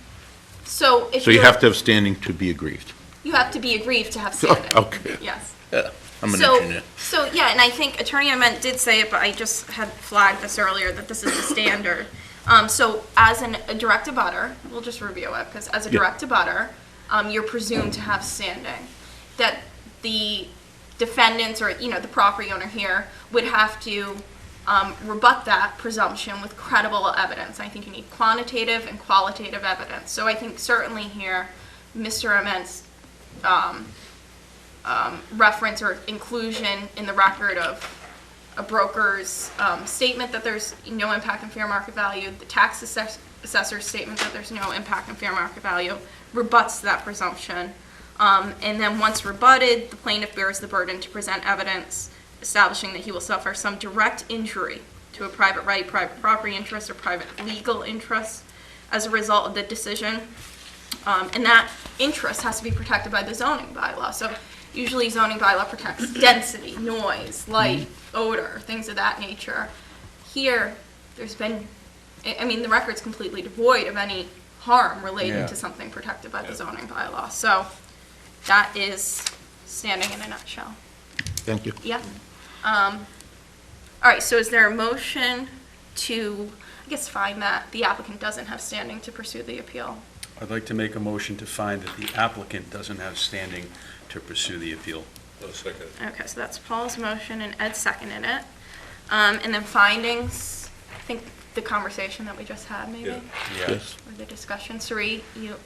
So if So you you're- have to have standing to be aggrieved. You have to be aggrieved to have standing. Okay. Yes. Yeah, I'm an So- engineer. So, yeah, and I think Attorney Ament did say it, but I just had flagged this earlier, that this is the standard. So as a direct abutter, we'll just review it, because as a Yeah. direct abutter, you're presumed to have standing. That the defendants or, the property owner here would have to rebut that presumption with credible evidence. I think you need quantitative and qualitative evidence. So I think certainly here, Mr. Ament's reference or inclusion in the record of a broker's statement that there's no impact on fair market value, the tax assessor's statement that there's no impact on fair market value, rebuts that presumption. And then once rebutted, the plaintiff bears the burden to present evidence establishing that he will suffer some direct injury to a private right, private property interest, or private legal interest as a result of the decision. And that interest has to be protected by the zoning bylaw. So usually zoning bylaw protects density, noise, light, odor, things of that nature. Here, there's been, the record's completely devoid of any harm related Yeah. to something protected by the zoning bylaw. So that is standing in a nutshell. Thank you. Yeah. All right, so is there a motion to, I guess, find that the applicant doesn't have standing to pursue the appeal? I'd like to make a motion to find that the applicant doesn't have standing to pursue the appeal. I'll second it. Okay, so that's Paul's motion and Ed seconded it. And then findings, I think the conversation that we just had, maybe? Yeah. Yes. Or the discussion. Sari, do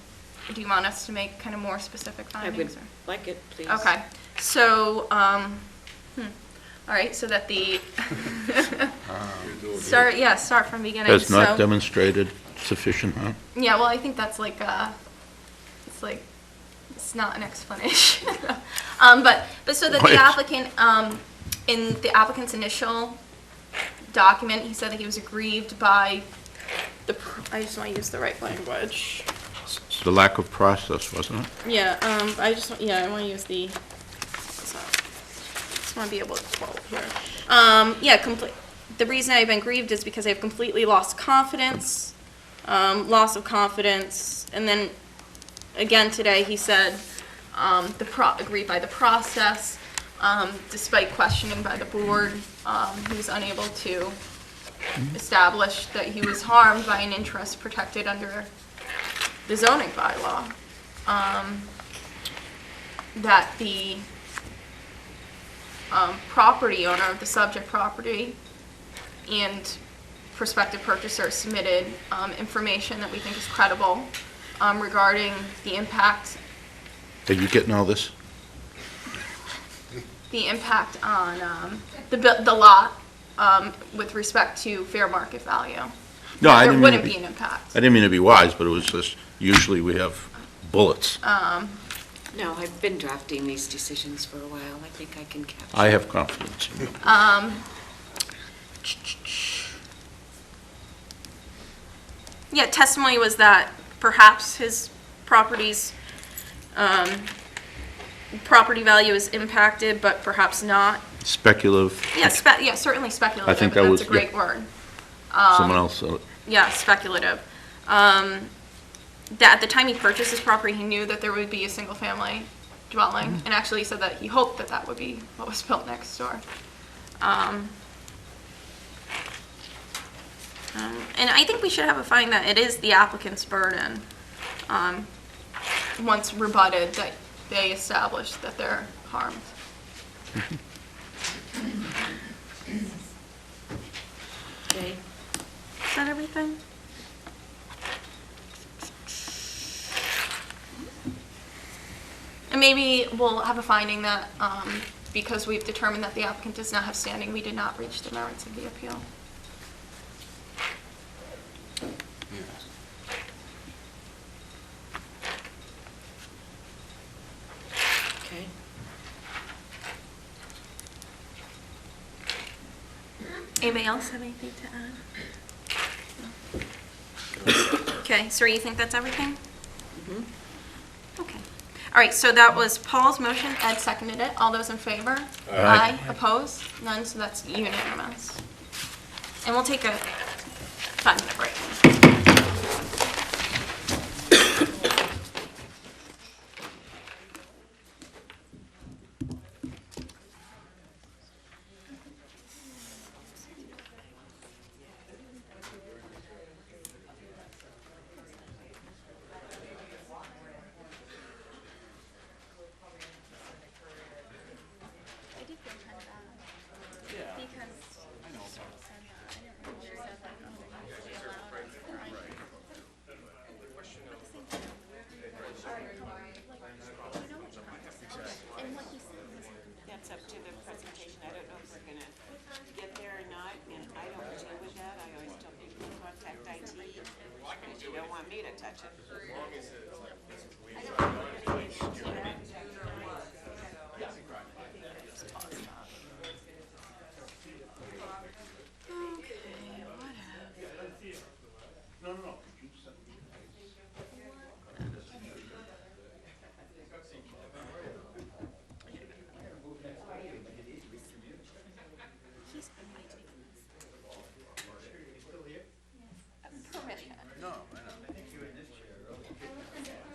you want us to make kind of more specific I would findings? like it, please. Okay, so, all right, so that the, You're doing start from beginning. Has not So- demonstrated sufficient harm. Yeah, well, I think that's like, it's not an explanation. But so that the Right. applicant, in the applicant's initial document, he said that he was aggrieved by I just want to use the right language. It's the lack of process, wasn't it? Yeah, I want to use the, just want to be able to quote here. The reason I've been grieved is because I've completely lost confidence, loss of confidence, and then again today he said aggrieved by the process, despite questioning by the board, he was unable to establish that he was harmed by an interest protected under the zoning bylaw. That the property owner of the subject property and prospective purchaser submitted information that we think is credible regarding the impact Are you getting all this? on the lot with respect to fair market value. No, I There didn't mean wouldn't to be be, an impact. I didn't mean to be wise, but it was just, usually we have bullets. No, I've been drafting these decisions for a while. I think I can capture. I have confidence in you. Yeah, testimony was that perhaps his property's property value is impacted, but perhaps not. Speculative. Yeah, certainly speculative. I think that That's was- a great yeah. word. Someone else said it. Yeah, speculative. That at the time he purchased his property, he knew that there would be a single-family dwelling, and actually he said that he hoped that that would be what was built next door. And I think we should have a finding that it is the applicant's burden, once rebutted, that they establish that they're harmed. Okay. Is that everything? maybe we'll have a finding that, because we've determined that the applicant does not have standing, we did not reach the merits of the appeal. Okay. Anybody else have anything to add? Okay, sir, you think that's everything? Okay. All right, so that was Paul's motion, Ed seconded it. All those in favor? Aye. Opposed? None, so that's unanimous. And we'll take a 5-minute break. That's up to the presentation. I don't know if we're gonna get there or not, and I don't deal with that. I always tell people to contact IT, because you don't want me to touch it. Permission. No, I know.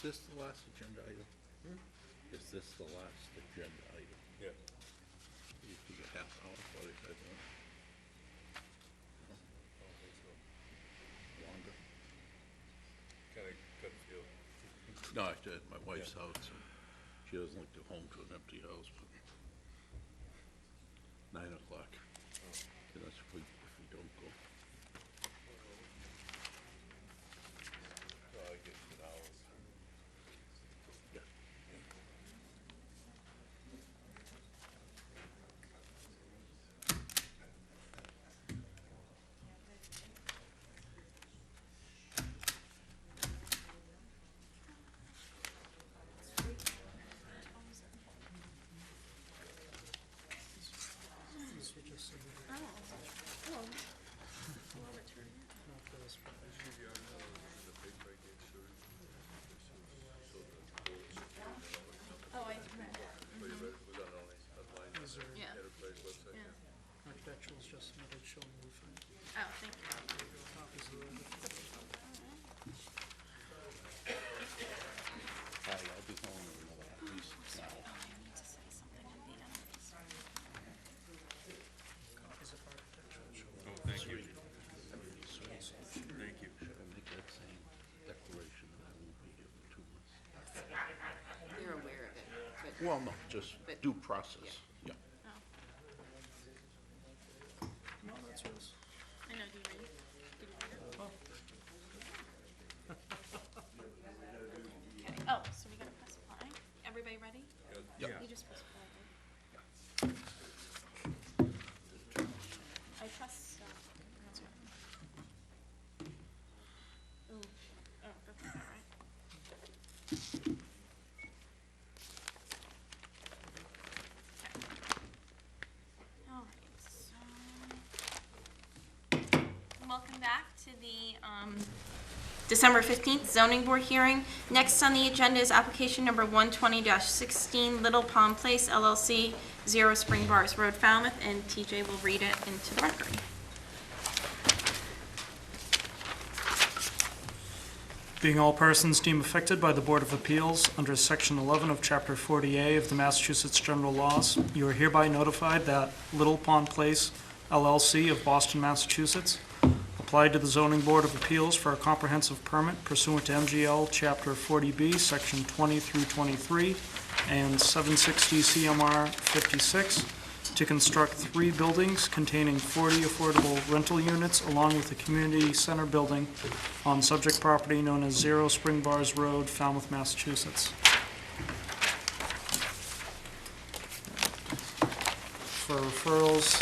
this the last agenda item? Is this the last agenda item? Yeah. You can get half an hour, 45 minutes. Longer. Kind of gut feel. No, I did, my wife's out, so she doesn't like to go home to an empty house, but 9 o'clock. That's if we don't go. Well, I guess an hour. Yeah. These were just submitted, Oh, well, we'll return it. not for this, but The paper I gave Sue, this is so the board's, Oh, I, but you read it was on online these are yeah, enterprise website. yeah. architecturals just submitted showing roofing. Oh, thank you. Copies of the I'll be home in another at least now. Oh, I need to say something at the end. copies of architectural showing. Oh, thank you. Thank you. Should I make that same declaration that I won't be here for 2 months? You're aware of it, but Well, no, just But- due process, yeah. No, that's yours. I know, do you read it? Did you read it? Oh. Okay, oh, so we gotta press apply. Everybody ready? Yeah. You just press apply, right? I trust, that's right. Ooh, oh, that's not right. All right, so, welcome back to the December 15th zoning board hearing. Next on the agenda is application number 120-16, Little Palm Place LLC, 0 Spring Bars Road, Falmouth, and TJ will read it into the record. Being all persons deemed affected by the Board of Appeals under Section 11 of Chapter 40A of the Massachusetts General Laws, you are hereby notified that Little Pond Place LLC of Boston, Massachusetts, applied to the Zoning Board of Appeals for a comprehensive permit pursuant to MGL Chapter 40B, Section 20 through 23, and 760 CMR 56, to construct 3 buildings containing 40 affordable rental units along with a community center building on subject property known as 0 Spring Bars Road, Falmouth, Massachusetts. For referrals,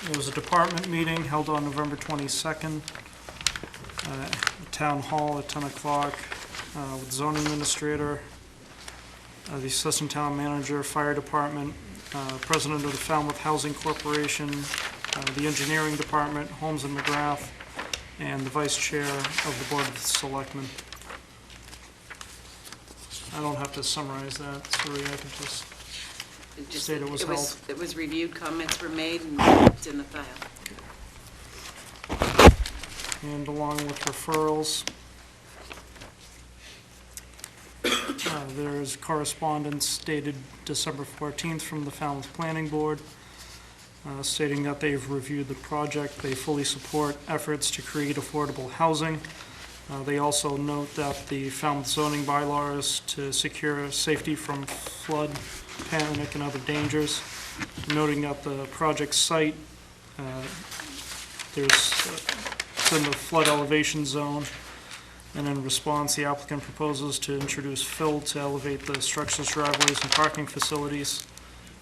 it was a department meeting held on November 22nd, Town Hall at 10 o'clock, with zoning administrator, the assistant town manager, fire department, president of the Falmouth Housing Corporation, the engineering department, Holmes and McGrath, and the vice chair of the Board of Selectmen. I don't have to summarize that, sorry, I can just state it was held. It was reviewed, comments were made, and it's in the file. And along with referrals, there's correspondence dated December 14th from the Falmouth Planning Board stating that they've reviewed the project. They fully support efforts to create affordable housing. They also note that the Falmouth zoning bylaws to secure safety from flood, panic, and other dangers, noting that the project site, it's in the flood elevation zone, and in response, the applicant proposes to introduce fill to elevate the structures, driveways, and parking facilities.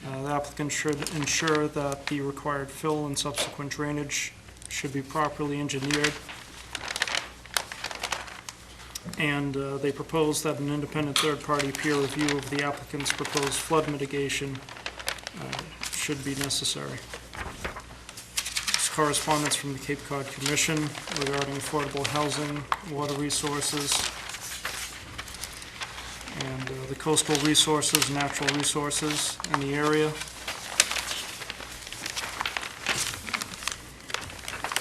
The applicant should ensure that the required fill and subsequent drainage should be properly engineered. And they propose that an independent third-party peer review of the applicant's proposed flood mitigation should be necessary. There's correspondence from the Cape Cod Commission regarding affordable housing, water resources, and the coastal resources, natural resources in the area.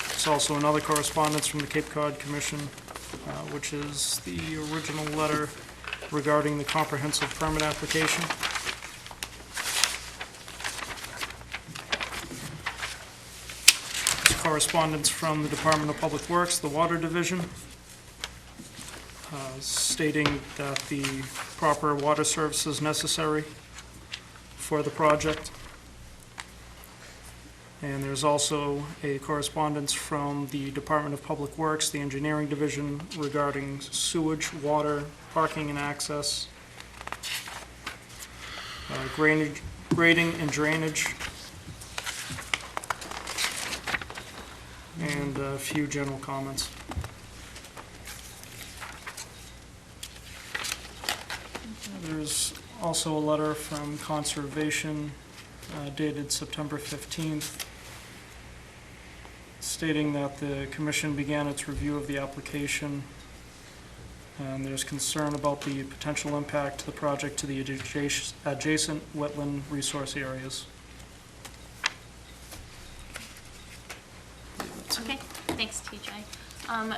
There's also another correspondence from the Cape Cod Commission, which is the original letter regarding the comprehensive permit application. Correspondence from the Department of Public Works, the Water Division, stating that the proper water service is necessary for the project. And there's also a correspondence from the Department of Public Works, the Engineering Division, regarding sewage, water, parking and access, grading and drainage, and a few general comments. There's also a letter from Conservation dated September 15th, stating that the commission began its review of the application, and there's concern about the potential impact to the project to the adjacent wetland resource areas. Okay, thanks, TJ.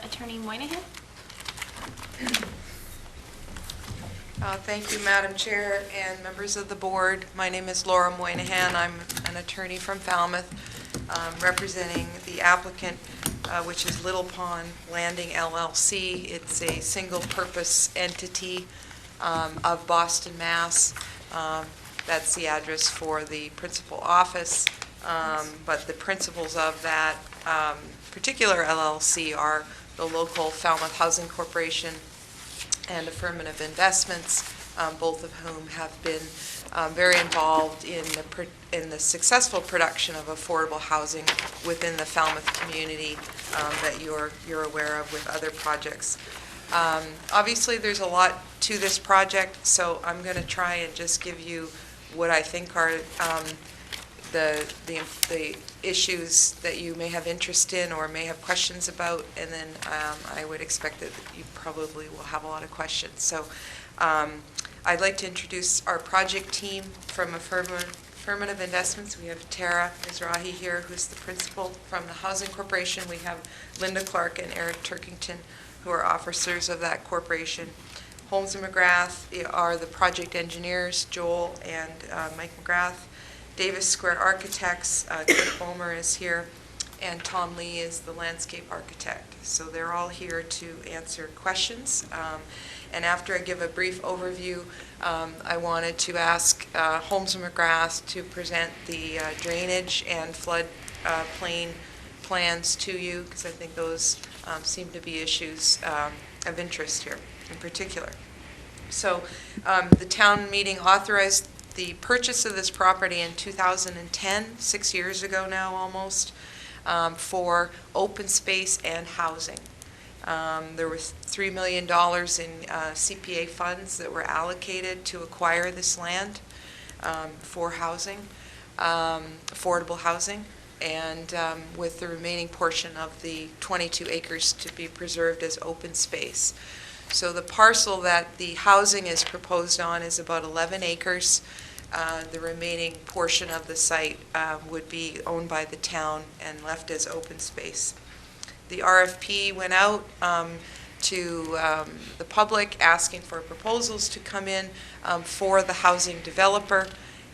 Attorney Moynihan? Thank you, Madam Chair and members of the board. My name is Laura Moynihan. I'm an attorney from Falmouth, representing the applicant, which is Little Pond Landing LLC. It's a single-purpose entity of Boston, Mass. That's the address for the principal office, but the principals of that particular LLC are the local Falmouth Housing Corporation and Affirmative Investments, both of whom have been very involved in the successful production of affordable housing within the Falmouth community that you're aware of with other projects. Obviously, there's a lot to this project, so I'm going to try and just give you what I think are the issues that you may have interest in or may have questions about, and then I would expect that you probably will have a lot of questions. So I'd like to introduce our project team from Affirmative Investments. We have Tara Mizrahi here, who's the principal. From the Housing Corporation, we have Linda Clark and Eric Turkington, who are officers of that corporation. Holmes and McGrath are the project engineers, Joel and Mike McGrath. Davis Square Architects, Kurt Bomer is here, and Tom Lee is the landscape architect. So they're all here to answer questions. And after I give a brief overview, I wanted to ask Holmes and McGrath to present the drainage and flood plain plans to you, because I think those seem to be issues of interest here in particular. So the town meeting authorized the purchase of this property in 2010, 6 years ago now almost, for open space and housing. There was $3 million in CPA funds that were allocated to acquire this land for housing, affordable housing, and with the remaining portion of the 22 acres to be preserved as open space. So the parcel that the housing is proposed on is about 11 acres. The remaining portion of the site would be owned by the town and left as open space. The RFP went out to the public asking for proposals to come in for the housing developer,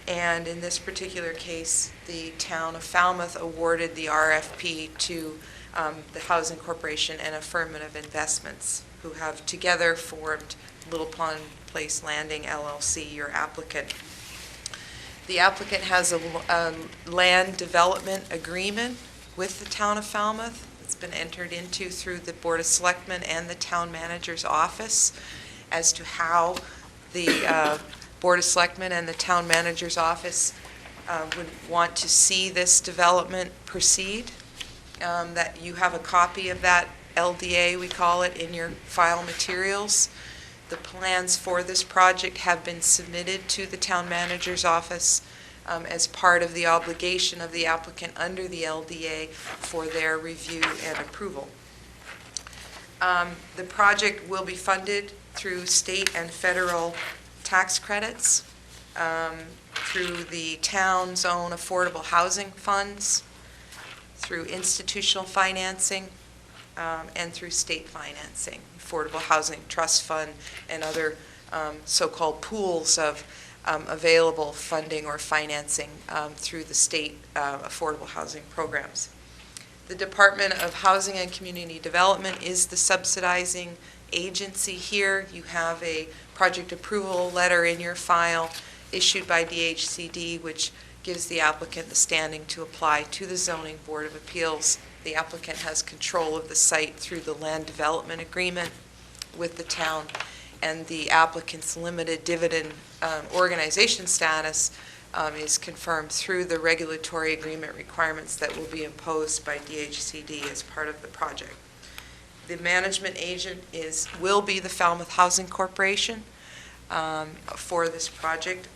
and in this particular case, the town of Falmouth awarded the RFP to the Housing Corporation and Affirmative Investments, who have together formed Little Pond Place Landing LLC, your applicant. The applicant has a land development agreement with the town of Falmouth. It's been entered into through the Board of Selectmen and the town manager's office as to how the Board of Selectmen and the town manager's office would want to see this development proceed. That you have a copy of that LDA, we call it, in your file materials. The plans for this project have been submitted to the town manager's office as part of the obligation of the applicant under the LDA for their review and approval. The project will be funded through state and federal tax credits, through the town's own affordable housing funds, through institutional financing, and through state financing, Affordable Housing Trust Fund, and other so-called pools of available funding or financing through the state affordable housing programs. The Department of Housing and Community Development is the subsidizing agency here. You have a project approval letter in your file issued by DHCD, which gives the applicant the standing to apply to the Zoning Board of Appeals. The applicant has control of the site through the land development agreement with the town, and the applicant's limited dividend organization status is confirmed through the regulatory agreement requirements that will be imposed by DHCD as part of the project. The management agent will be the Falmouth Housing Corporation for this project.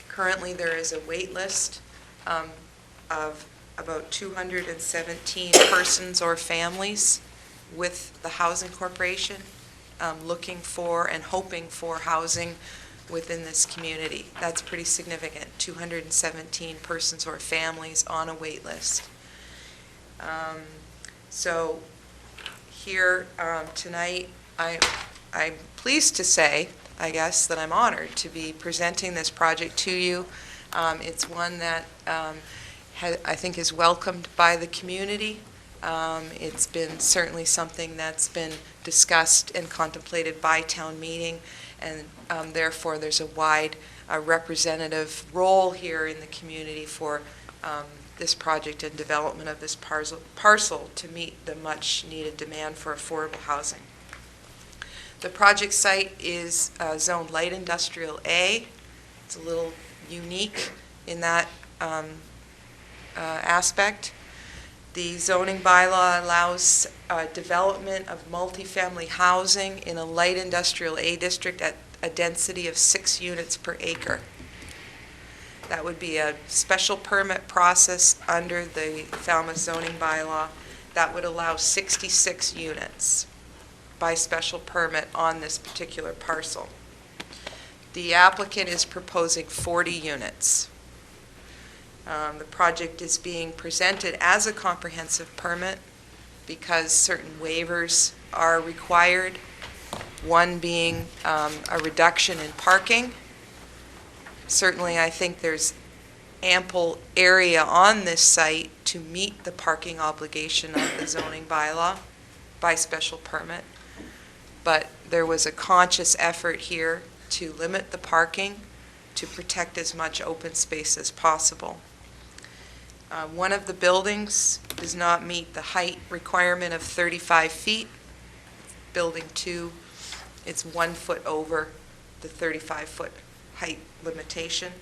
Currently, there is a wait list of about 217 persons or families with the Housing Corporation looking for and hoping for housing within this community. That's pretty significant, 217 persons or families on a wait list. So here tonight, I'm pleased to say, I guess, that I'm honored to be presenting this project to you. It's one that I think is welcomed by the community. It's been certainly something that's been discussed and contemplated by town meeting, and therefore there's a wide representative role here in the community for this project and development of this parcel to meet the much needed demand for affordable housing. The project site is zoned light industrial A. It's a little unique in that aspect. The zoning bylaw allows development of multifamily housing in a light industrial A district at a density of 6 units per acre. That would be a special permit process under the Falmouth zoning bylaw that would allow 66 units by special permit on this particular parcel. The applicant is proposing 40 units. The project is being presented as a comprehensive permit because certain waivers are required, one being a reduction in parking. Certainly, I think there's ample area on this site to meet the parking obligation of the zoning bylaw by special permit. But there was a conscious effort here to limit the parking to protect as much open space as possible. One of the buildings does not meet the height requirement of 35 feet. Building 2, it's 1 foot over the 35-foot height limitation.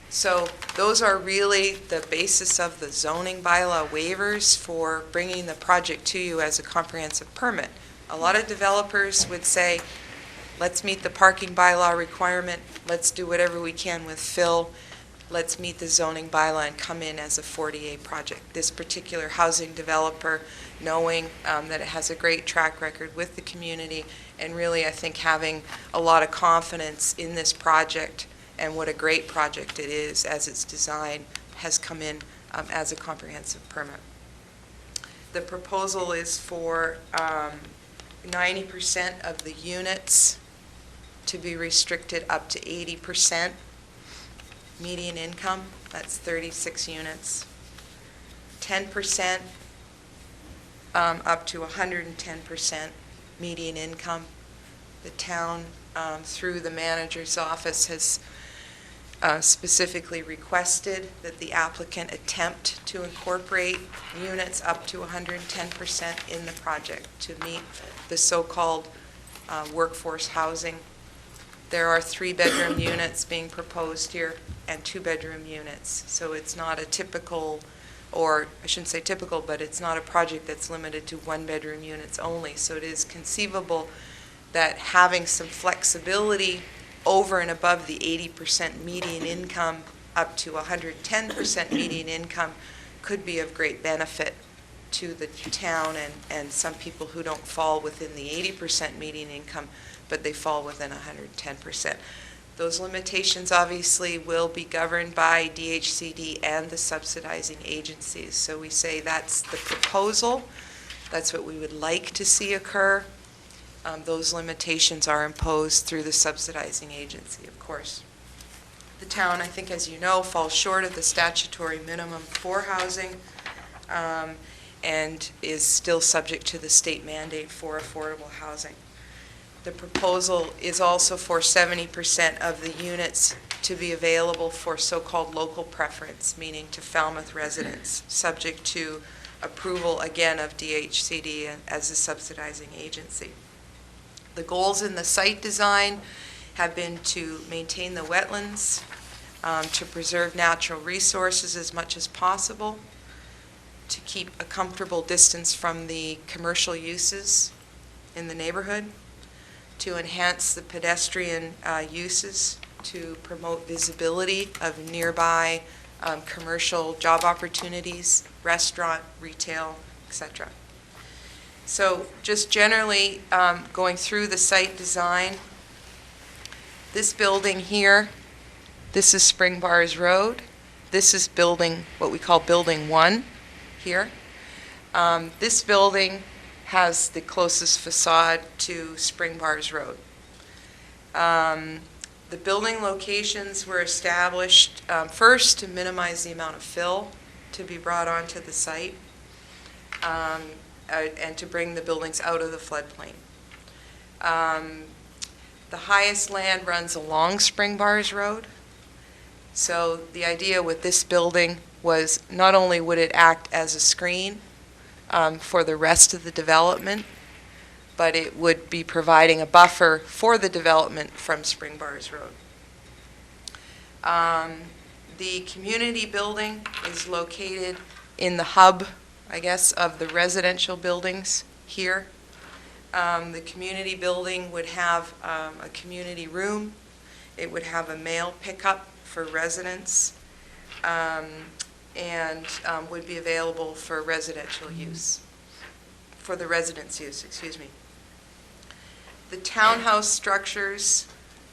So those are really the basis of the zoning bylaw waivers for bringing the project to you as a comprehensive permit. A lot of developers would say, let's meet the parking bylaw requirement, let's do whatever we can with fill, let's meet the zoning bylaw and come in as a 40A project. This particular housing developer, knowing that it has a great track record with the community, and really I think having a lot of confidence in this project and what a great project it is as it's designed, has come in as a comprehensive permit. The proposal is for 90% of the units to be restricted up to 80% median income. That's 36 units. 10% up to 110% median income. The town, through the manager's office, has specifically requested that the applicant attempt to incorporate units up to 110% in the project to meet the so-called workforce housing. There are 3-bedroom units being proposed here and 2-bedroom units. So it's not a typical, or I shouldn't say typical, but it's not a project that's limited to 1-bedroom units only. So it is conceivable that having some flexibility over and above the 80% median income up to 110% median income could be of great benefit to the town and some people who don't fall within the 80% median income, but they fall within 110%. Those limitations obviously will be governed by DHCD and the subsidizing agencies. So we say that's the proposal. That's what we would like to see occur. those limitations are imposed through the subsidizing agency, of course. The town, I think, as you know, falls short of the statutory minimum for housing, and is still subject to the state mandate for affordable housing. The proposal is also for 70% of the units to be available for so-called local preference, meaning to Falmouth residents, subject to approval, again, of DHCD as the subsidizing agency. The goals in the site design have been to maintain the wetlands, to preserve natural resources as much as possible, to keep a comfortable distance from the commercial uses in the neighborhood, to enhance the pedestrian uses, to promote visibility of nearby commercial job opportunities, restaurant, retail, etc. So just generally going through the site design, this building here, this is Spring Bars Road. This is building, what we call Building 1 here. This building has the closest facade to Spring Bars Road. The building locations were established first to minimize the amount of fill to be brought onto the site and to bring the buildings out of the floodplain. The highest land runs along Spring Bars Road. So the idea with this building was not only would it act as a screen for the rest of the development, but it would be providing a buffer for the development from Spring Bars Road. The community building is located in the hub, I guess, of the residential buildings here. The community building would have a community room. It would have a mail pickup for residents, and would be available for residential use, for the residents' use, excuse me. The townhouse structures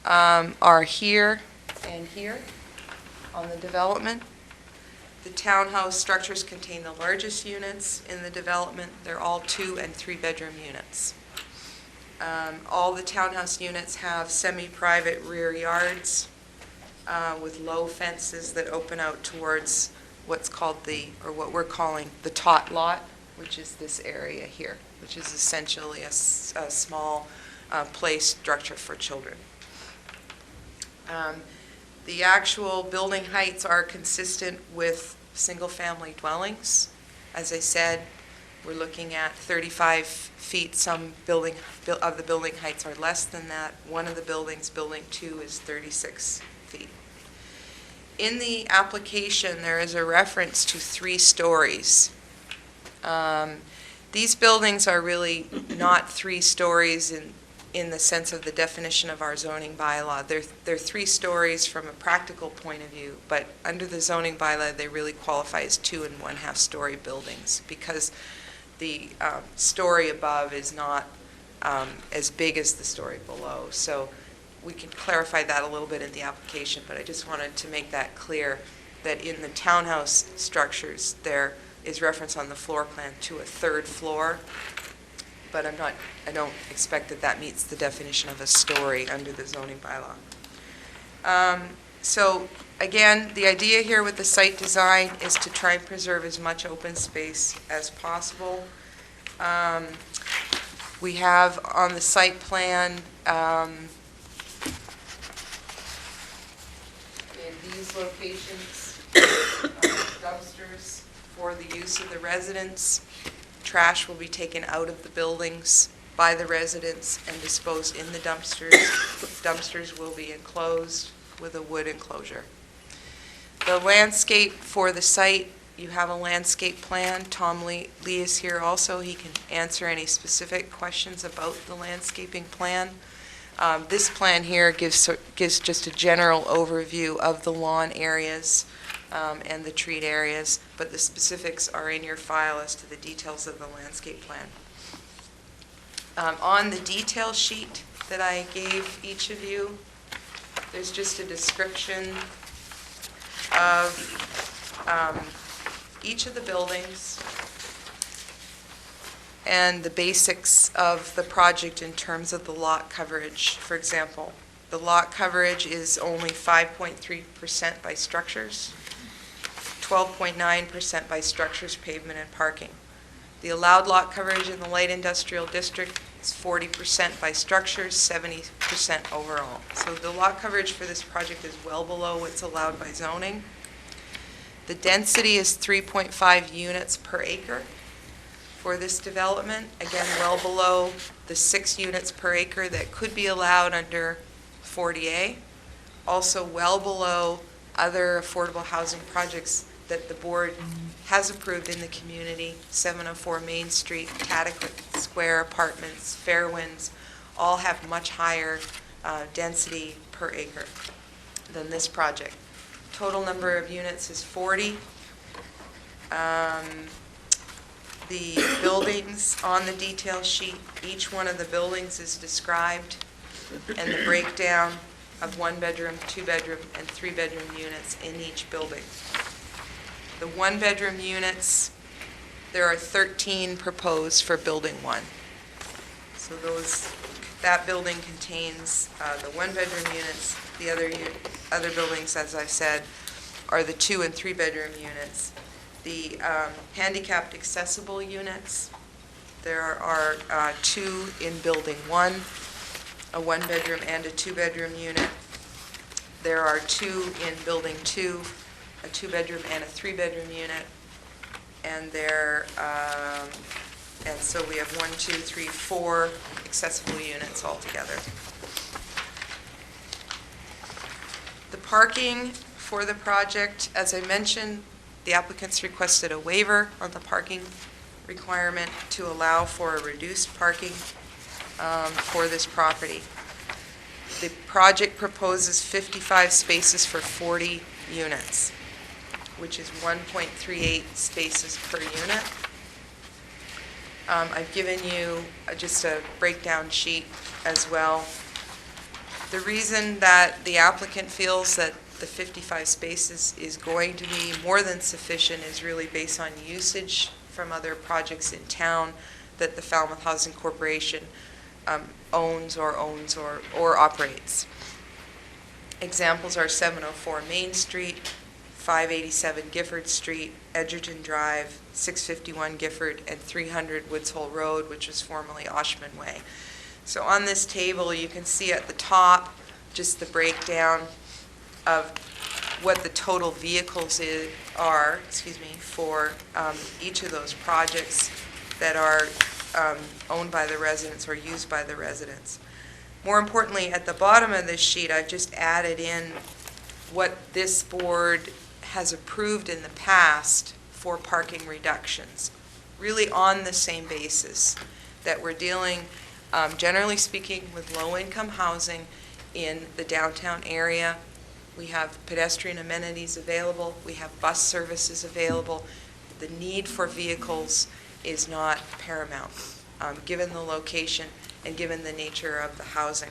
are here and here on the development. The townhouse structures contain the largest units in the development. They're all 2- and 3-bedroom units. All the townhouse units have semi-private rear yards with low fences that open out towards what's called what we're calling the tot lot, which is this area here, which is essentially a small play structure for children. The actual building heights are consistent with single-family dwellings. As I said, we're looking at 35 feet. Some of the building heights are less than that. One of the buildings, Building 2, is 36 feet. In the application, there is a reference to 3 stories. These buildings are really not 3 stories in the sense of the definition of our zoning bylaw. They're 3 stories from a practical point of view, but under the zoning bylaw, they really qualify as 2 and 1/2 story buildings because the story above is not as big as the story below. So we can clarify that a little bit in the application, but I just wanted to make that clear that in the townhouse structures, there is reference on the floor plan to a 3rd floor, but I don't expect that meets the definition of a story under the zoning bylaw. So again, the idea here with the site design is to try and preserve as much open space as possible. We have on the site plan in these locations dumpsters for the use of the residents. Trash will be taken out of the buildings by the residents and disposed in the dumpsters. Dumpsters will be enclosed with a wood enclosure. The landscape for the site, you have a landscape plan. Tom Lee is here also. He can answer any specific questions about the landscaping plan. This plan here gives just a general overview of the lawn areas and the treat areas, but the specifics are in your file as to the details of the landscape plan. On the detail sheet that I gave each of you, there's just a description of each of the buildings. and the basics of the project in terms of the lot coverage. For example, the lot coverage is only 5.3% by structures, 12.9% by structures, pavement, and parking. The allowed lot coverage in the light industrial district is 40% by structures, 70% overall. So the lot coverage for this project is well below what's allowed by zoning. The density is 3.5 units per acre for this development. Again, well below the 6 units per acre that could be allowed under 40A. Also well below other affordable housing projects that the board has approved in the community, 704 Main Street, Cataquet Square Apartments, Fairwinds, all have much higher density per acre than this project. Total number of units is 40. The buildings on the detail sheet, each one of the buildings is described, and the breakdown of 1-bedroom, 2-bedroom, and 3-bedroom units in each building. The 1-bedroom units, there are 13 proposed for Building 1. So that building contains the 1-bedroom units. The other buildings, as I said, are the 2- and 3-bedroom units. The handicapped accessible units, there are 2 in Building 1, a 1-bedroom and a 2-bedroom unit. There are 2 in Building 2, a 2-bedroom and a 3-bedroom unit. And and so we have 1, 2, 3, 4 accessible units altogether. The parking for the project, as I mentioned, the applicants requested a waiver on the parking requirement to allow for a reduced parking for this property. The project proposes 55 spaces for 40 units, which is 1.38 spaces per unit. I've given you just a breakdown sheet as well. The reason that the applicant feels that the 55 spaces is going to be more than sufficient is really based on usage from other projects in town that the Falmouth Housing Corporation owns or operates. Examples are 704 Main Street, 587 Gifford Street, Edgerton Drive, 651 Gifford, and 300 Woods Hole Road, which was formerly Oshman Way. So on this table, you can see at the top just the breakdown of what the total vehicles are for each of those projects that are owned by the residents or used by the residents. More importantly, at the bottom of this sheet, I've just added in what this board has approved in the past for parking reductions, really on the same basis that we're dealing, generally speaking, with low-income housing in the downtown area. We have pedestrian amenities available. We have bus services available. The need for vehicles is not paramount, given the location and given the nature of the housing.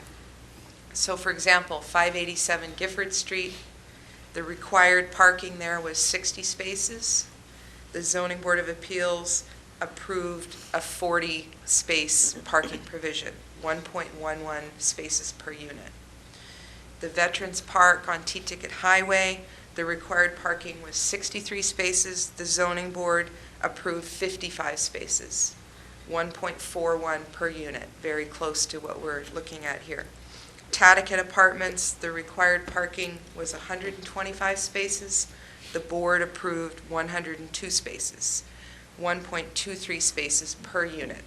So, for example, 587 Gifford Street, the required parking there was 60 spaces. The Zoning Board of Appeals approved a 40-space parking provision, 1.11 spaces per unit. The Veterans Park on T-Ticket Highway, the required parking was 63 spaces. The Zoning Board approved 55 spaces, 1.41 per unit, very close to what we're looking at here. Cataquet Apartments, the required parking was 125 spaces. The board approved 102 spaces, 1.23 spaces per unit.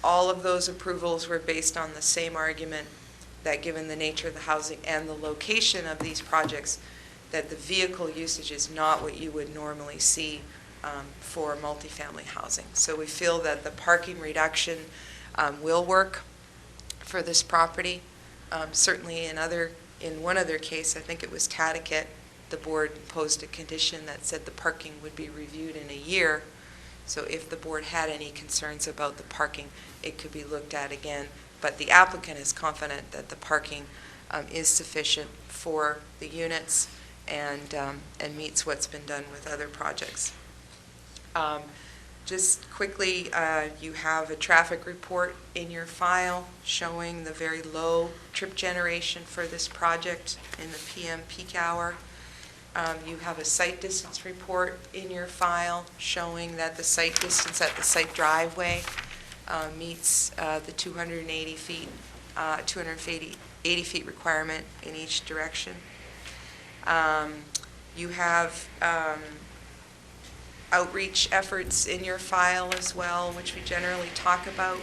All of those approvals were based on the same argument that given the nature of the housing and the location of these projects, that the vehicle usage is not what you would normally see for multifamily housing. So we feel that the parking reduction will work for this property. Certainly in one other case, I think it was Cataquet, the board imposed a condition that said the parking would be reviewed in a year. So if the board had any concerns about the parking, it could be looked at again. But the applicant is confident that the parking is sufficient for the units and meets what's been done with other projects. Just quickly, you have a traffic report in your file showing the very low trip generation for this project in the PM peak hour. You have a site distance report in your file showing that the site distance at the site driveway meets the 280 feet requirement in each direction. You have outreach efforts in your file as well, which we generally talk about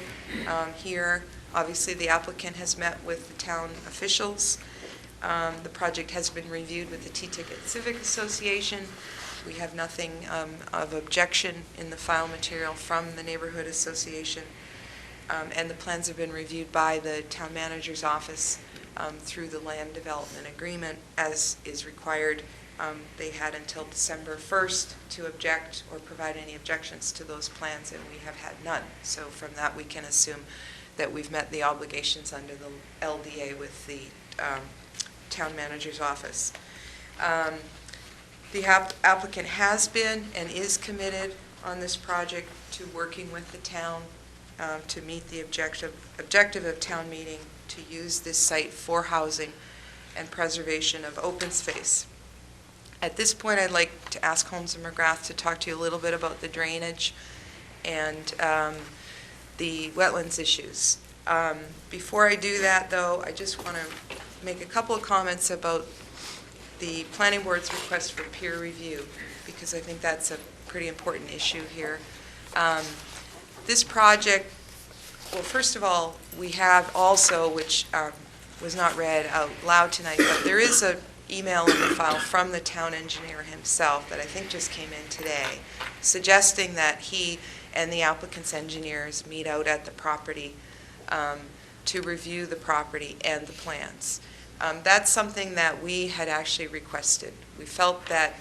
here. Obviously, the applicant has met with the town officials. The project has been reviewed with the T-Ticket Civic Association. We have nothing of objection in the file material from the Neighborhood Association. And the plans have been reviewed by the town manager's office through the land development agreement as is required. They had until December 1st to object or provide any objections to those plans, and we have had none. So from that, we can assume that we've met the obligations under the LDA with the town manager's office. The applicant has been and is committed on this project to working with the town to meet the objective of town meeting to use this site for housing and preservation of open space. At this point, I'd like to ask Holmes and McGrath to talk to you a little bit about the drainage and the wetlands issues. Before I do that, though, I just want to make a couple of comments about the planning board's request for peer review, because I think that's a pretty important issue here. This project, well, first of all, we have also, which was not read out loud tonight, but there is an email in the file from the town engineer himself that I think just came in today, suggesting that he and the applicant's engineers meet out at the property to review the property and the plans. That's something that we had actually requested. We felt that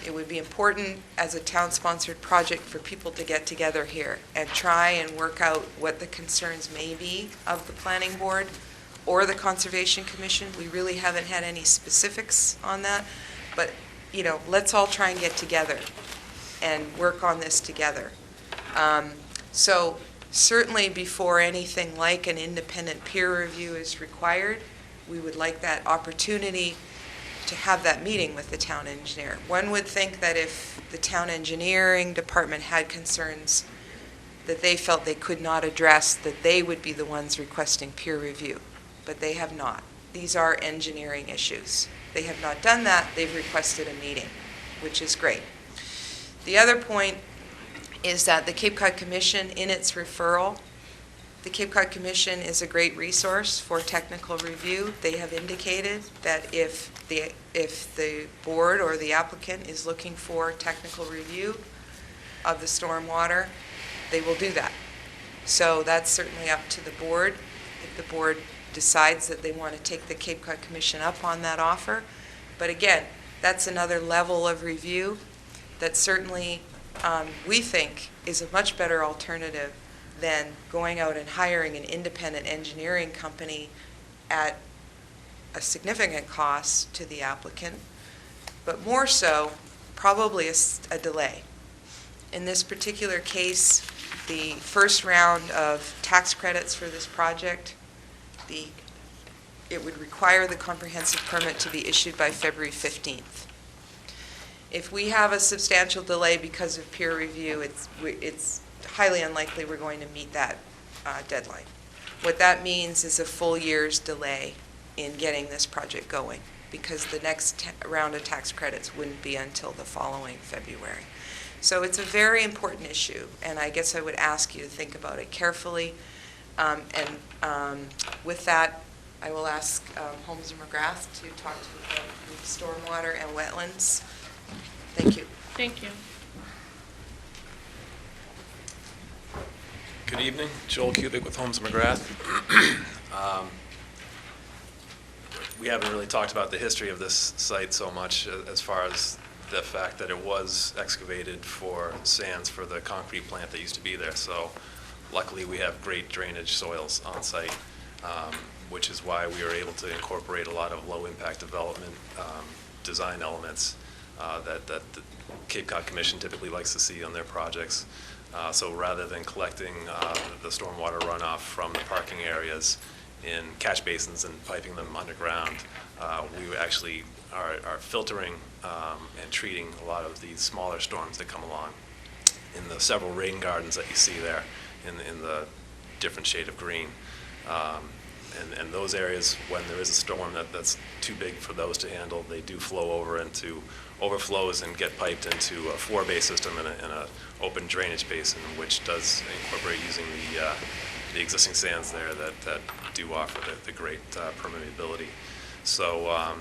it would be important as a town-sponsored project for people to get together here and try and work out what the concerns may be of the planning board or the Conservation Commission. We really haven't had any specifics on that, but, you know, let's all try and get together and work on this together. So certainly before anything like an independent peer review is required, we would like that opportunity to have that meeting with the town engineer. One would think that if the town engineering department had concerns that they felt they could not address, that they would be the ones requesting peer review. But they have not. These are engineering issues. They have not done that. They've requested a meeting, which is great. The other point is that the Cape Cod Commission, in its referral, the Cape Cod Commission is a great resource for technical review. They have indicated that if the board or the applicant is looking for technical review of the stormwater, they will do that. So that's certainly up to the board. If the board decides that they want to take the Cape Cod Commission up on that offer. But again, that's another level of review that certainly we think is a much better alternative than going out and hiring an independent engineering company at a significant cost to the applicant, but more so, probably a delay. In this particular case, the first round of tax credits for this project, it would require the comprehensive permit to be issued by February 15th. If we have a substantial delay because of peer review, it's highly unlikely we're going to meet that deadline. What that means is a full year's delay in getting this project going, because the next round of tax credits wouldn't be until the following February. So it's a very important issue, and I guess I would ask you to think about it carefully. With that, I will ask Holmes and McGrath to talk to you about the stormwater and wetlands. Thank you. Thank you. Good evening, Joel Kubik with Holmes McGrath. We haven't really talked about the history of this site so much as far as the fact that it was excavated for sands for the concrete plant that used to be there. So luckily we have great drainage soils on site, which is why we were able to incorporate a lot of low impact development design elements that the Cape Cod Commission typically likes to see on their projects. So rather than collecting the stormwater runoff from the parking areas in catch basins and piping them underground, we actually are filtering and treating a lot of these smaller storms that come along in the several rain gardens that you see there in the different shade of green. And those areas, when there is a storm that's too big for those to handle, they do flow over into overflows and get piped into a four-bay system and a open drainage basin, which does incorporate using the existing sands there that do offer the great permeability. So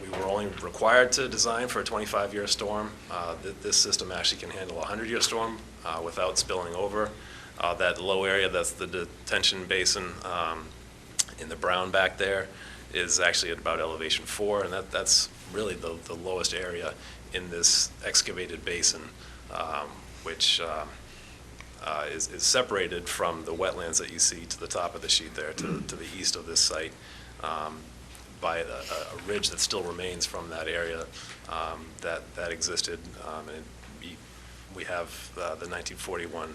we were only required to design for a 25-year storm. This system actually can handle a 100-year storm without spilling over. That low area, that's the detention basin in the brown back there, is actually at about elevation 4, and that's really the lowest area in this excavated basin, which is separated from the wetlands that you see to the top of the sheet there, to the east of this site, by a ridge that still remains from that area that existed. And we have the 1941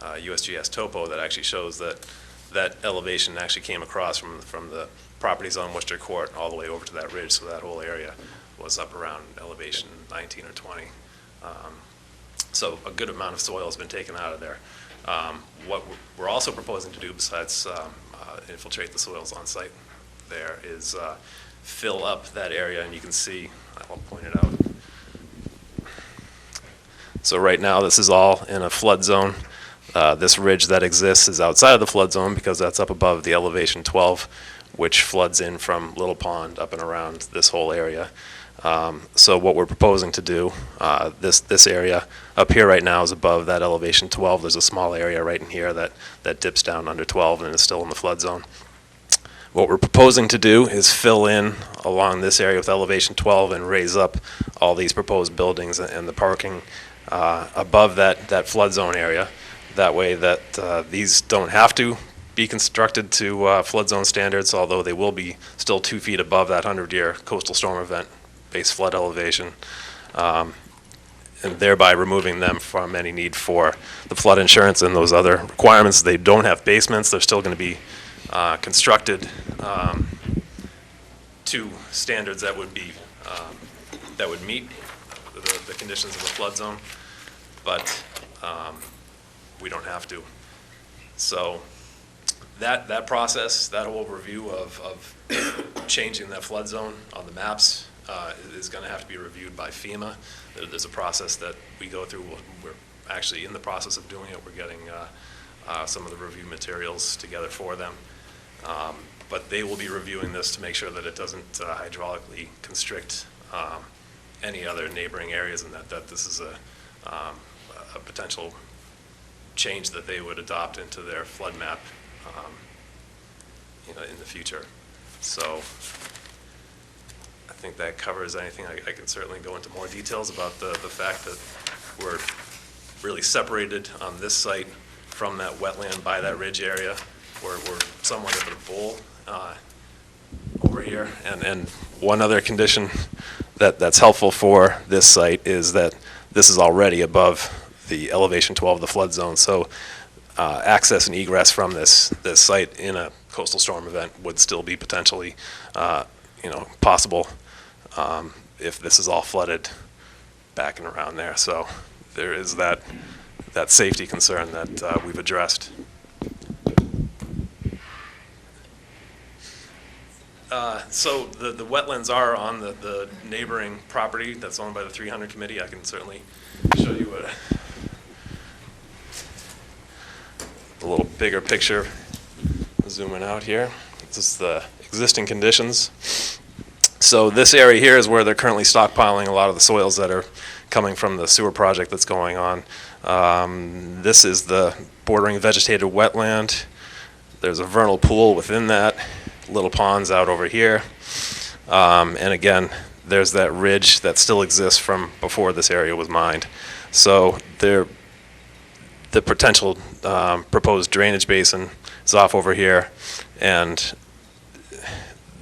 USGS topo that actually shows that elevation actually came across from the properties on Worcester Court all the way over to that ridge, so that whole area was up around elevation 19 or 20. So a good amount of soil has been taken out of there. What we're also proposing to do, besides infiltrate the soils on site there, is fill up that area, and you can see, I'll point it out. So right now this is all in a flood zone. This ridge that exists is outside of the flood zone because that's up above the elevation 12, which floods in from Little Pond up and around this whole area. So what we're proposing to do, this area up here right now is above that elevation 12. There's a small area right in here that dips down under 12 and is still in the flood zone. What we're proposing to do is fill in along this area with elevation 12 and raise up all these proposed buildings and the parking above that flood zone area. That way that these don't have to be constructed to flood zone standards, although they will be still 2 feet above that 100-year coastal storm event base flood elevation, and thereby removing them from any need for the flood insurance and those other requirements. They don't have basements. They're still going to be constructed to standards that would be that would meet the conditions of the flood zone, but we don't have to. So that process, that whole review of changing that flood zone on the maps is going to have to be reviewed by FEMA. There's a process that we go through. We're actually in the process of doing it. We're getting some of the review materials together for them. But they will be reviewing this to make sure that it doesn't hydraulically constrict any other neighboring areas, and that this is a potential change that they would adopt into their flood map in the future. So I think that covers anything. I can certainly go into more details about the fact that we're really separated on this site from that wetland by that ridge area. We're somewhat of a bowl over here. And one other condition that's helpful for this site is that this is already above the elevation 12 of the flood zone. So access and egress from this site in a coastal storm event would still be potentially possible if this is all flooded back and around there. So there is that safety concern that we've addressed. So the wetlands are on the neighboring property that's owned by the 300 committee. I can certainly show you a little bigger picture. Zooming out here. This is the existing conditions. So this area here is where they're currently stockpiling a lot of the soils that are coming from the sewer project that's going on. This is the bordering vegetated wetland. There's a vernal pool within that. Little ponds out over here. And again, there's that ridge that still exists from before this area was mined. So the potential proposed drainage basin is off over here, and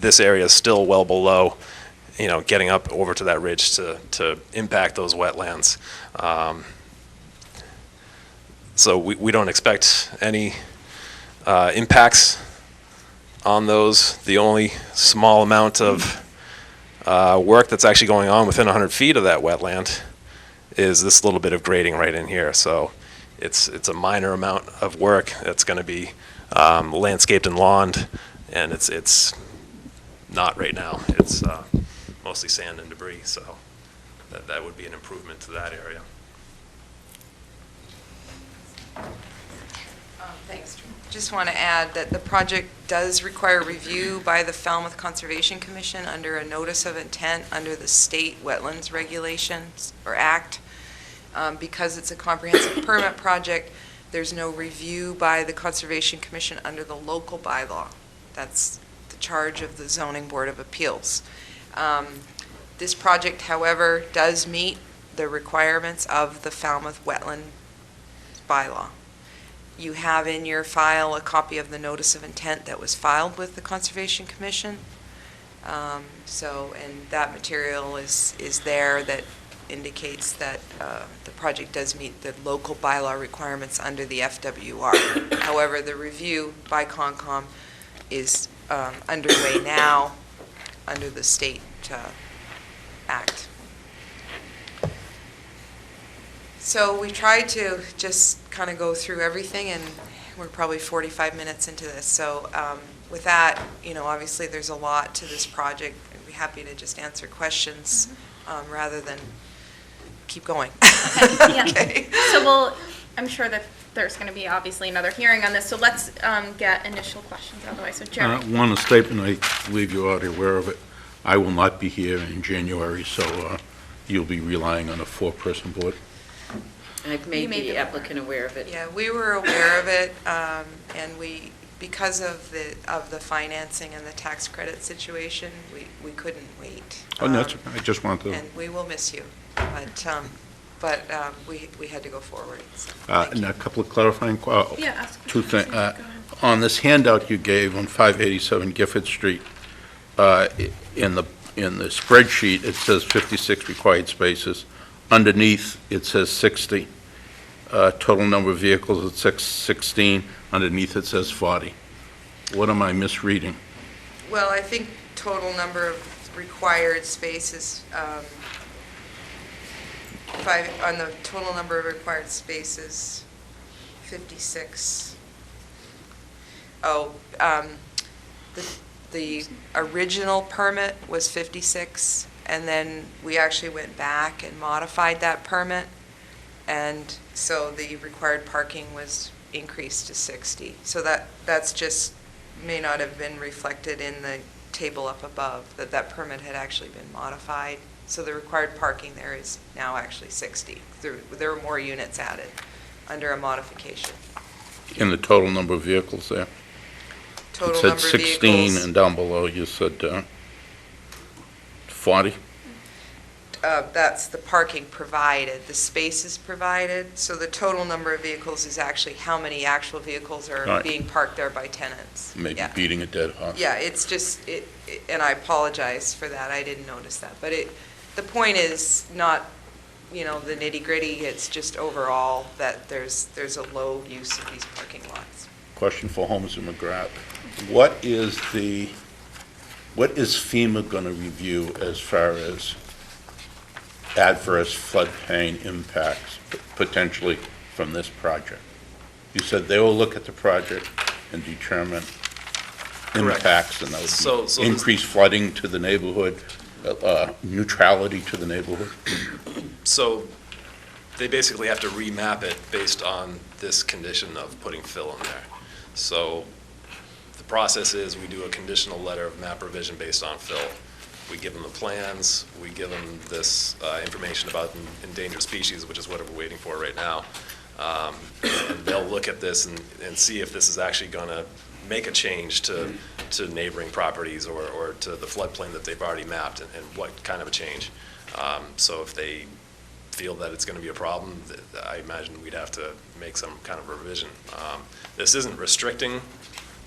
this area is still well below getting up over to that ridge to impact those wetlands. So we don't expect any impacts on those. The only small amount of work that's actually going on within 100 feet of that wetland is this little bit of grading right in here. So it's a minor amount of work that's going to be landscaped and lawned, and it's not right now. It's mostly sand and debris, so that would be an improvement to that area. Thanks. Just want to add that the project does require review by the Falmouth Conservation Commission under a notice of intent under the state wetlands regulations or act. Because it's a comprehensive permit project, there's no review by the Conservation Commission under the local bylaw. That's the charge of the Zoning Board of Appeals. This project, however, does meet the requirements of the Falmouth Wetland bylaw. You have in your file a copy of the notice of intent that was filed with the Conservation Commission. And that material is there that indicates that the project does meet the local bylaw requirements under the FWR. However, the review by Concom is underway now under the state act. So we tried to just kind of go through everything, and we're probably 45 minutes into this. So with that, obviously there's a lot to this project. I'd be happy to just answer questions rather than keep going. Okay. So I'm sure that there's going to be obviously another hearing on this, so let's get initial questions out of the way. So Jerry. One statement, I believe you're already aware of it. I will not be here in January, so you'll be relying on a 4-person board. I've made the applicant aware of it. Yeah, we were aware of it, and because of the financing and the tax credit situation, we couldn't wait. Oh, no, I just wanted to... And we will miss you, but we had to go forward. So and a couple of clarifying, ask two things. Go ahead. On this handout you gave on 587 Gifford Street, in the spreadsheet, it says 56 required spaces. Underneath, it says 60. Total number of vehicles at 16. Underneath, it says 40. What am I misreading? Well, I think total number of required spaces, on the total number of required spaces, 56. The original permit was 56, and then we actually went back and modified that permit, and so the required parking was increased to 60. So that's just, may not have been reflected in the table up above, that permit had actually been modified. So the required parking there is now actually 60. There were more units added under a modification. In the total number of vehicles there? Total it said number of 16, vehicles. and down below you said 40? That's the parking provided, the spaces provided. So the total number of vehicles is actually how many actual vehicles are Right. being parked there by tenants. Maybe Yeah. beating a dead horse. Yeah, it's just, and I apologize for that, I didn't notice that. But the point is not, the nitty-gritty, it's just overall that there's a low use of these parking lots. Question for Holmes and McGrath. What is FEMA going to review as far as adverse floodplain impacts potentially from this project? You said they will look at the project and determine impacts, and that would So be increased flooding to the neighborhood, neutrality to the neighborhood? So they basically have to remap it based on this condition of putting fill in there. So the process is we do a conditional letter of map revision based on fill. We give them the plans, we give them this information about endangered species, which is what we're waiting for right now. And they'll look at this and see if this is actually going to make a change to neighboring properties or to the floodplain that they've already mapped, and what kind of a change. So if they feel that it's going to be a problem, I imagine we'd have to make some kind of revision. This isn't restricting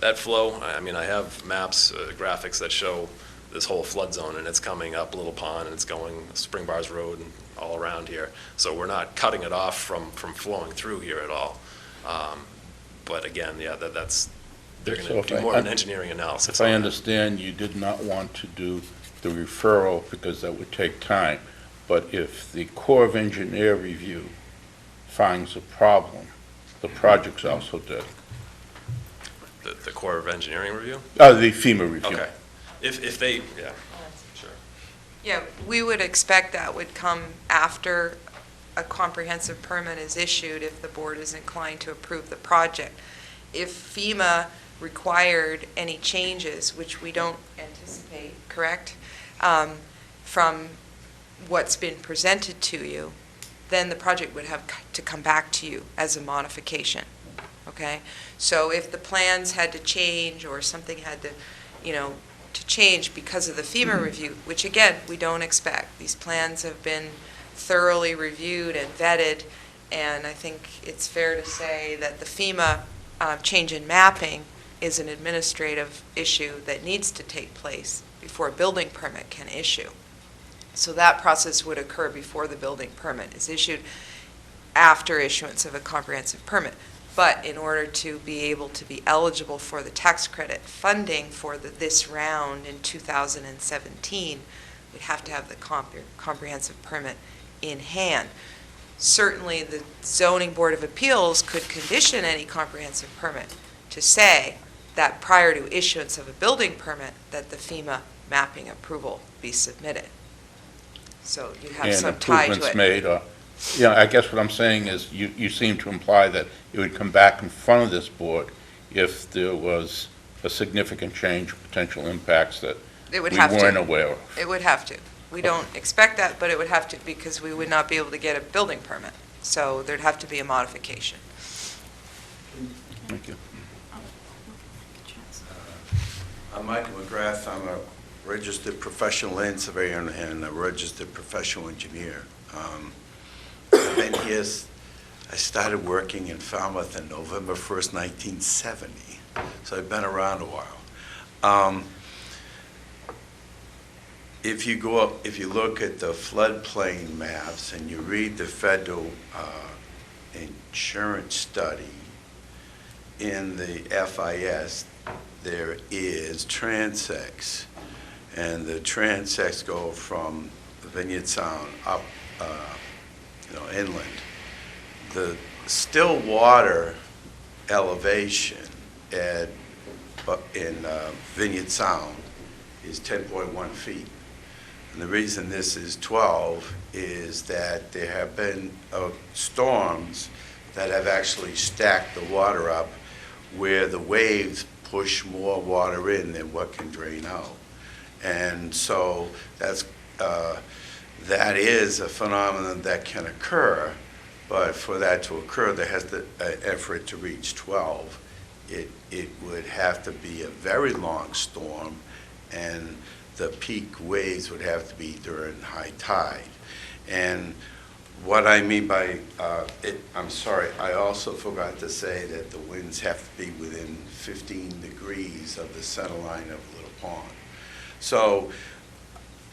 that flow. I mean, I have maps, graphics that show this whole flood zone, and it's coming up Little Pond, and it's going Spring Bars Road and all around here. So we're not cutting it off from flowing through here at all. But again, yeah, that's, they're So gonna if do I- more of an engineering analysis. If I on it. understand, you did not want to do the referral because that would take time. But if the Corps of Engineer review finds a problem, the project's also dead. The Corps of Engineering review? The FEMA review. Okay. If they, yeah, sure. Yeah, we would expect that would come after a comprehensive permit is issued if the board is inclined to approve the project. If FEMA required any changes, which we don't anticipate, correct, from what's been presented to you, then the project would have to come back to you as a modification, okay? So if the plans had to change or something had to, to change because of the FEMA review, which again, we don't expect. These plans have been thoroughly reviewed and vetted, and I think it's fair to say that the FEMA change in mapping is an administrative issue that needs to take place before a building permit can issue. So that process would occur before the building permit is issued, after issuance of a comprehensive permit. But in order to be able to be eligible for the tax credit funding for this round in 2017, we'd have to have the comprehensive permit in hand. Certainly, the Zoning Board of Appeals could condition any comprehensive permit to say that prior to issuance of a building permit, that the FEMA mapping approval be submitted. So you have some tie to it. And improvements made, I guess what I'm saying is you seem to imply that it would come back in front of this board if there was a significant change, potential impacts that we It would have to. weren't aware of. It would have to. We don't expect that, but it would have to, because we would not be able to get a building permit. So there'd have to be a modification. Thank you. I'm Michael McGrath. I'm a registered professional land surveyor and a registered professional engineer. I've been here, I started working in Falmouth on November 1st, 1970, so I've been around a while. If you go up, if you look at the floodplain maps and you read the federal insurance study in the FIS, there is transects, and the transects go from Vineyard Sound up, inland. The still water elevation in Vineyard Sound is 10.1 feet. And the reason this is 12 is that there have been storms that have actually stacked the water up where the waves push more water in than what can drain out. And so that is a phenomenon that can occur, but for that to occur, there has to, for it to reach 12, it would have to be a very long storm, and the peak waves would have to be during high tide. And what I mean by I'm sorry, I also forgot to say that the winds have to be within 15 degrees of the center line of Little Pond. So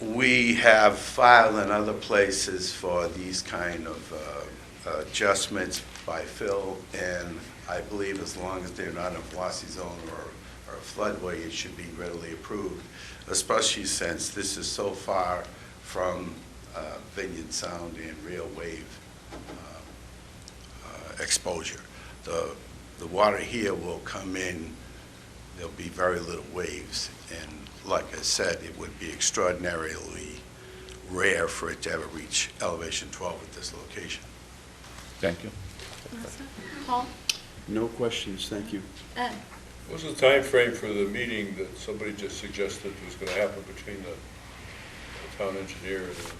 we have filed in other places for these kind of adjustments by fill, and I believe as long as they're not in a flossy zone or a floodway, it should be readily approved, especially since this is so far from Vineyard Sound and real wave exposure. The water here will come in, there'll be very little waves, and like I said, it would be extraordinarily rare for it to ever reach elevation 12 at this location. Thank you. Paul? No questions, thank you. Ed? What was the time frame for the meeting that somebody just suggested was going to happen between the town engineer and the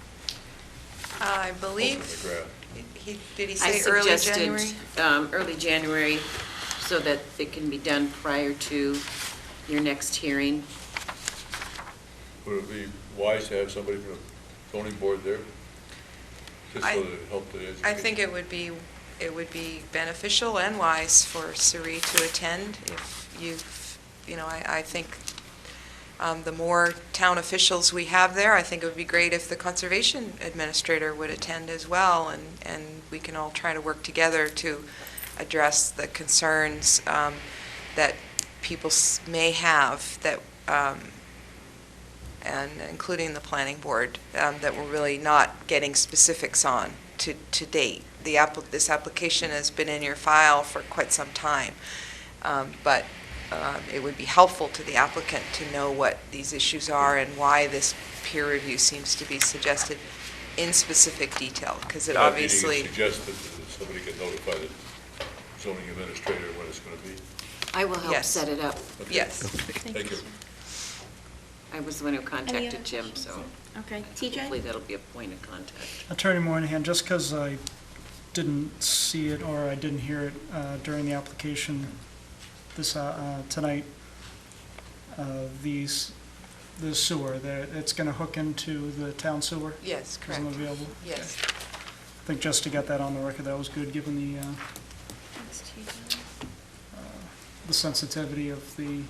I believe, McGrath? did he I say early suggested, January? early January, so that it can be done prior to your next hearing. Would it be wise to have somebody from the zoning board there? Just so that it helped the education? I think it would be beneficial and wise for Suri to attend if I think The more town officials we have there, I think it would be great if the conservation administrator would attend as well, and we can all try to work together to address the concerns that people may have, that, and including the planning board, that we're really not getting specifics on to date. This application has been in your file for quite some time, but it would be helpful to the applicant to know what these issues are and why this peer review seems to be suggested in specific detail, because it obviously... Suggested that somebody could notify the zoning administrator when it's going to be. I will help Yes. set it up. Okay. Yes. Thank you. I was the one who Any contacted other Jim, questions? so Okay, TJ? hopefully that'll be a point of contact. Attorney Moynihan, just because I didn't see it or I didn't hear it during the application tonight, the sewer, it's going to hook into the town sewer? Yes, correct. Isn't available? Yes. I think just to get that on the record, that was good, given the sensitivity of the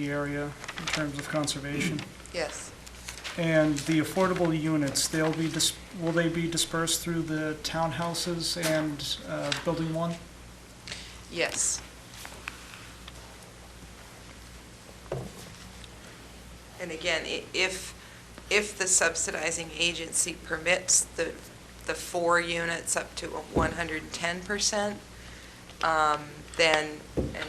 area in terms of conservation. Yes. And the affordable units, will they be dispersed through the townhouses and Building 1? Yes. And again, if the subsidizing agency permits the 4 units up to 110%, then, and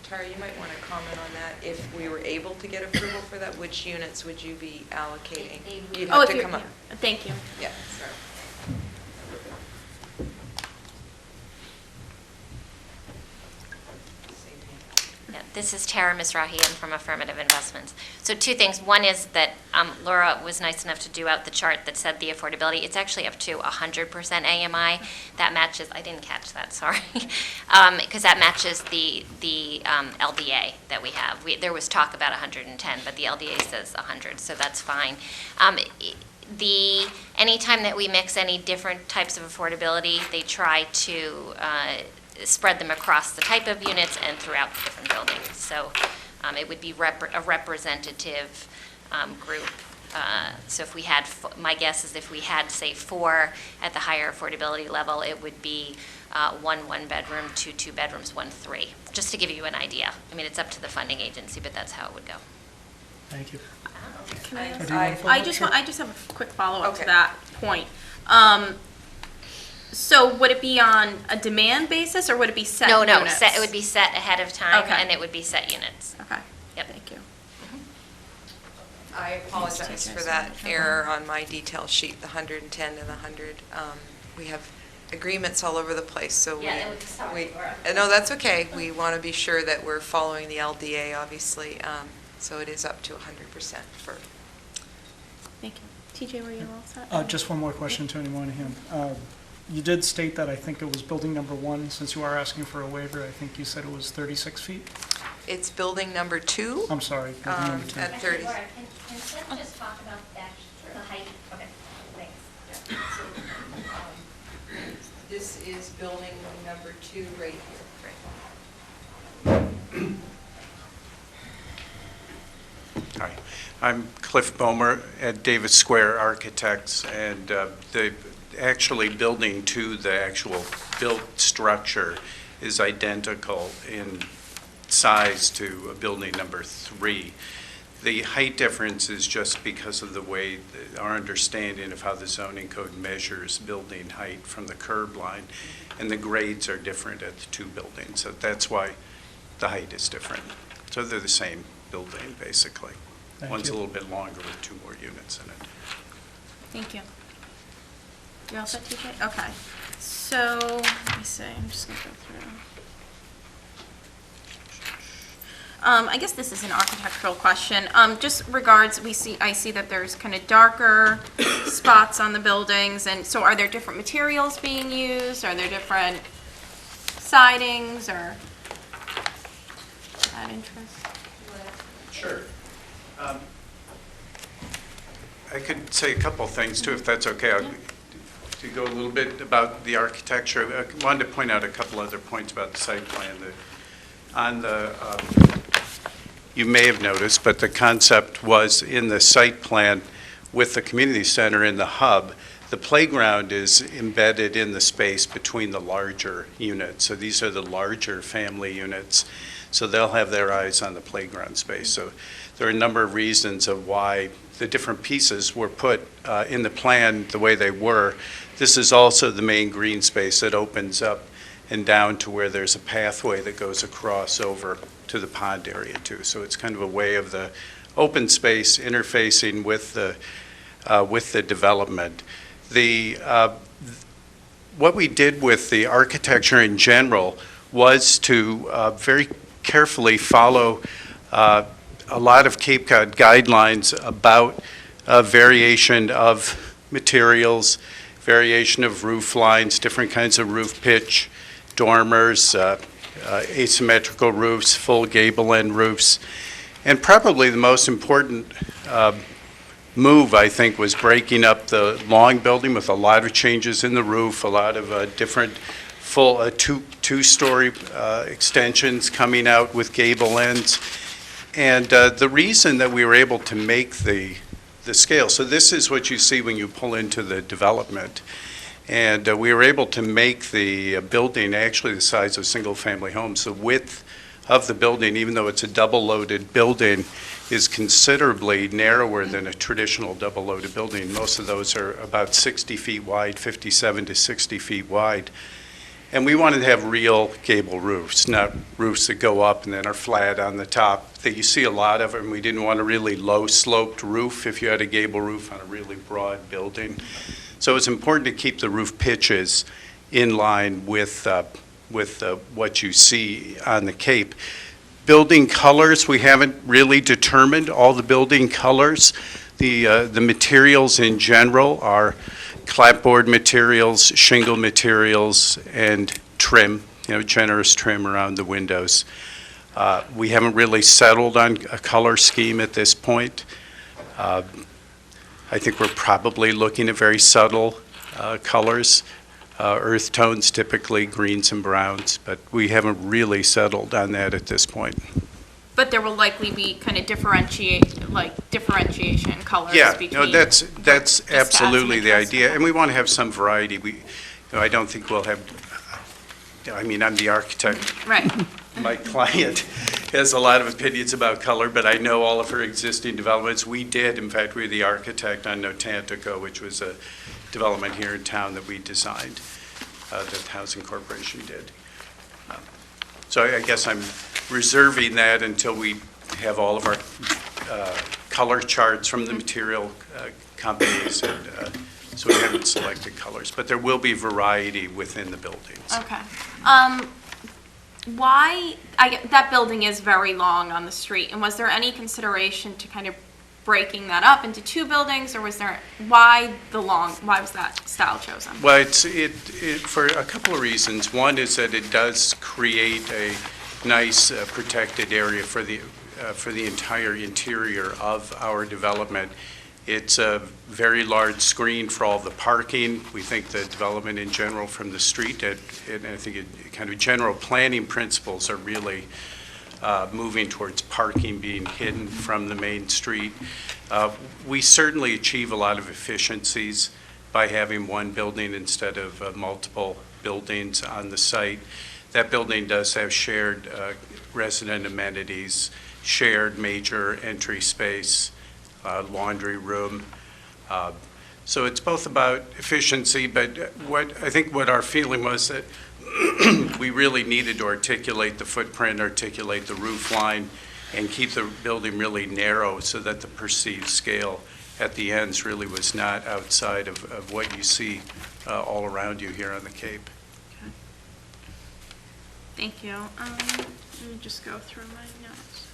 Tara, you might want to comment on that. If we were able to get approval for that, which units would you be allocating? You'd Oh, have if to you're, come up. yeah. Thank you. Yeah, sorry. Yeah, this is Tara Mizrahi. I'm from Affirmative Investments. So 2 things. One is that Laura was nice enough to do out the chart that said the affordability. It's actually up to 100% AMI. That matches, I didn't catch that, sorry, because that matches the LDA that we have. There was talk about 110, but the LDA says 100, so that's fine. Anytime that we mix any different types of affordability, they try to spread them across the type of units and throughout the different buildings. So it would be a representative group. So if we had, my guess is if we had, say, 4 at the higher affordability level, it would be 1 1-bedroom, 2 2-bedrooms, 1 3, just to give you an idea. I mean, it's up to the funding agency, but that's how it would go. Thank you. Can I Or ask- do you want to follow I up? just Sure. want, I just have a quick follow-up to Okay. that point. So would it be on a demand basis, or would it be set No, units? it would be set ahead of time, Okay. and it would be set units. Okay. Yep. Thank you. I apologize for that error on my detail sheet, the 110 and the 100. We have agreements all over the place, so Yeah, it would be sorry, Laura. no, that's okay. We want to be sure that we're following the LDA, obviously, so it is up to 100% for... Thank you. TJ, were you all set? Just one more question, Attorney Moynihan. You did state that I think it was building number 1, since you are asking for a waiver, I think you said it was 36 feet? It's building number 2 I'm sorry, building number 2. at 30. Laura, can Seth just talk about that, the height? Okay, thanks. This is building number 2 right here. Hi, I'm Cliff Bomer at Davis Square Architects, and actually building 2, the actual built structure is identical in size to building number 3. The height difference is just because of the way, our understanding of how the zoning code measures building height from the curb line, and the grades are different at the 2 buildings, so that's why the height is different. So they're the same building, basically. Thank One's a you. little bit longer with 2 more units in it. Thank you. You all set, TJ? Okay. So, let me see, I'm just gonna go through. I guess this is an architectural question. Just regards, I see that there's kind of darker spots on the buildings, and so are there different materials being used? Are there different sidings, or? That interest? Sure. I could say a couple of things, too, if that's okay. To go a little bit about the architecture, I wanted to point out a couple other points about the site plan. On the you may have noticed, but the concept was in the site plan with the community center in the hub, the playground is embedded in the space between the larger units. So these are the larger family units. So they'll have their eyes on the playground space. So there are a number of reasons of why the different pieces were put in the plan the way they were. This is also the main green space that opens up and down to where there's a pathway that goes across over to the pond area too. So it's kind of a way of the open space interfacing with the development. What we did with the architecture in general was to very carefully follow a lot of Cape Cod guidelines about variation of materials, variation of roof lines, different kinds of roof pitch, dormers, asymmetrical roofs, full gable end roofs. And probably the most important move, I think, was breaking up the long building with a lot of changes in the roof, a lot of different full two-story extensions coming out with gable ends. And the reason that we were able to make the scale, so this is what you see when you pull into the development. And we were able to make the building actually the size of single-family homes. The width of the building, even though it's a double-loaded building, is considerably narrower than a traditional double-loaded building. Most of those are about 60 feet wide, 57 to 60 feet wide. And we wanted to have real gable roofs, not roofs that go up and then are flat on the top. That you see a lot of them. We didn't want a really low-sloped roof if you had a gable roof on a really broad building. So it's important to keep the roof pitches in line with what you see on the Cape. Building colors, we haven't really determined all the building colors. The materials in general are clapboard materials, shingle materials, and trim, generous trim around the windows. We haven't really settled on a color scheme at this point. I think we're probably looking at very subtle colors, earth tones, typically greens and browns, but we haven't really settled on that at this point. But there will likely be kind of differentiation colors Yeah, between. no, that's absolutely the contrast. idea, and we want to have some variety. I don't think we'll have, I'm the architect. Right. My client has a lot of opinions about color, but I know all of her existing developments. We did, in fact, we were the architect on Notantico, which was a development here in town that we designed, that the Housing Corporation did. So I guess I'm reserving that until we have all of our color charts from the material companies, and so we haven't selected colors, but there will be variety within the buildings. Okay. That building is very long on the street, and was there any consideration to kind of breaking that up into two buildings, or why was that style chosen? Well, it's for a couple of reasons. One is that it does create a nice protected area for the entire interior of our development. It's a very large screen for all the parking. We think the development in general from the street, and I think kind of general planning principles are really moving towards parking being hidden from the main street. We certainly achieve a lot of efficiencies by having one building instead of multiple buildings on the site. That building does have shared resident amenities, shared major entry space, laundry room. So it's both about efficiency, but I think what our feeling was that we really needed to articulate the footprint, articulate the roof line, and keep the building really narrow so that the perceived scale at the ends really was not outside of what you see all around you here on the Cape. Okay. Thank you. Let me just go through my notes.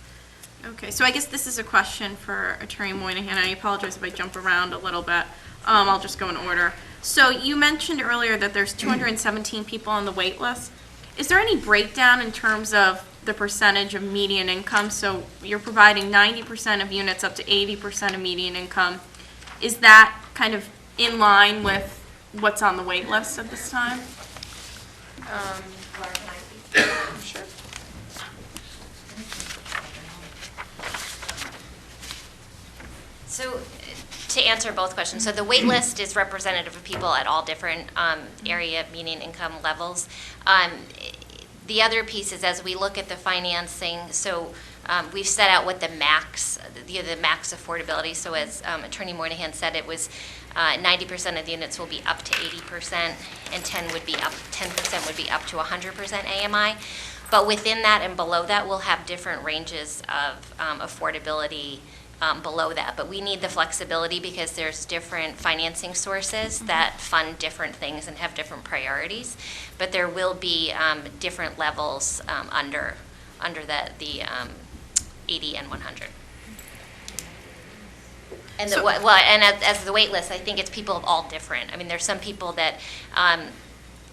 Okay, so I guess this is a question for Attorney Moynihan. I apologize if I jump around a little bit. I'll just go in order. So you mentioned earlier that there's 217 people on the wait list. Is there any breakdown in terms of the percentage of median income? So you're providing 90% of units up to 80% of median income. Is that kind of in line with what's on the wait list at this time? Sure. So to answer both questions, so the wait list is representative of people at all different area median income levels. The other piece is as we look at the financing, so we've set out what the max affordability, so as Attorney Moynihan said, it was 90% of the units will be up to 80%, and 10% would be up to 100% AMI. But within that and below that, we'll have different ranges of affordability below that. But we need the flexibility because there's different financing sources that fund different things and have different priorities. But there will be different levels under the 80 and 100. And as the wait list, I think it's people of all different. I mean, there's some people that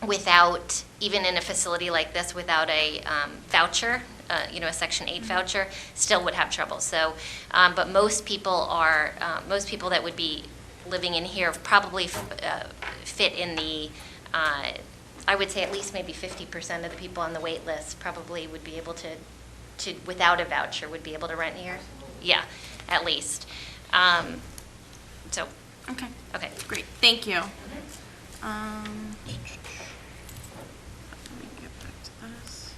without, even in a facility like this, without a voucher, a Section 8 voucher, still would have trouble. So, but most people that would be living in here probably fit in the, I would say at least maybe 50% of the people on the wait list probably would be able to without a voucher, would be able to rent here. Yeah, at least. Okay, great, thank you. Let me get back to this.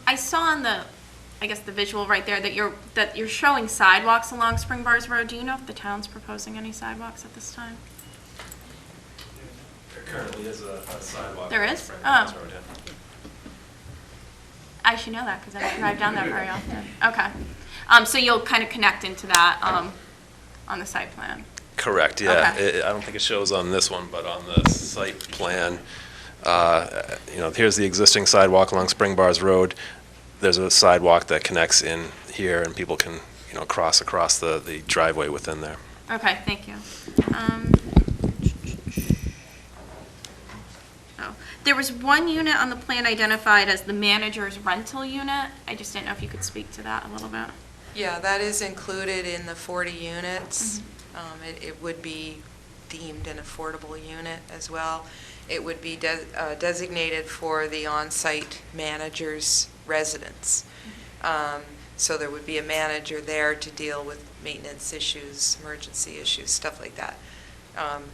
I saw on the visual right there that you're showing sidewalks along Spring Bars Road. Do you know if the town's proposing any sidewalks at this time? There currently is a sidewalk. There on is? Spring Bars Oh. Road, yeah. I should know that because I don't drive down there very often. Okay. So you'll kind of connect into that on the site plan? Correct, yeah. Okay. I don't think it shows on this one, but on the site plan, here's the existing sidewalk along Spring Bars Road. There's a sidewalk that connects in here, and people can, cross across the driveway within there. Okay, thank you. There was one unit on the plan identified as the manager's rental unit. I just didn't know if you could speak to that a little bit. Yeah, that is included in the 40 units. It would be deemed an affordable unit as well. It would be designated for the on-site manager's residence. So there would be a manager there to deal with maintenance issues, emergency issues, stuff like that.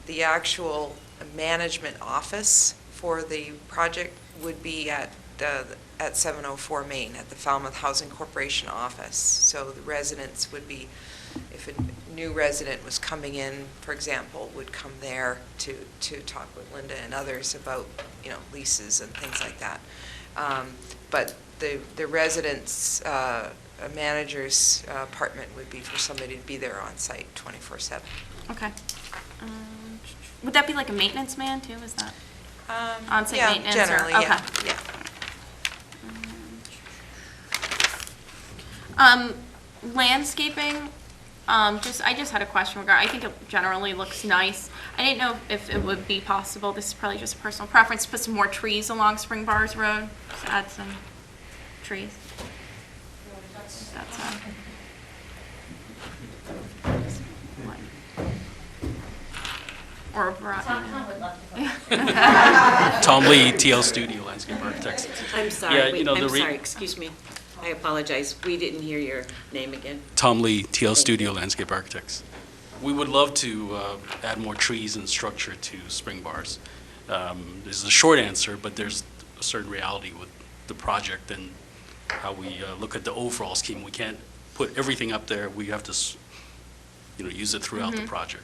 The actual management office for the project would be at 704 Main, at the Falmouth Housing Corporation office. So the residents would be, if a new resident was coming in, for example, would come there to talk with Linda and others about, leases and things like that. But the residents, a manager's apartment would be for somebody to be there on site 24/7. Okay. Would that be like a maintenance man too? Is that on-site maintenance? Yeah, generally, or? yeah. Okay. Yeah. Landscaping, I just had a question regarding, I think it generally looks nice. I didn't know if it would be possible, this is probably just a personal preference, to put some more trees along Spring Bars Road, just add some trees. That's or a variety. Tom Lee, TL Studio Landscape Architects. I'm sorry, Yeah, wait, the I'm sorry, excuse me. I apologize, we didn't hear your name again. Tom Lee, TL Studio Landscape Architects. We would love to add more trees and structure to Spring Bars. This is a short answer, but there's a certain reality with the project and how we look at the overall scheme. We can't put everything up there. We have to, use it throughout the project.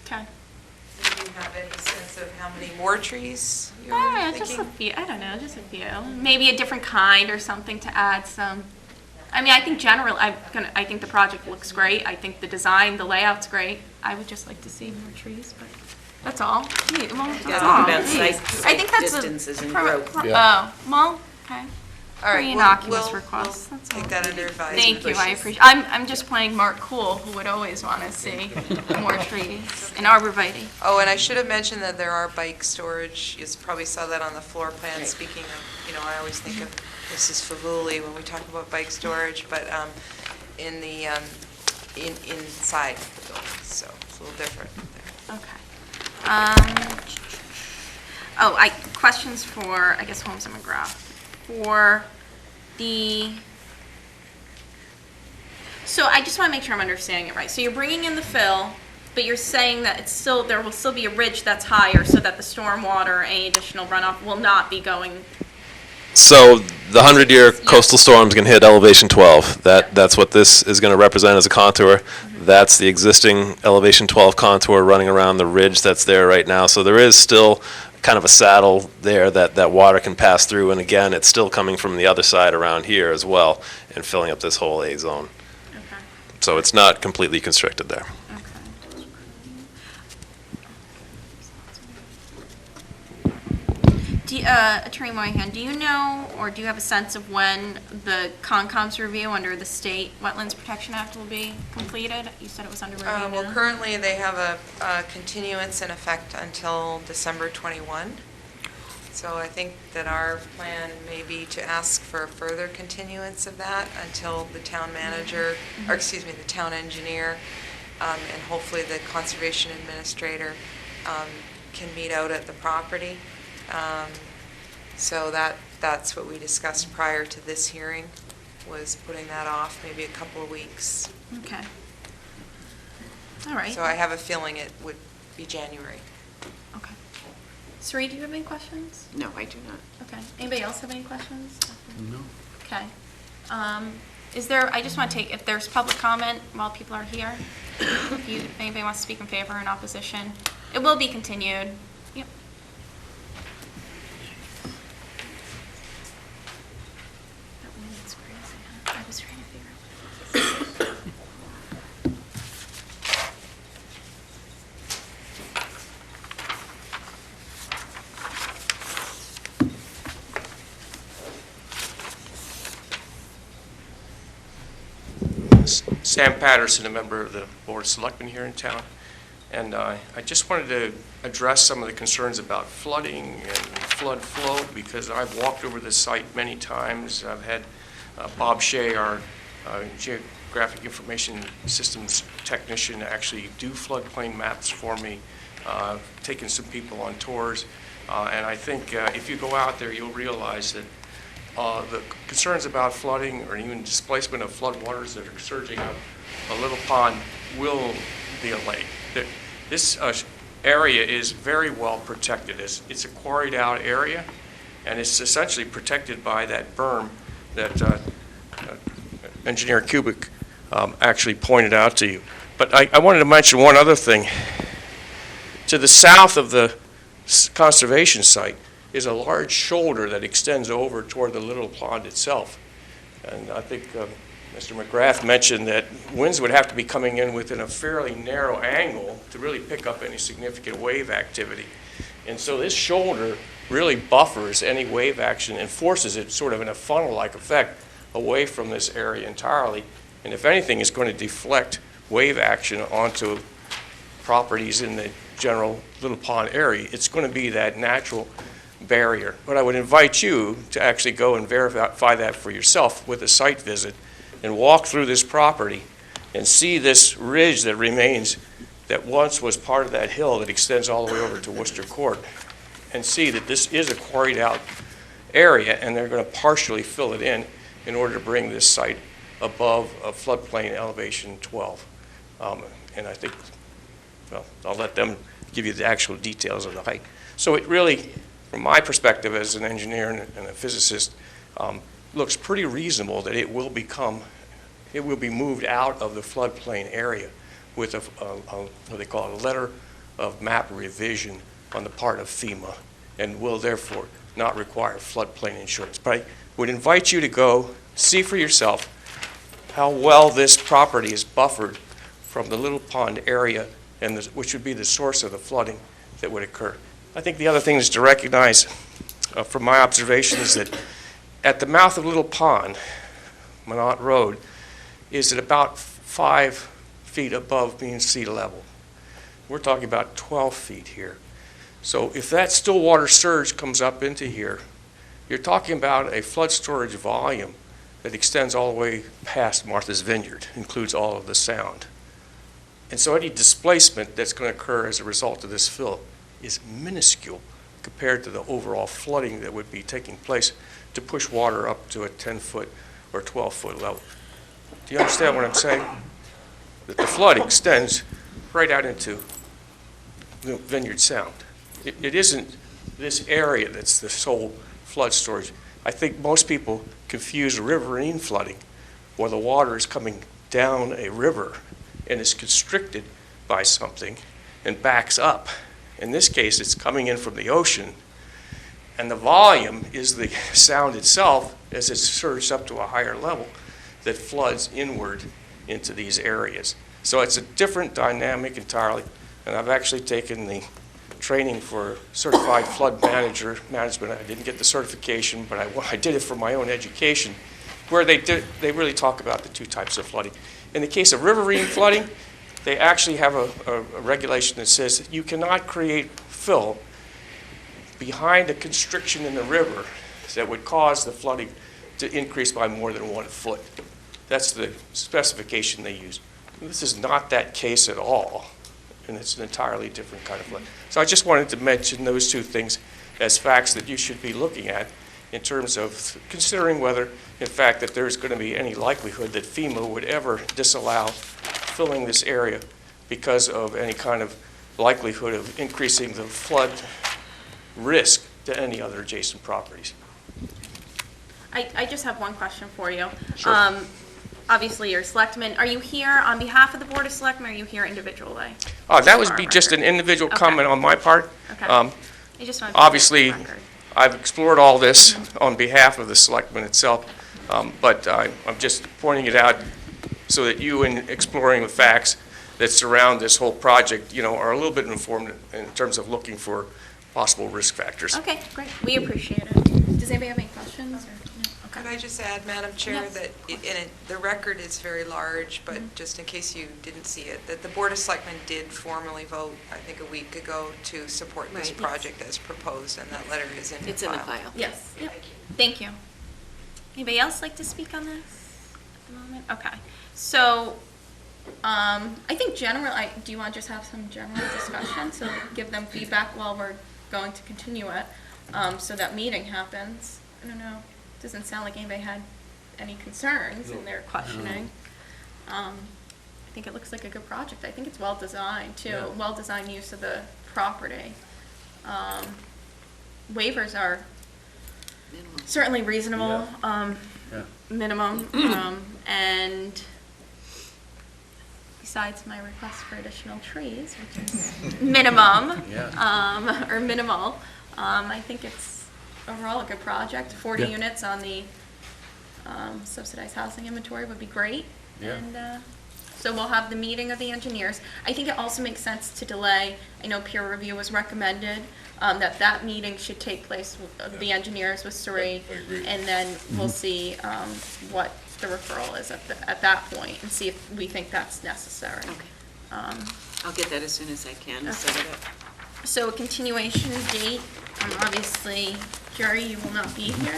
Okay. Do you have any sense of how many more trees you're Just a thinking? few, I don't know, just a few. Maybe a different kind or something to add some. I mean, I think generally, I think the project looks great. I think the design, the layout's great. I would just like to see more trees, but that's all. Well, that's Yeah, all. about Geez. site I think that's distances and a, growth. Oh, well, okay. All right, Pretty we'll- innocuous we'll- request, we'll that's all. take that under advisement. Thank you, I appreciate, I'm just playing Mark Cool, who would always want to see more trees and arborvitae. Oh, and I should have mentioned that there are bike storage. You probably saw that on the floor plan. Speaking of, I always think of Mrs. Favuli when we talk about bike storage, but in the, inside the building, so it's a little different there. Okay. Questions for, I guess, Holmes and McGrath. For the So I just want to make sure I'm understanding it right. So you're bringing in the fill, but you're saying that it's still, there will still be a ridge that's higher so that the stormwater, any additional runoff will not be going. So the 100-year coastal storm is going to hit elevation 12. That's what this is going to represent as a contour. That's the existing elevation 12 contour running around the ridge that's there right now. So there is still kind of a saddle there that water can pass through. And again, it's still coming from the other side around here as well and filling up this whole A zone. Okay. So it's not completely constricted there. Attorney Moynihan, do you know, or do you have a sense of when the Concom's review under the State Wetlands Protection Act will be completed? You said it was under review Well, now? currently, they have a continuance in effect until December 21. So I think that our plan may be to ask for a further continuance of that until the town manager, or excuse me, the town engineer, and hopefully the conservation administrator can meet out at the property. So that's what we discussed prior to this hearing, was putting that off maybe a couple of weeks. Okay. All right. So I have a feeling it would be January. Okay. Sri, do you have any questions? No, I do not. Okay. Anybody else have any questions? No. Okay. Is there, I just want to take, if there's public comment while people are here, if anybody wants to speak in favor or in opposition, it will be continued. Yep. That woman's crazy, huh? I was trying to figure out. Sam Patterson, a member of the Board of Selectmen here in town. And I just wanted to address some of the concerns about flooding and flood flow, because I've walked over this site many times. I've had Bob Shea, our Geographic Information Systems technician, actually do floodplain maps for me, taken some people on tours. And I think if you go out there, you'll realize that the concerns about flooding or even displacement of floodwaters that are surging up a little pond will be allayed. This area is very well protected. It's a quarried out area, and it's essentially protected by that berm that Engineer Kubik actually pointed out to you. But I wanted to mention one other thing. To the south of the conservation site is a large shoulder that extends over toward the little pond itself. And I think Mr. McGrath mentioned that winds would have to be coming in within a fairly narrow angle to really pick up any significant wave activity. And so this shoulder really buffers any wave action and forces it sort of in a funnel-like effect away from this area entirely. And if anything, is going to deflect wave action onto properties in the general Little Pond area. It's going to be that natural barrier. But I would invite you to actually go and verify that for yourself with a site visit and walk through this property and see this ridge that remains that once was part of that hill that extends all the way over to Worcester Court, and see that this is a quarried out area, and they're going to partially fill it in order to bring this site above a floodplain elevation 12. And I think, well, I'll let them give you the actual details of the height. So it really, from my perspective as an engineer and a physicist, looks pretty reasonable that it will be moved out of the floodplain area with what they call a letter of map revision on the part of FEMA, and will therefore not require floodplain insurance. But I would invite you to go see for yourself how well this property is buffered from the Little Pond area, and which would be the source of the flooding that would occur. I think the other thing is to recognize from my observation is that at the mouth of Little Pond, Minot Road, is at about 5 feet above mean sea level. We're talking about 12 feet here. So if that still water surge comes up into here, you're talking about a flood storage volume that extends all the way past Martha's Vineyard, includes all of the sound. And so any displacement that's going to occur as a result of this fill is minuscule compared to the overall flooding that would be taking place to push water up to a 10-foot or 12-foot level. Do you understand what I'm saying? That the flood extends right out into Vineyard Sound. It isn't this area that's the sole flood storage. I think most people confuse riverine flooding, where the water is coming down a river and is constricted by something and backs up. In this case, it's coming in from the ocean, and the volume is the sound itself as it's surged up to a higher level that floods inward into these areas. So it's a different dynamic entirely, and I've actually taken the training for certified flood management. I didn't get the certification, but I did it for my own education, where they really talk about the two types of flooding. In the case of riverine flooding, they actually have a regulation that says that you cannot create fill behind a constriction in the river that would cause the flooding to increase by more than 1 foot. That's the specification they use. This is not that case at all, and it's an entirely different kind of flood. So I just wanted to mention those two things as facts that you should be looking at in terms of considering whether, in fact, that there's going to be any likelihood that FEMA would ever disallow filling this area because of any kind of likelihood of increasing the flood risk to any other adjacent properties. I just have one question for you. Sure. Obviously, you're a selectman. Are you here on behalf of the Board of Selectmen, or are you here individually? That would be just an individual comment on my part. Okay. I just wanted to Obviously, get the record. I've explored all this on behalf of the selectmen itself, but I'm just pointing it out so that you, in exploring the facts that surround this whole project, are a little bit informed in terms of looking for possible risk factors. Okay, great. We appreciate it. Does anybody have any questions? Could I just add, Madam Chair, Yes. that the record is very large, but just in case you didn't see it, that the Board of Selectmen did formally vote, I think a week ago, to support this Right. project as proposed, and that letter is in your file. It's in the file. Yes. Yep. Thank you. Anybody else like to speak on this at the moment? Okay. So, I think do you want to just have some general discussion? So give them feedback while we're going to continue it, so that meeting happens. I don't know. Doesn't sound like anybody had any concerns in their questioning. I think it looks like a good project. I think it's well-designed, too. Yeah. Well-designed use of the property. Waivers are certainly reasonable, minimum, and besides my request for additional trees, which is minimum, or minimal, I think it's overall a good project. 40 units on the subsidized housing inventory would be great. Yeah. And so we'll have the meeting of the engineers. I think it also makes sense to delay. I know peer review was recommended, that meeting should take place with the engineers with Suri. I agree. And then we'll see what the referral is at that point and see if we think that's necessary. Okay. I'll get that as soon as I can. Okay. Set it up. So a continuation date, obviously, Jerry, you will not be here.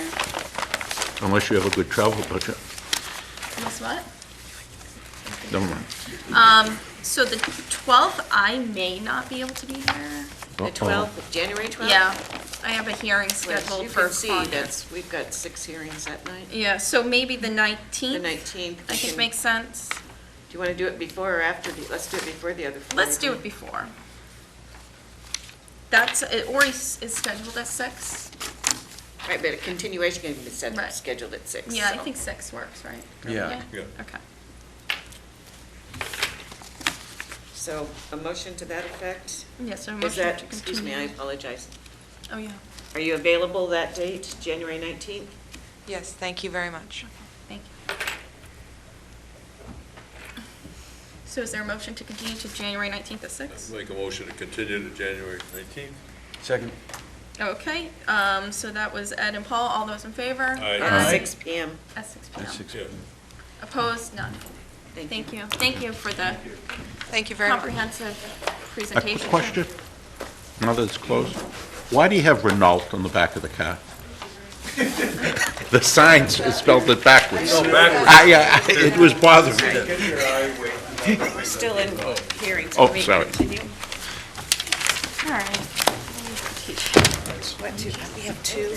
Unless you have a good travel budget. Guess what? Never mind. So the 12th, I may not be able to be here. The 12th, January 12th? Yeah, I have a hearing Well, scheduled you for can see projects. we've got 6 hearings that night. Yeah, so maybe the 19th. The 19th. I think makes sense. Do you want to do it before or after? Let's do it before the other 4. Let's do it before. Ori is scheduled at 6. Right, but a continuation can be Right. scheduled at 6. Yeah, I so. think 6 works, right? Yeah. Yeah. Okay. So a motion to that effect? Yes, so a Is motion that, to excuse me, I continue. apologize. Oh, yeah. Are you available that date, January 19th? Yes, thank you very much. Thank you. So is there a motion to continue to January 19th at 6? Make a motion to continue to January 19th. Second. Okay, so that was Ed and Paul. All those in favor? Aye. At 6 PM. At 6 p.m. Yeah. Opposed? None. Thank you. Thank you for the Thank you very much. comprehensive A presentation. question, now that it's closed, why do you have Renault on the back of the car? The sign spelled it backwards. No, backwards. It was bothering me. We're still in hearings. Oh, Can we sorry. continue? All right. What, we have 2?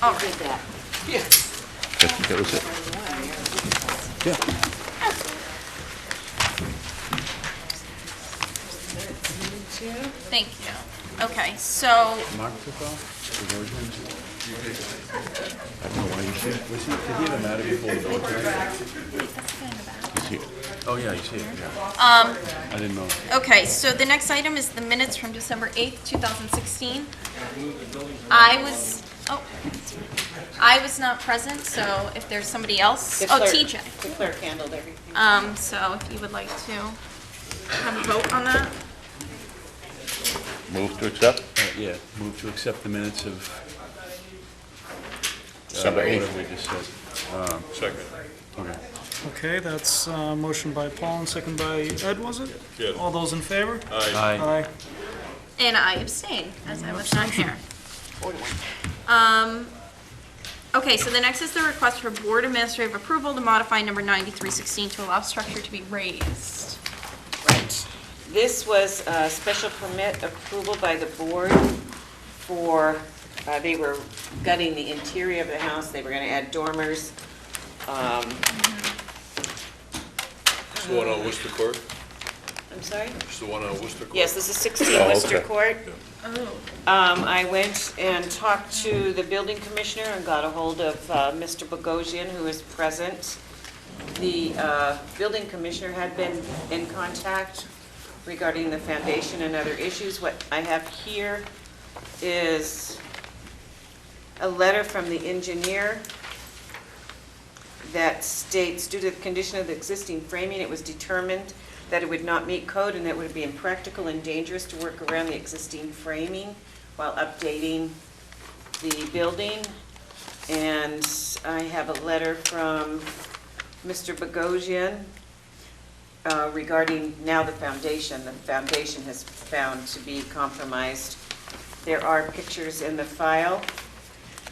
All right. Yes. I think that was it. Yeah. Thank you. Okay, so, Mark took off? I don't know why you see it. Did he have a matter before the board today? You see it. Oh, yeah, you see it, yeah. um, I didn't know. okay, so the next item is the minutes from December 8th, 2016. I was not present, so if there's somebody else, The oh, clerk- TJ. The clerk handled everything. So if you would like to have a vote on that? Move to accept? Yeah, move to accept the minutes of... December 8th. Whatever we just said. Second. Okay. Okay, that's motion by Paul and second by Ed, was it? Yes. All those in favor? Aye. Aye. And I abstain, as I was not here. Okay, so the next is the request for board administrative approval to modify number 9316 to allow structure to be raised. Right. This was a special permit approval by the board for, they were gutting the interior of the house, they were gonna add dormers. It's the one on Worcester Court? I'm sorry? It's the one on Worcester Court? Yes, this is 16 Oh, Worcester okay. Court. Oh. I went and talked to the building commissioner and got a hold of Mr. Bogosian, who is present. The building commissioner had been in contact regarding the foundation and other issues. What I have here is a letter from the engineer that states, due to the condition of the existing framing, it was determined that it would not meet code and that it would be impractical and dangerous to work around the existing framing while updating the building. And I have a letter from Mr. Bogosian regarding now the foundation. The foundation has found to be compromised. There are pictures in the file.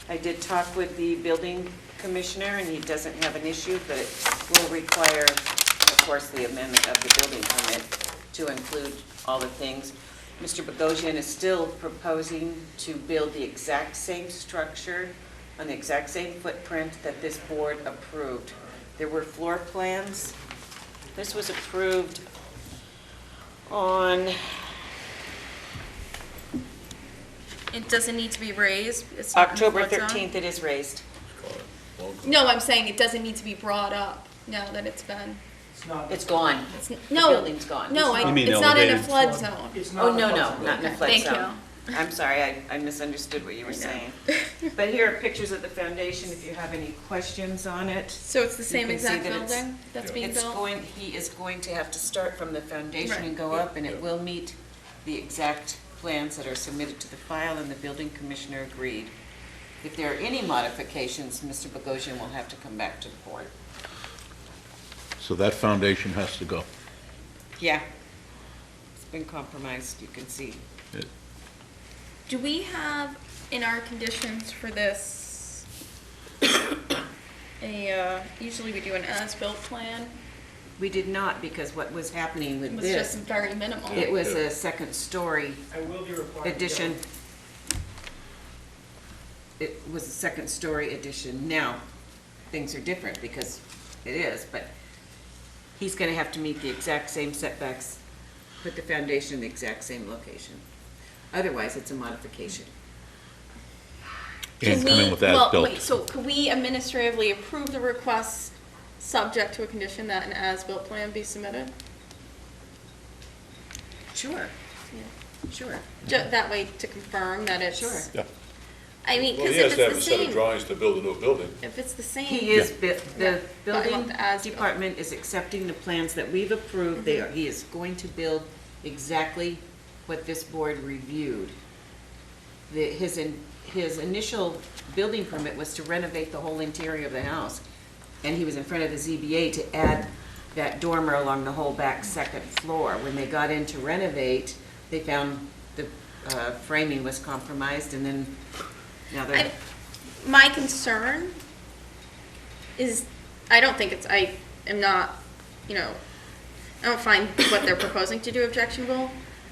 I did talk with the building commissioner, and he doesn't have an issue, but it will require, of course, the amendment of the building permit to include all the things. Mr. Bogosian is still proposing to build the exact same structure on the exact same footprint that this board approved. There were floor plans. This was approved on It doesn't need to be raised? It's not in the October flood zone? 13th. It is raised. No, I'm saying it doesn't need to be brought up now that it's been. It's gone. The No, building's gone. no, You mean it's not in a elevated? flood zone. Oh, no, not in the Okay, flood thank zone. I'm sorry, I misunderstood what you were saying. But here are pictures of the foundation if you have any questions on it. So it's the You same can see exact that it's- building that's being built? He is going to have to start from the foundation Right. and go up, and it will meet the exact plans that are submitted to the file, and the building commissioner agreed. If there are any modifications, Mr. Bogosian will have to come back to the board. So that foundation has to go. Yeah. It's been compromised, you can see. Do we have in our conditions for this, usually we do an as-built plan? We did not, because what was happening It with was this, just very minimal. it was a second-story I will be required. addition. It was a second-story addition. Now, things are different because it is, but he's gonna have to meet the exact same setbacks, put the foundation in the exact same location. Otherwise, it's a modification. And come in with Well, as-built. wait, so could we administratively approve the request subject to a condition that an as-built plan be submitted? Sure. Sure. That way to confirm that it's. Sure. Yeah. I mean, Well, because he has if to have it's a the set of same, drawings to build a new building. if it's the same. He is, Yeah. the But I want building the as-built. department is accepting the plans that we've approved. He is going to build exactly what this board reviewed. His initial building permit was to renovate the whole interior of the house. And he was in front of the ZBA to add that dormer along the whole back second floor. When they got in to renovate, they found the framing was compromised, and then now they're... My concern is, I don't think it's, I am not, I don't find what they're proposing to do objectionable.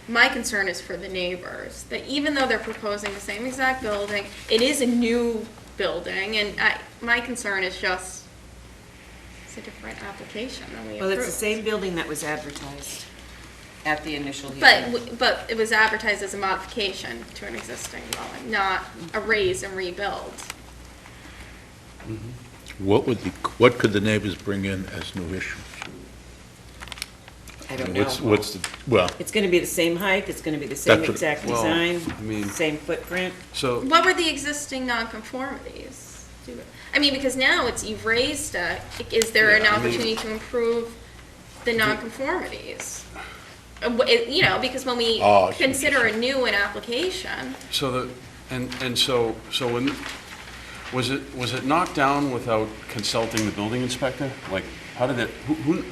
My concern is for the neighbors, that even though they're proposing the same exact building, it is a new building, and my concern is just, it's a different application than we Well, it's the approved. same building that was advertised at the initial hearing. But it was advertised as a modification to an existing dwelling, not a raise and rebuild. What could the neighbors bring in as new issues? I don't What's know. well, It's going to be the same height, it's going to be the same That's what- exact Well, design, I mean- same footprint. So, What were the existing nonconformities? I mean, because now you've raised, is there an Yeah, I mean- opportunity to improve the nonconformities? You know, because when we Oh, I see what consider a new an application, so when, was it knocked down without consulting the building inspector? Like, how did it, who,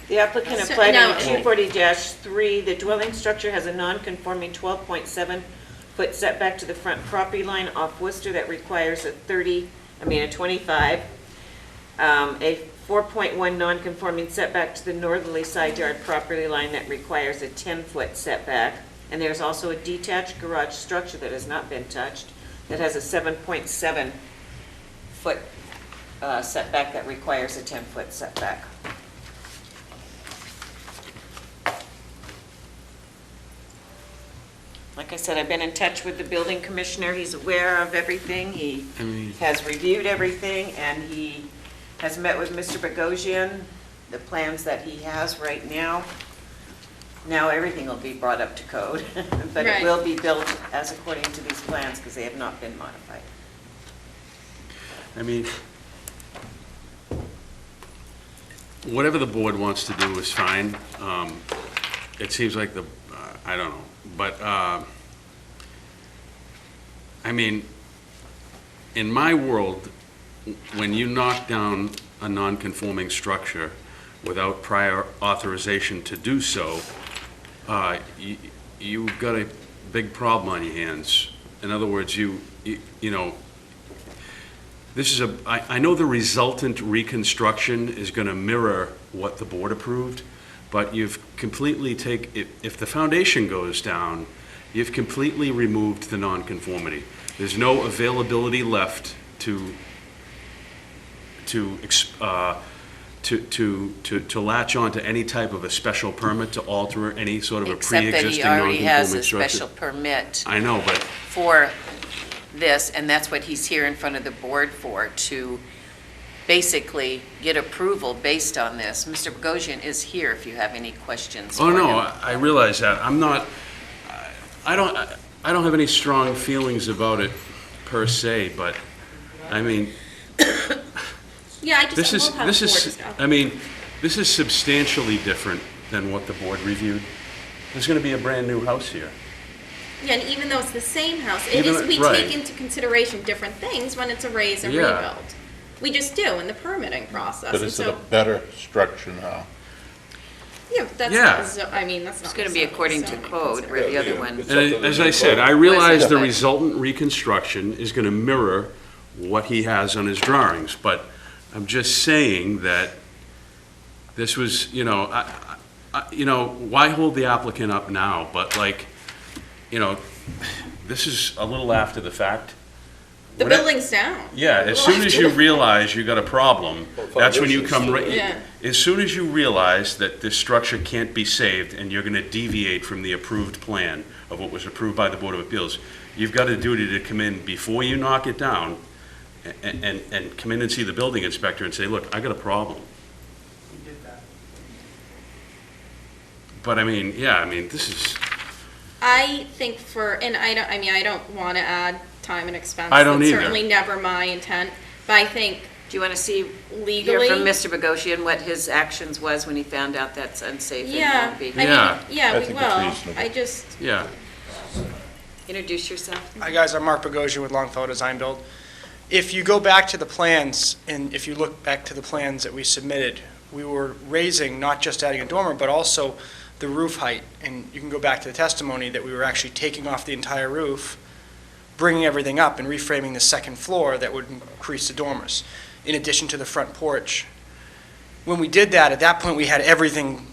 The applicant So- applied no. on 240-3, the dwelling structure has a non-conforming 12.7-foot setback to the front property line off Worcester that requires a 25, a 4.1 non-conforming setback to the northerly side yard property line that requires a 10-foot setback, and there's also a detached garage structure that has not been touched that has a 7.7-foot setback that requires a 10-foot setback. Like I said, I've been in touch with the building commissioner. He's aware of everything. He I mean, has reviewed everything, and he has met with Mr. Bogosian, the plans that he has right now. Now, everything will be brought up to code, but it Right. will be built as according to these plans, because they have not been modified. I mean, whatever the board wants to do is fine. It seems like I don't know, but, I mean, in my world, when you knock down a non-conforming structure without prior authorization to do so, you've got a big problem on your hands. In other words, you know, this is I know the resultant reconstruction is going to mirror what the board approved, but you've completely if the foundation goes down, you've completely removed the nonconformity. There's no availability left to latch on to any type of a special permit to alter any sort of a Except that pre-existing he already has non-conforming a structure. special permit I know, but for this, and that's what he's here in front of the board for, to basically get approval based on this. Mr. Bogosian is here if you have any questions oh for no, him. I realize that. I'm not. I don't have any strong feelings about it per se, but I mean, yeah, I just, this is we'll have board this is substantially different than what the board reviewed. There's going to be a brand new house here. Yeah, and even though it's the same house, we right. take into consideration different things when it's a raise and Yeah. rebuild. We just do in the permitting process. but and is it a so, better structure now? yeah, but that's Yeah. not, I mean, that's not. It's going to be according to zoning code, where the other one. And as I said, I realize the But- resultant reconstruction is going to mirror what he has on his drawings, but I'm just saying that this was, you know, why hold the applicant up now? But like, you know, this is a little after the fact. The When it- building's down. Yeah, as soon as you realize you got a problem, that's when you come, Yeah. as soon as you realize that this structure can't be saved and you're gonna deviate from the approved plan of what was approved by the Board of Appeals, you've got a duty to come in before you knock it down and come in and see the building inspector and say, look, I got a problem. But I mean, yeah, I mean, this is, I think and I don't want to add time and expense. I don't That's either. certainly never my intent, but I think Do you want to see, hear legally. from Mr. Bogosian what his actions was when he found out that's unsafe and Yeah, won't be? I Yeah. mean, yeah, I we think it's will. reasonable. I just, yeah. Introduce yourself. Hi, guys, I'm Mark Bogosian with Longfellow Design Build. If you go back to the plans, and if you look back to the plans that we submitted, we were raising, not just adding a dormer, but also the roof height. And you can go back to the testimony that we were actually taking off the entire roof, bringing everything up and reframing the second floor that would increase the dormers, in addition to the front porch. When we did that, at that point, we had everything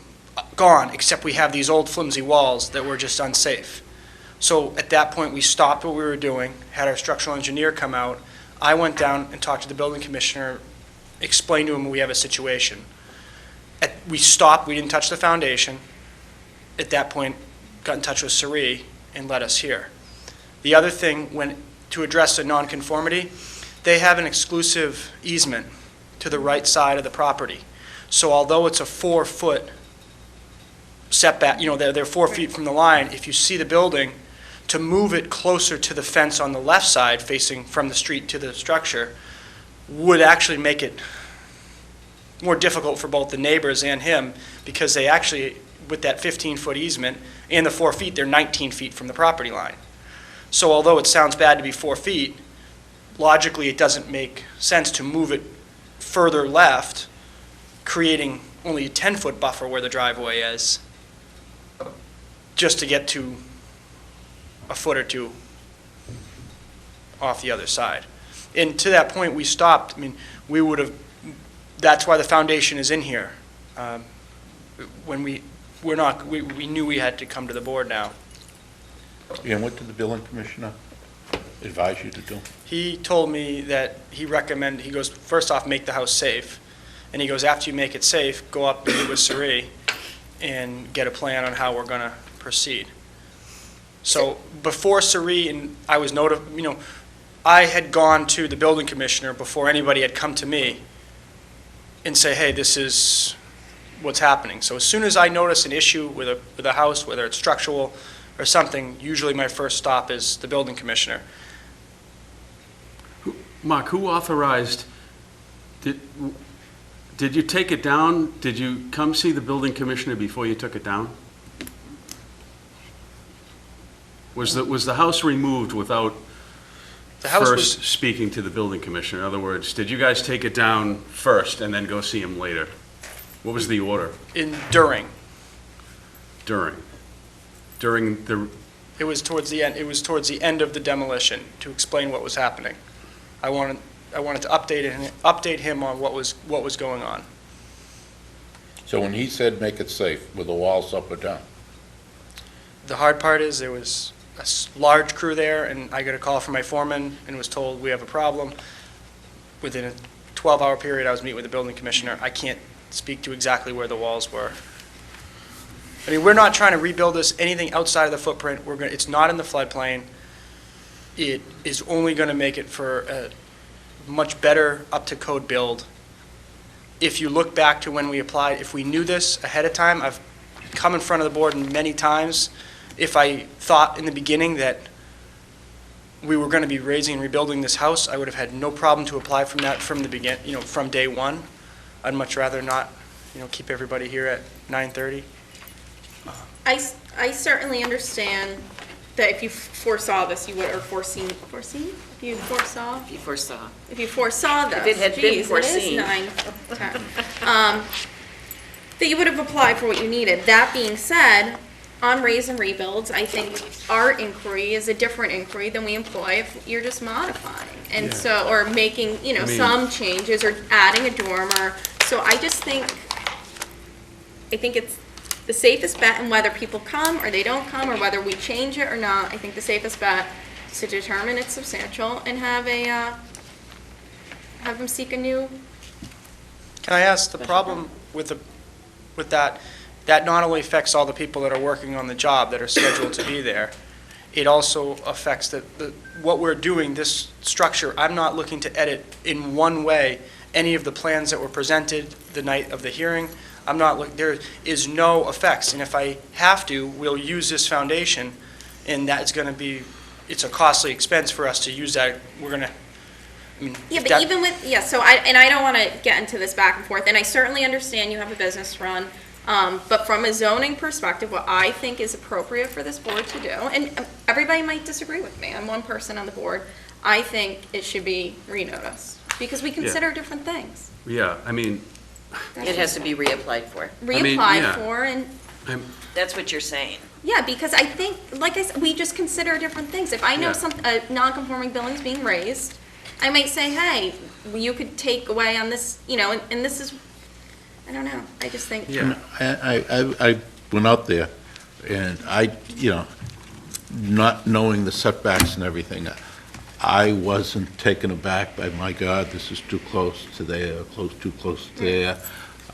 gone, except we have these old flimsy walls that were just unsafe. So at that point, we stopped what we were doing, had our structural engineer come out, I went down and talked to the building commissioner, explained to him we have a situation. We stopped, we didn't touch the foundation. At that point, got in touch with Sari and led us here. The other thing, to address the nonconformity, they have an exclusive easement to the right side of the property. So although it's a 4-foot setback, they're 4 feet from the line, if you see the building, to move it closer to the fence on the left side, facing from the street to the structure, would actually make it more difficult for both the neighbors and him, because they actually, with that 15-foot easement and the 4 feet, they're 19 feet from the property line. So although it sounds bad to be 4 feet, logically it doesn't make sense to move it further left, creating only a 10-foot buffer where the driveway is, just to get to a foot or two off the other side. And to that point, we stopped. I mean, we would have, that's why the foundation is in here. When we knew we had to come to the board now. And what did the building commissioner advise you to do? He told me that he goes, first off, make the house safe. And he goes, after you make it safe, go up and meet with Sari and get a plan on how we're going to proceed. So before Sari and I was I had gone to the building commissioner before anybody had come to me and say, hey, this is what's happening. So as soon as I notice an issue with a house, whether it's structural or something, usually my first stop is the building commissioner. Mark, who authorized, did you take it down? Did you come see the building commissioner before you took it down? Was the house removed without first speaking to the building commissioner? In other words, did you guys take it down first and then go see him later? What was the order? During. It was towards the end. It was towards the end of the demolition to explain what was happening. I wanted to update him on what was going on. So when he said make it safe, were the walls up or down? The hard part is there was a large crew there, and I got a call from my foreman and was told we have a problem. Within a 12-hour period, I was meeting with the building commissioner. I can't speak to exactly where the walls were. I mean, we're not trying to rebuild this, anything outside of the footprint. It's not in the floodplain. It is only going to make it for a much better up-to-code build. If you look back to when we applied, if we knew this ahead of time, I've come in front of the board many times. If I thought in the beginning that we were going to be raising and rebuilding this house, I would have had no problem to apply from that from the beginning, from day one. I'd much rather not, keep everybody here at 9:30. I certainly understand that if you foresaw this, you would, or foreseen? If you foresaw? If you foresaw. If you foresaw this. If it had been foreseen. It is 9:10. That you would have applied for what you needed. That being said, on raise and rebuilds, I think our inquiry is a different inquiry than we employ if you're just modifying. And so, or making, some changes or adding a dormer. So I think it's the safest bet, and whether people come or they don't come, or whether we change it or not, I think the safest bet is to determine it's substantial and have them seek a new. Can I ask, the problem with that not only affects all the people that are working on the job that are scheduled to be there, it also affects what we're doing, this structure. I'm not looking to edit in one way any of the plans that were presented the night of the hearing. There is no effects, and if I have to, we'll use this foundation, and that's going to be, it's a costly expense for us to use that. We're going to, So I don't want to get into this back and forth, and I certainly understand you have a business to run, but from a zoning perspective, what I think is appropriate for this board to do, and everybody might disagree with me, I'm one person on the board, I think it should be renoticed, because we consider different things. Yeah, I mean. It has to be reapplied for. And. That's what you're saying. Yeah, because I think, like I said, we just consider different things. If I know a non-conforming building is being raised, I might say, hey, you could take away on this, and this is, I don't know, I just think. Yeah. I went out there, and not knowing the setbacks and everything, I wasn't taken aback by, my God, this is too close to there, too close to there.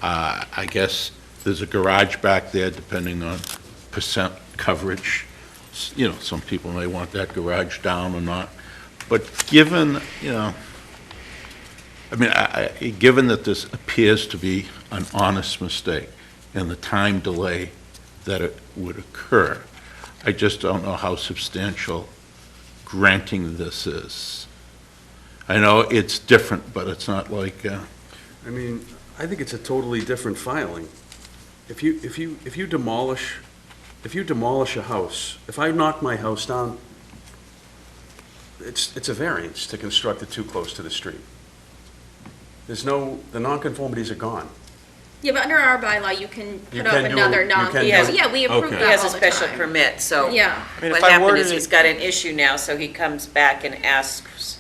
I guess there's a garage back there, depending on percent coverage. You know, some people may want that garage down or not. But given, you know, given that this appears to be an honest mistake and the time delay that it would occur, I just don't know how substantial granting this is. I know it's different, but it's not like, I mean, I think it's a totally different filing. If you demolish a house, if I knock my house down, it's a variance to construct it too close to the street. The nonconformities are gone. Yeah, but under our bylaw, you can You put up can do another it- you non, can do yeah, it. yeah, we approve Okay. that He has a all the special time. permit, so. Yeah. I mean, What if I happened worded is he's it- got an issue now, so he comes back and asks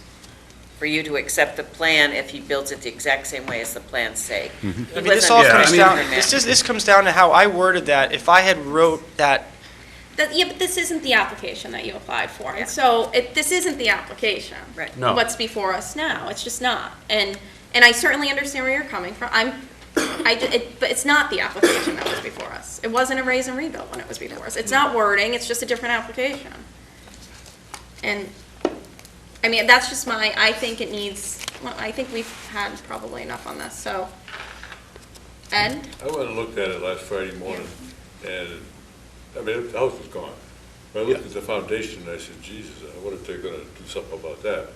for you to accept the plan if he builds it the exact same way as the plans say. I He mean, this wasn't all given comes a down, permit. this comes down to how I worded that. If I had wrote that, Yeah, but this isn't the application that you applied for, and so this isn't the application. Right. No. What's before us now, it's just not. And I certainly understand where you're coming from. But it's not the application that was before us. It wasn't a raise and rebuild when it was before us. It's not wording, it's just a different application. And, I mean, that's just I think it needs, well, I think we've had probably enough on this, so. Ed? I went and looked at it last Friday morning, and, I mean, the house was gone. But I looked at the foundation, and I said, Jesus, what if they're gonna do something about that?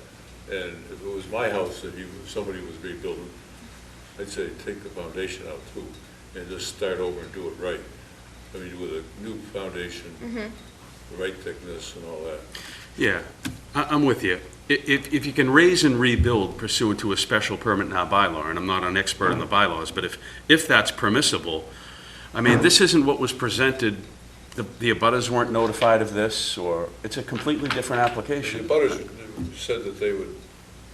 And if it was my house that somebody was rebuilding, I'd say take the foundation out too, and just start over and do it right. I mean, with a new foundation, the right thickness and all that. Yeah, I'm with you. If you can raise and rebuild pursuant to a special permit in our bylaw, and I'm not an expert in the bylaws, but if that's permissible, I mean, this isn't what was presented, the abutters weren't notified of this, or, it's a completely different The application. butters said that they would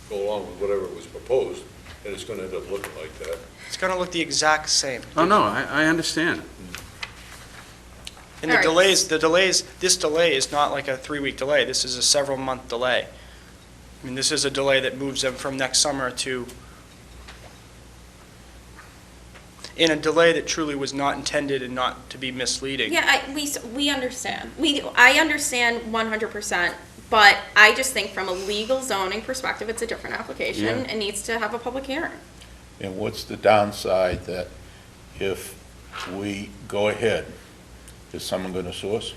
go along with whatever was proposed, and it's gonna end up looking like that. it's gonna look the exact same. Oh, no, I understand. And the All right. delays, this delay is not like a 3-week delay. This is a several-month delay. I mean, this is a delay that moves them from next summer to, in a delay that truly was not intended and not to be misleading. Yeah, we understand. I understand 100%, but I just think from a legal zoning perspective, it's a different application Yeah. and needs to have a public hearing. and what's the downside that if we go ahead, is someone going to sue us?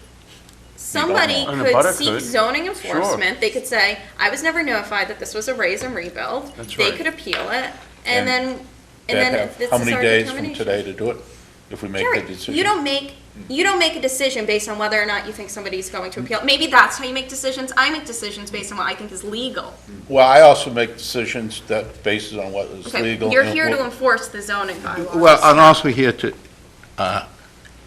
Somebody know. An could abutter seek could. zoning Sure. enforcement. They could say, I was never notified that this was a raise and rebuild. That's They right. could appeal it, And and then That if this How is many our days from determination. today to do it, if we make the Jerry, decision? you don't make a decision based on whether or not you think somebody's going to appeal. Maybe that's how you make decisions. I make decisions based on what I think is legal. Well, I also make decisions that basis on what is Okay, legal. you're and here to what- enforce the zoning bylaws. Well, I'm also here to,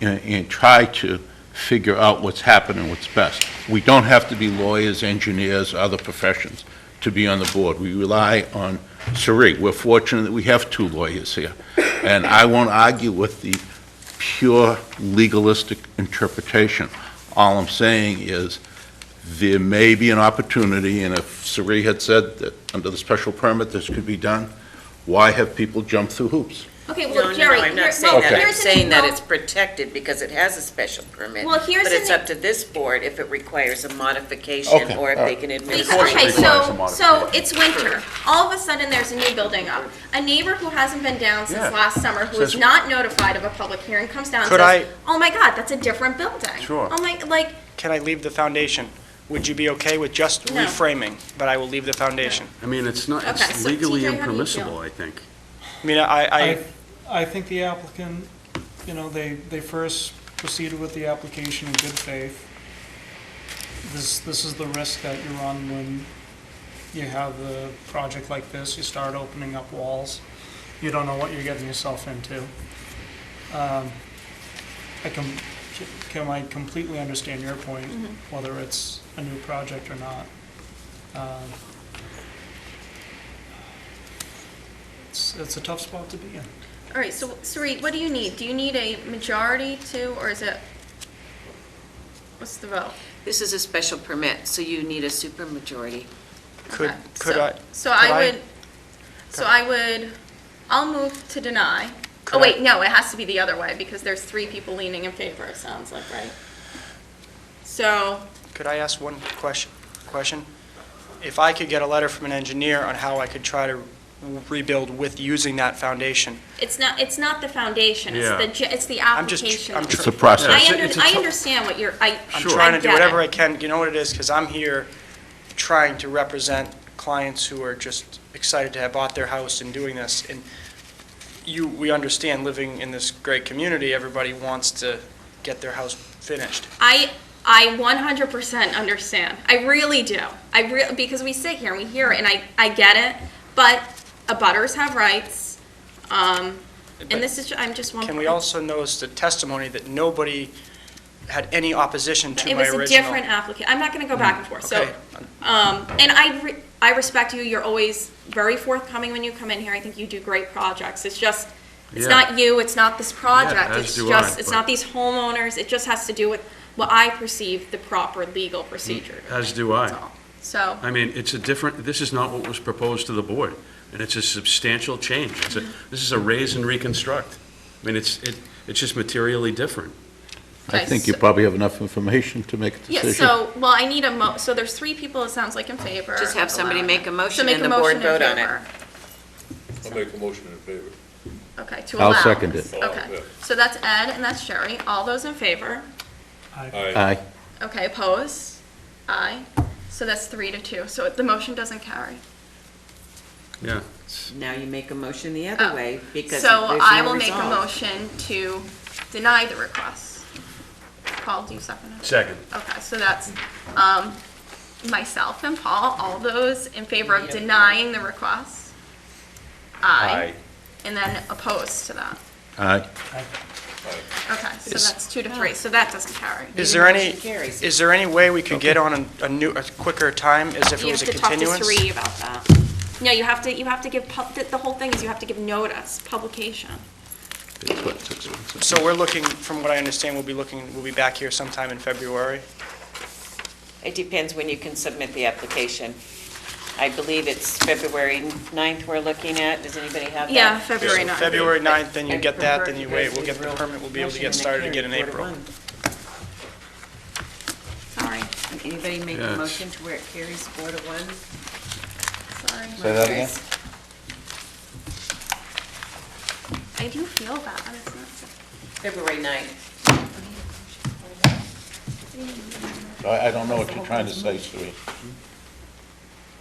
and try to figure out what's happening, what's best. We don't have to be lawyers, engineers, other professions to be on the board. We rely on Sari. We're fortunate that we have 2 lawyers here. And I won't argue with the pure legalistic interpretation. All I'm saying is there may be an opportunity, and if Sari had said that under the special permit this could be done, why have people jump through hoops? Okay, No, well, no, Jerry, no, I'm not saying well, that. I'm here's an- saying that well, it's protected because it has a special permit. Well, here's But it's an- up to this board if it requires a modification Okay, or if all they right. can Okay, administer. requires a so modification. it's winter. All of a sudden, there's a new building up. A neighbor who hasn't been down since Yeah. last summer, who is Says- not notified of a public hearing, comes down and Could says, I- oh my God, that's a different building. Sure. Oh my, like, Can I leave the foundation? Would you be okay with just No. reframing, but I will leave the foundation? I mean, it's not, Okay, it's so legally TJ, how do you impermissible, feel? I think. I mean, I think the applicant, they first proceeded with the application in good faith. This is the risk that you run when you have a project like this. You start opening up walls. You don't know what you're getting yourself into. I completely understand your point, whether it's a new project or not. It's a tough spot to be in. all right, so Sari, what do you need? Do you need a majority to, or is it, what's the vote? This is a special permit, so you need a supermajority. Could So- I? So could I would, I'll move to deny. Could Oh, wait, I- no, it has to be the other way, because there's 3 people leaning in favor, it sounds like, right? So, Could I ask one question? If I could get a letter from an engineer on how I could try to rebuild with using that foundation. it's not the foundation, Yeah. it's the I'm just, application. I'm It's a process. I understand what you're, I'm trying to do whatever I can, you know what it is, because I'm here trying to represent clients who are just excited to have bought their house and doing this. And we understand, living in this great community, everybody wants to get their house finished. I 100% understand. I really do. Because we sit here and we hear it, and I get it, but abutters have rights. And this is, I'm just one. Can we also notice the testimony that nobody had any opposition to It my was original? a different applicant. I'm not going to go back and forth. So, Okay. and I respect you. You're always very forthcoming when you come in here. I think you do great projects. It's just, it's Yeah. not you, it's not this project. as It's do just, I, it's but- not these homeowners. It just has to do with what I perceive the proper legal procedure. As do I. So, I mean, it's a different, this is not what was proposed to the board, and it's a substantial change. This is a raise and reconstruct. I mean, it's just materially different. I Okay, think you so- probably have enough information to make a yeah, decision. so, well, I need so there's 3 people, it sounds like, in favor. Just have somebody allowing make a it. motion So make and a the board motion in vote on it. favor. I'll make a motion in favor. Okay, to allow. I'll second this. it. Oh, Okay, yeah. so that's Ed and that's Sherry. All those in favor? Aye. Okay, opposed? Aye. So that's 3-2. So the motion doesn't carry. Yeah. Now you make a motion the other way, because So there's I no will make a resolve. motion to deny the request. Paul, do you second it? Second. Okay, so that's myself and Paul. All those in favor of denying the request? Aye. And then opposed to that? Aye. Okay, so that's 2-3. So that doesn't carry. Is there any way we could get on a quicker time as if it You was have a to talk to continuance? Sri about that. No, you have to give, the whole thing is you have to give notice, publication. So we're looking, from what I understand, we'll be back here sometime in February. It depends when you can submit the application. I believe it's February 9th we're looking at. Does anybody have that? Yeah, February 9th. February 9th, then you I'd get that, prefer then you to wait, go we'll get the through permit, we'll be able to motion get and started carry again in 4 to April. 1. Sorry, Anybody make a Yes. motion to where it carries 4 to 1? sorry. Say that again? I do feel bad. It's not February 9th. I don't know what you're trying to say, Sri.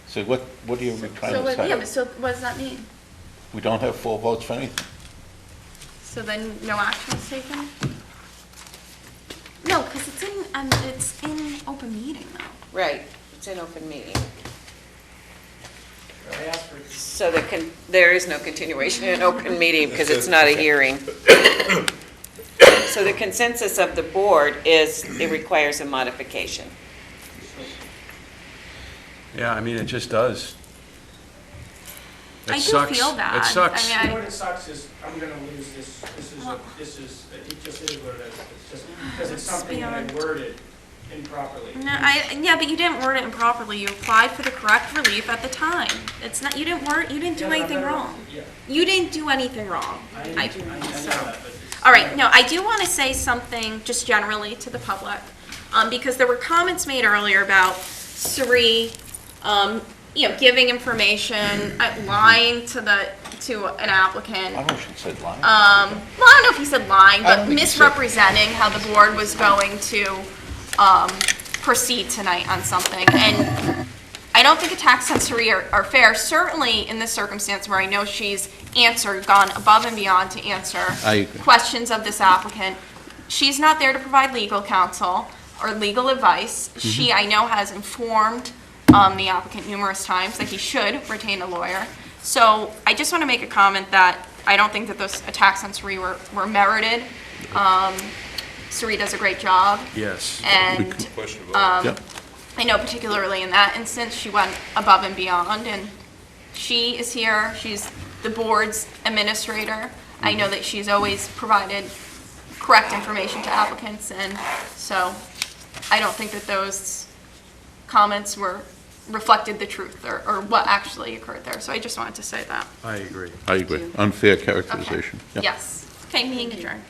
So what are you trying so, to yeah, but say? so what does that mean? We don't have 4 votes for anything? So then no action is taken? No, because it's in open meeting though. Right, it's an open meeting. So there is no continuation in an open meeting because it's not a hearing. So the consensus of the board is it requires a modification. Yeah, I mean, it just does. It I do sucks. feel bad. It sucks. I mean, You know what it sucks is, I'm gonna lose this, it just is what it is. It's just, because it's something that I worded improperly. No, yeah, but you didn't word it improperly. You applied for the correct relief at the time. It's not, you didn't do anything wrong. Yeah. You didn't do anything wrong. I know that, but it's. All right, no, I do want to say something just generally to the public, because there were comments made earlier about Sri, giving information, lying to an applicant. I don't know if she said lying. Well, I don't know if he said lying, I don't but think he said- misrepresenting how the board was going to proceed tonight on something. And I don't think attacks on Sri are fair, certainly in this circumstance where I know she's gone above and beyond to answer I agree. questions of this applicant. She's not there to provide legal counsel or legal advice. She, I know, has informed the applicant numerous times that he should retain a lawyer. So I just want to make a comment that I don't think that those attacks on Sri were merited. Sri does a great job. Yes. And Question about Yep. I know particularly in that instance, she went above and beyond, and she is here, she's the board's administrator. I know that she's always provided correct information to applicants, and so I don't think that those comments were reflected the truth or what actually occurred there. So I just wanted to say that. I agree. I agree. Unfair characterization. Yep. Yes. Okay, meeting adjourned.